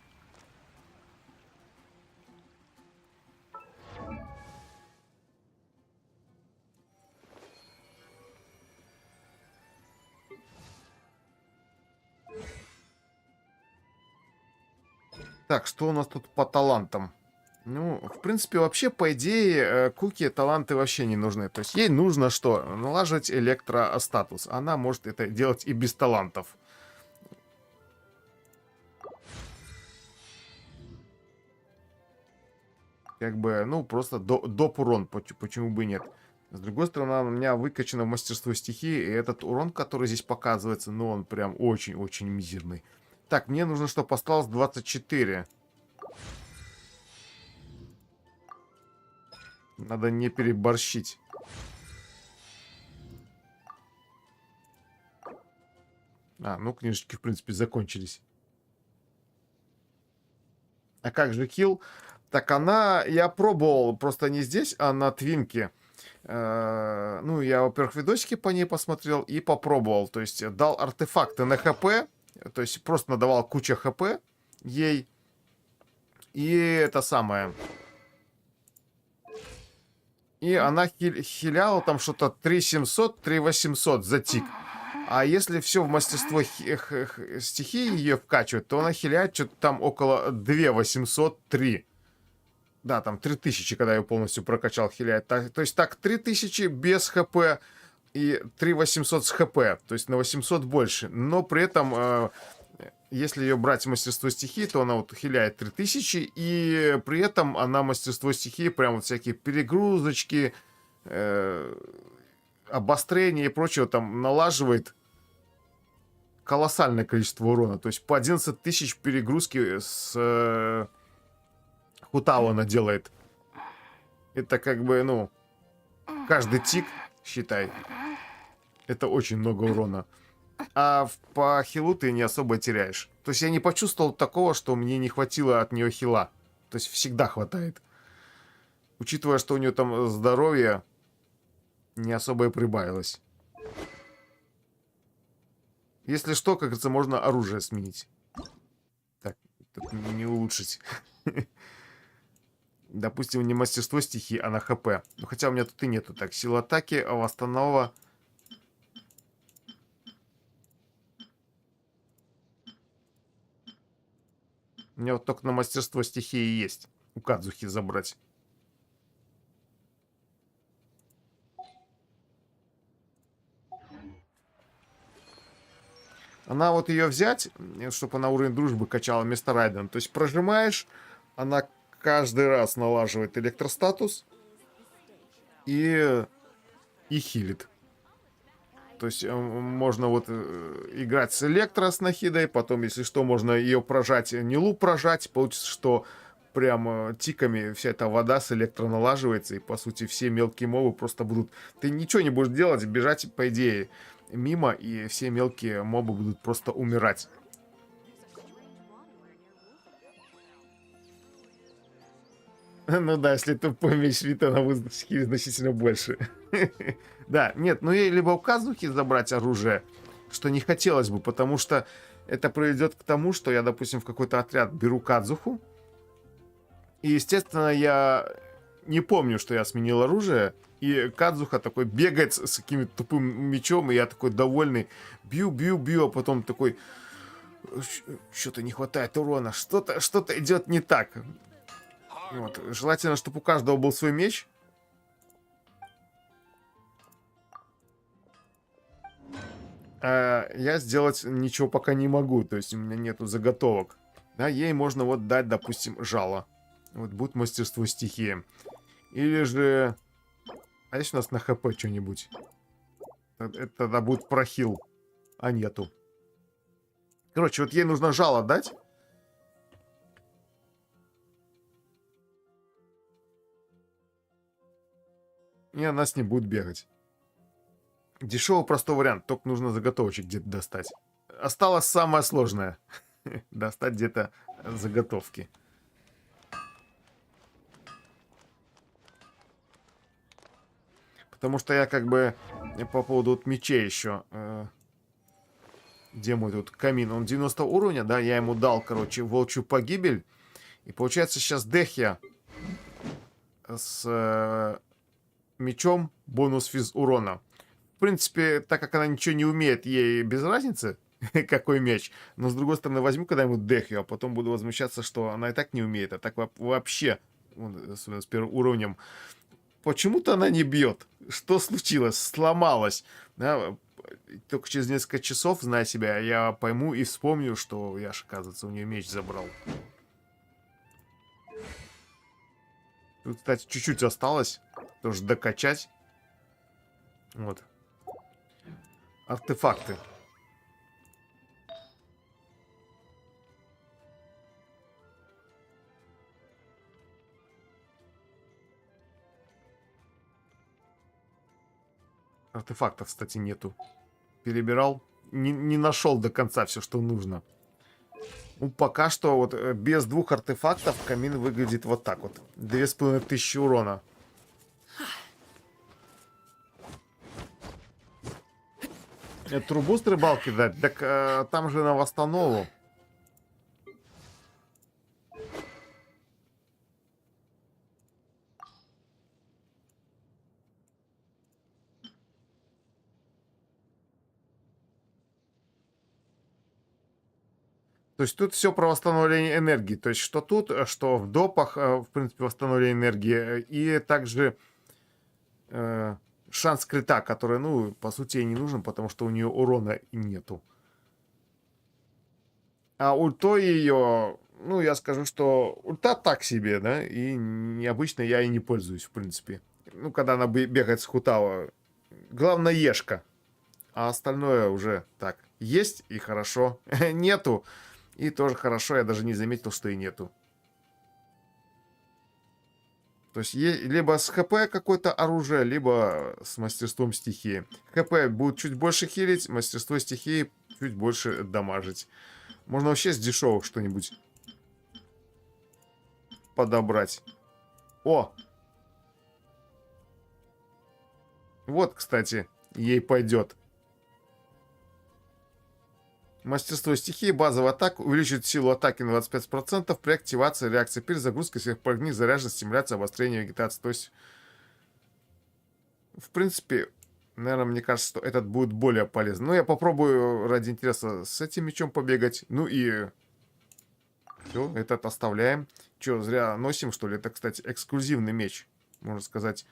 S1: Так, что у нас тут по талантам? Ну, в принципе, вообще, по идее, Куки таланты вообще не нужны. То есть ей нужно что? Налаживать электростатус. Она может это делать и без талантов. Как бы, ну, просто доп урон. Почему бы и нет? С другой стороны, у меня выкачано мастерство стихии. И этот урон, который здесь показывается, ну, он прям очень-очень мизерный. Так, мне нужно, чтобы осталось 24. Надо не переборщить. А, ну, книжечки, в принципе, закончились. А как же G.Skill? Так, она... Я пробовал, просто не здесь, а на Твинке. Ну, я, во-первых, видосики по ней посмотрел и попробовал. То есть, дал артефакты на ХП. То есть, просто надавал кучу ХП ей. И это самое... И она хиляла там что-то 3700, 3800 за тик. А если все в мастерство стихии ее вкачивать, то она хиляет что-то там около 2803. Да, там 3000, когда я полностью прокачал, хиляет. То есть так, 3000 без хп и 3800 с хп. То есть на 800 больше. Но при этом... Если ее брать в мастерство стихии, то она вот хиляет 3000, и при этом она мастерство стихии, прям вот всякие перегрузочки, обострения и прочего там налаживает колоссальное количество урона. То есть по 11 тысяч перегрузки с Хутао она делает. Это как бы, ну, каждый тик, считай, это очень много урона. А по хилу ты не особо теряешь. То есть я не почувствовал такого, что мне не хватило от нее хила. То есть всегда хватает. Учитывая, что у нее там здоровье не особо и прибавилось. Если что, как говорится, можно оружие сменить. Так, тут не улучшить. Допустим, не мастерство стихии, а на ХП. Ну, хотя у меня тут и нету. Так, сила атаки, восстанова. У меня вот только на мастерство стихии есть. У Кадзухи забрать. Она вот ее взять, чтобы она уровень дружбы качала вместо Райдена. То есть прожимаешь, она каждый раз налаживает электростатус и хилит. То есть можно вот играть с электро с нахидой, потом, если что, можно ее прожать, нилу прожать. Получится, что прям тиками вся эта вода с электро налаживается, и, по сути, все мелкие мобы просто будут... Ты ничего не будешь делать, бежать, по идее, мимо, и все мелкие мобы будут просто умирать. Ну да, если тупой меч свита, она будет значительно больше. Да, нет, ну и либо у Казухи забрать оружие, что не хотелось бы, потому что это приведет к тому, что я, допустим, в какой-то отряд беру Кадзуху, и, естественно, я не помню, что я сменил оружие, и Кадзуха такой бегает с каким-то тупым мечом, и я такой довольный, бью, а потом такой, что-то не хватает урона, что-то идет не так. Вот. Желательно, чтобы у каждого был свой меч. А я сделать ничего пока не могу. То есть у меня нету заготовок. Да, ей можно вот дать, допустим, жало. Вот будет мастерство стихии. Или же... А если у нас на ХП что-нибудь? Это тогда будет прохил. А нету. Короче, вот ей нужно жало дать. И она с ним будет бегать. Дешевый простой вариант, только нужно заготовочек где-то достать. Осталось самое сложное. Достать где-то заготовки. Потому что я как бы по поводу вот мечей еще... Где мой тут камин? Он 90 уровня, да? Я ему дал, короче, волчью погибель. И получается сейчас Дехья с мечом бонус физ урона. В принципе, так как она ничего не умеет, ей без разницы, какой меч. Но с другой стороны, возьму когда-нибудь Дехью, а потом буду возмущаться, что она и так не умеет. А так вообще, особенно с первым уровнем, почему-то она не бьет. Что случилось? Сломалась. Да? Только через несколько часов, зная себя, я пойму и вспомню, что я, оказывается, у нее меч забрал. Тут, кстати, чуть-чуть осталось. Тоже докачать. Вот. Артефакты. Артефактов, кстати, нету. Перебирал. Не нашел до конца все, что нужно. Ну, пока что вот без 2 артефактов камин выглядит вот так вот. 2500 урона. Трубу с рыбалки дать? Так там же на восстанову. То есть тут все про восстановление энергии. То есть что тут, что в допах, в принципе, восстановление энергии. И также шанс крита, который, ну, по сути, ей не нужен, потому что у нее урона нету. А ультой ее, ну, я скажу, что ульта так себе, да, и необычно я и не пользуюсь, в принципе. Ну, когда она бегает с Хутава. Главное, ешка. А остальное уже так. Есть и хорошо. Нету. И тоже хорошо, я даже не заметил, что и нету. То есть либо с ХП какое-то оружие, либо с мастерством стихии. ХП будет чуть больше хилить, мастерство стихии чуть больше дамажить. Можно вообще с дешевых что-нибудь подобрать. О! Вот, кстати, ей пойдет. Мастерство стихии, базовая атака, увеличивает силу атаки на 25% при активации реакции перезагрузка, сверхпрыгни, заряженность, стимуляция, обострение, вегетации. То есть, в принципе, наверное, мне кажется, что этот будет более полезен. Ну, я попробую ради интереса с этим мечом побегать. Ну и все, этот оставляем. Че, зря носим, что ли? Это, кстати, эксклюзивный меч. Можно сказать,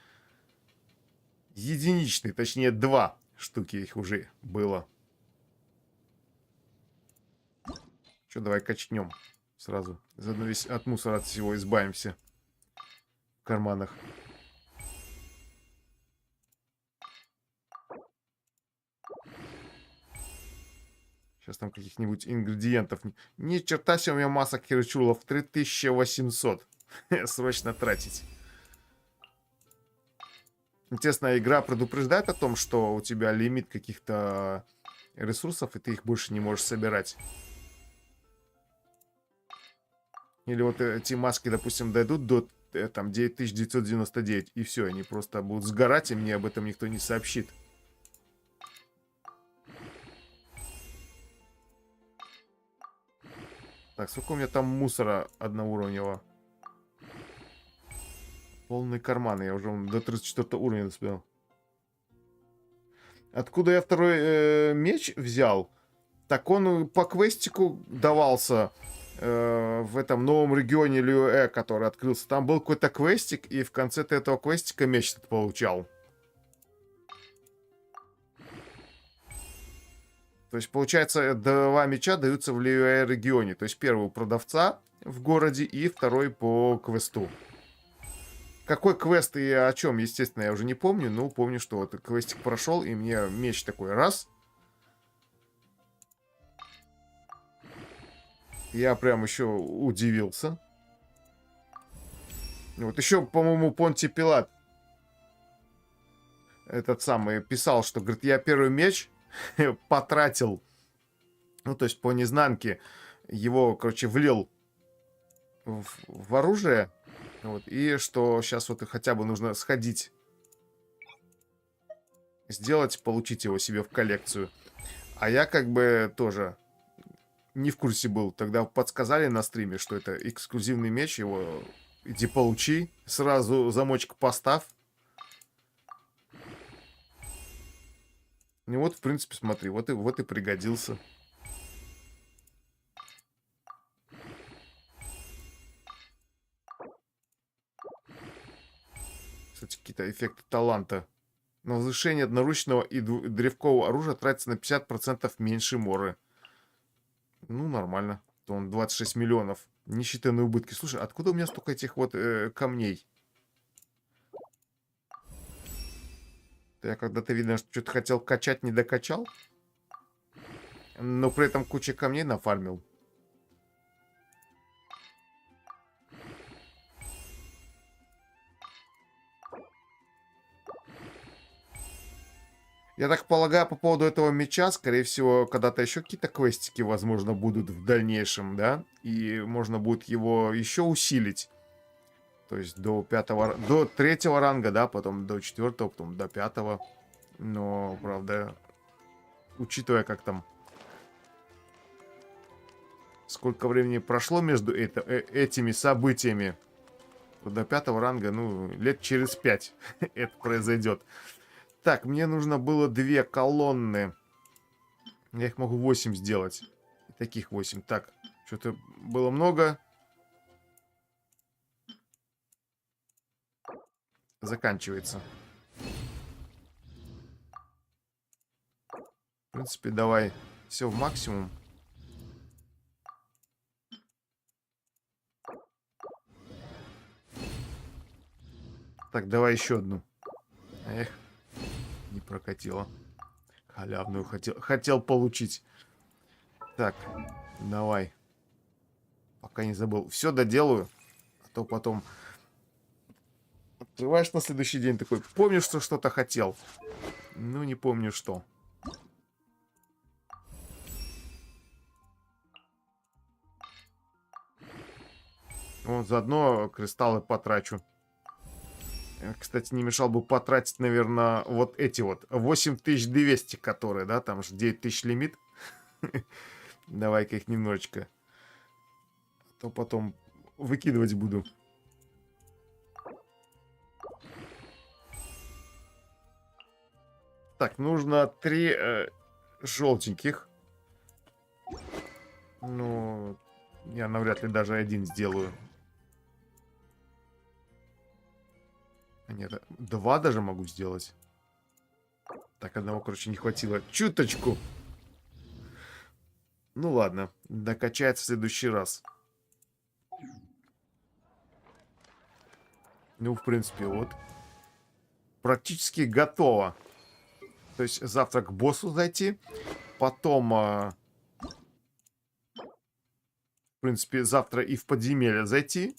S1: единичный, точнее, 2 штуки их уже было. Что, давай качнем сразу. Заодно весь от мусора от всего избавимся. В карманах. Сейчас там каких-нибудь ингредиентов. Ни черта себе, у меня масса кирчулов 3800. Срочно тратить. Интересно, игра предупреждает о том, что у тебя лимит каких-то ресурсов, и ты их больше не можешь собирать. Или вот эти маски, допустим, дойдут до там 9999, и все, они просто будут сгорать, и мне об этом никто не сообщит. Так, сколько у меня там мусора одноуровневого? Полный карман, я уже до 34 уровня успел. Откуда я второй меч взял? Так он по квестику давался в этом новом регионе Люэ, который открылся. Там был какой-то квестик, и в конце ты этого квестика меч ты получал. То есть, получается, 2 меча даются в Люэ регионе. То есть, первый у продавца в городе и второй по квесту. Какой квест и о чем, естественно, я уже не помню. Но помню, что вот квестик прошел, и мне меч такой раз. Я прям еще удивился. Вот еще, по-моему, Понти Пилат этот самый писал, что, говорит, я первый меч потратил, ну, то есть по незнанке его, короче, влил в оружие, вот, и что сейчас вот хотя бы нужно сходить, сделать, получить его себе в коллекцию. А я как бы тоже не в курсе был. Тогда подсказали на стриме, что это эксклюзивный меч, его иди получи, сразу замочек поставь. Ну вот, в принципе, смотри, вот и пригодился. Кстати, какие-то эффекты таланта. На возвышение одноручного и древкового оружия тратится на 50% меньше моры. Ну, нормально. Он 26 миллионов. Несчитанные убытки. Слушай, откуда у меня столько этих вот камней? Я когда-то, видно, что-то хотел качать, не докачал. Но при этом куча камней нафармил. Я так полагаю, по поводу этого меча, скорее всего, когда-то еще какие-то квестики, возможно, будут в дальнейшем, да? И можно будет его еще усилить. То есть до 3-го ранга, да, потом до 4-го, потом до 5-го. Но, правда, учитывая, как там... Сколько времени прошло между этими событиями, то до 5-го ранга, ну, лет через 5 это произойдет. Так, мне нужно было 2 колонны. Я их могу 8 сделать. Таких 8. Так, что-то было много. Заканчивается. В принципе, давай все в максимум. Так, давай еще одну. Эх. Не прокатило. Халявную хотел получить. Так, давай. Пока не забыл. Все доделаю. А то потом открываешь на следующий день такой. Помню, что что-то хотел. Ну, не помню, что. Вот, заодно кристаллы потрачу. Кстати, не мешал бы потратить, наверное, вот эти вот 8200, которые, да, там же 9000 лимит. Давай-ка их немножечко. А то потом выкидывать буду. Так, нужно 3 желтеньких. Ну, я навряд ли даже один сделаю. Нет, 2 даже могу сделать. Так, одного, короче, не хватило. Чуточку. Ну ладно, докачается в следующий раз. Ну, в принципе, вот. Практически готово. То есть завтра к боссу зайти. Потом, в принципе, завтра и в подземелье зайти.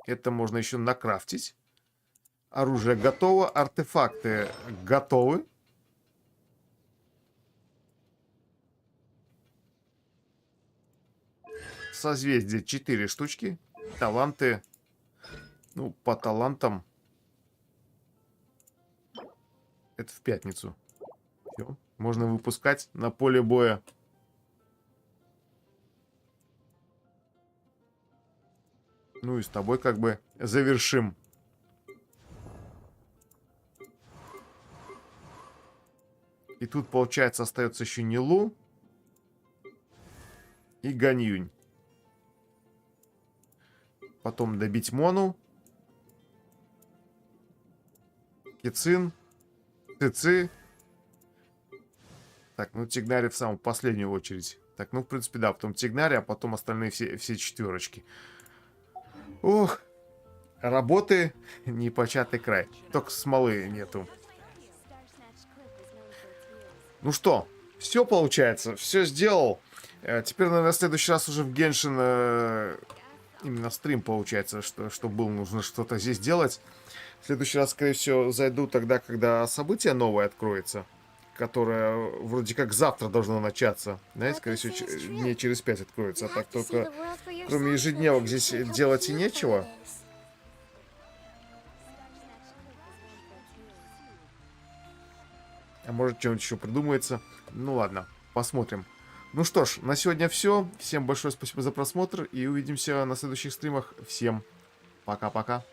S1: Это можно еще накрафтить. Оружие готово, артефакты готовы. Созвездие 4 штучки. Таланты. Ну, по талантам. Это в пятницу. Всё. Можно выпускать на поле боя. Ну и с тобой как бы завершим. И тут, получается, остается еще Нилу и Ганьюнь. Потом добить Мону. Кицин. Цици. Так, ну Тигнари в самую последнюю очередь. Так, ну, в принципе, да, потом Тигнари, а потом остальные все четверочки. Ох, работы непочатый край. Только смолы нету. Ну что, все получается, все сделал. Теперь, наверное, в следующий раз уже в Геншин именно стрим получается, что был, нужно что-то здесь делать. В следующий раз, скорее всего, зайду тогда, когда событие новое откроется, которое вроде как завтра должно начаться. Да, и, скорее всего, дней через 5 откроется. А так только, кроме ежедневок, здесь делать и нечего. А может, что-нибудь еще придумается. Ну ладно, посмотрим. Ну что ж, на сегодня все. Всем большое спасибо за просмотр. И увидимся на следующих стримах. Всем пока-пока.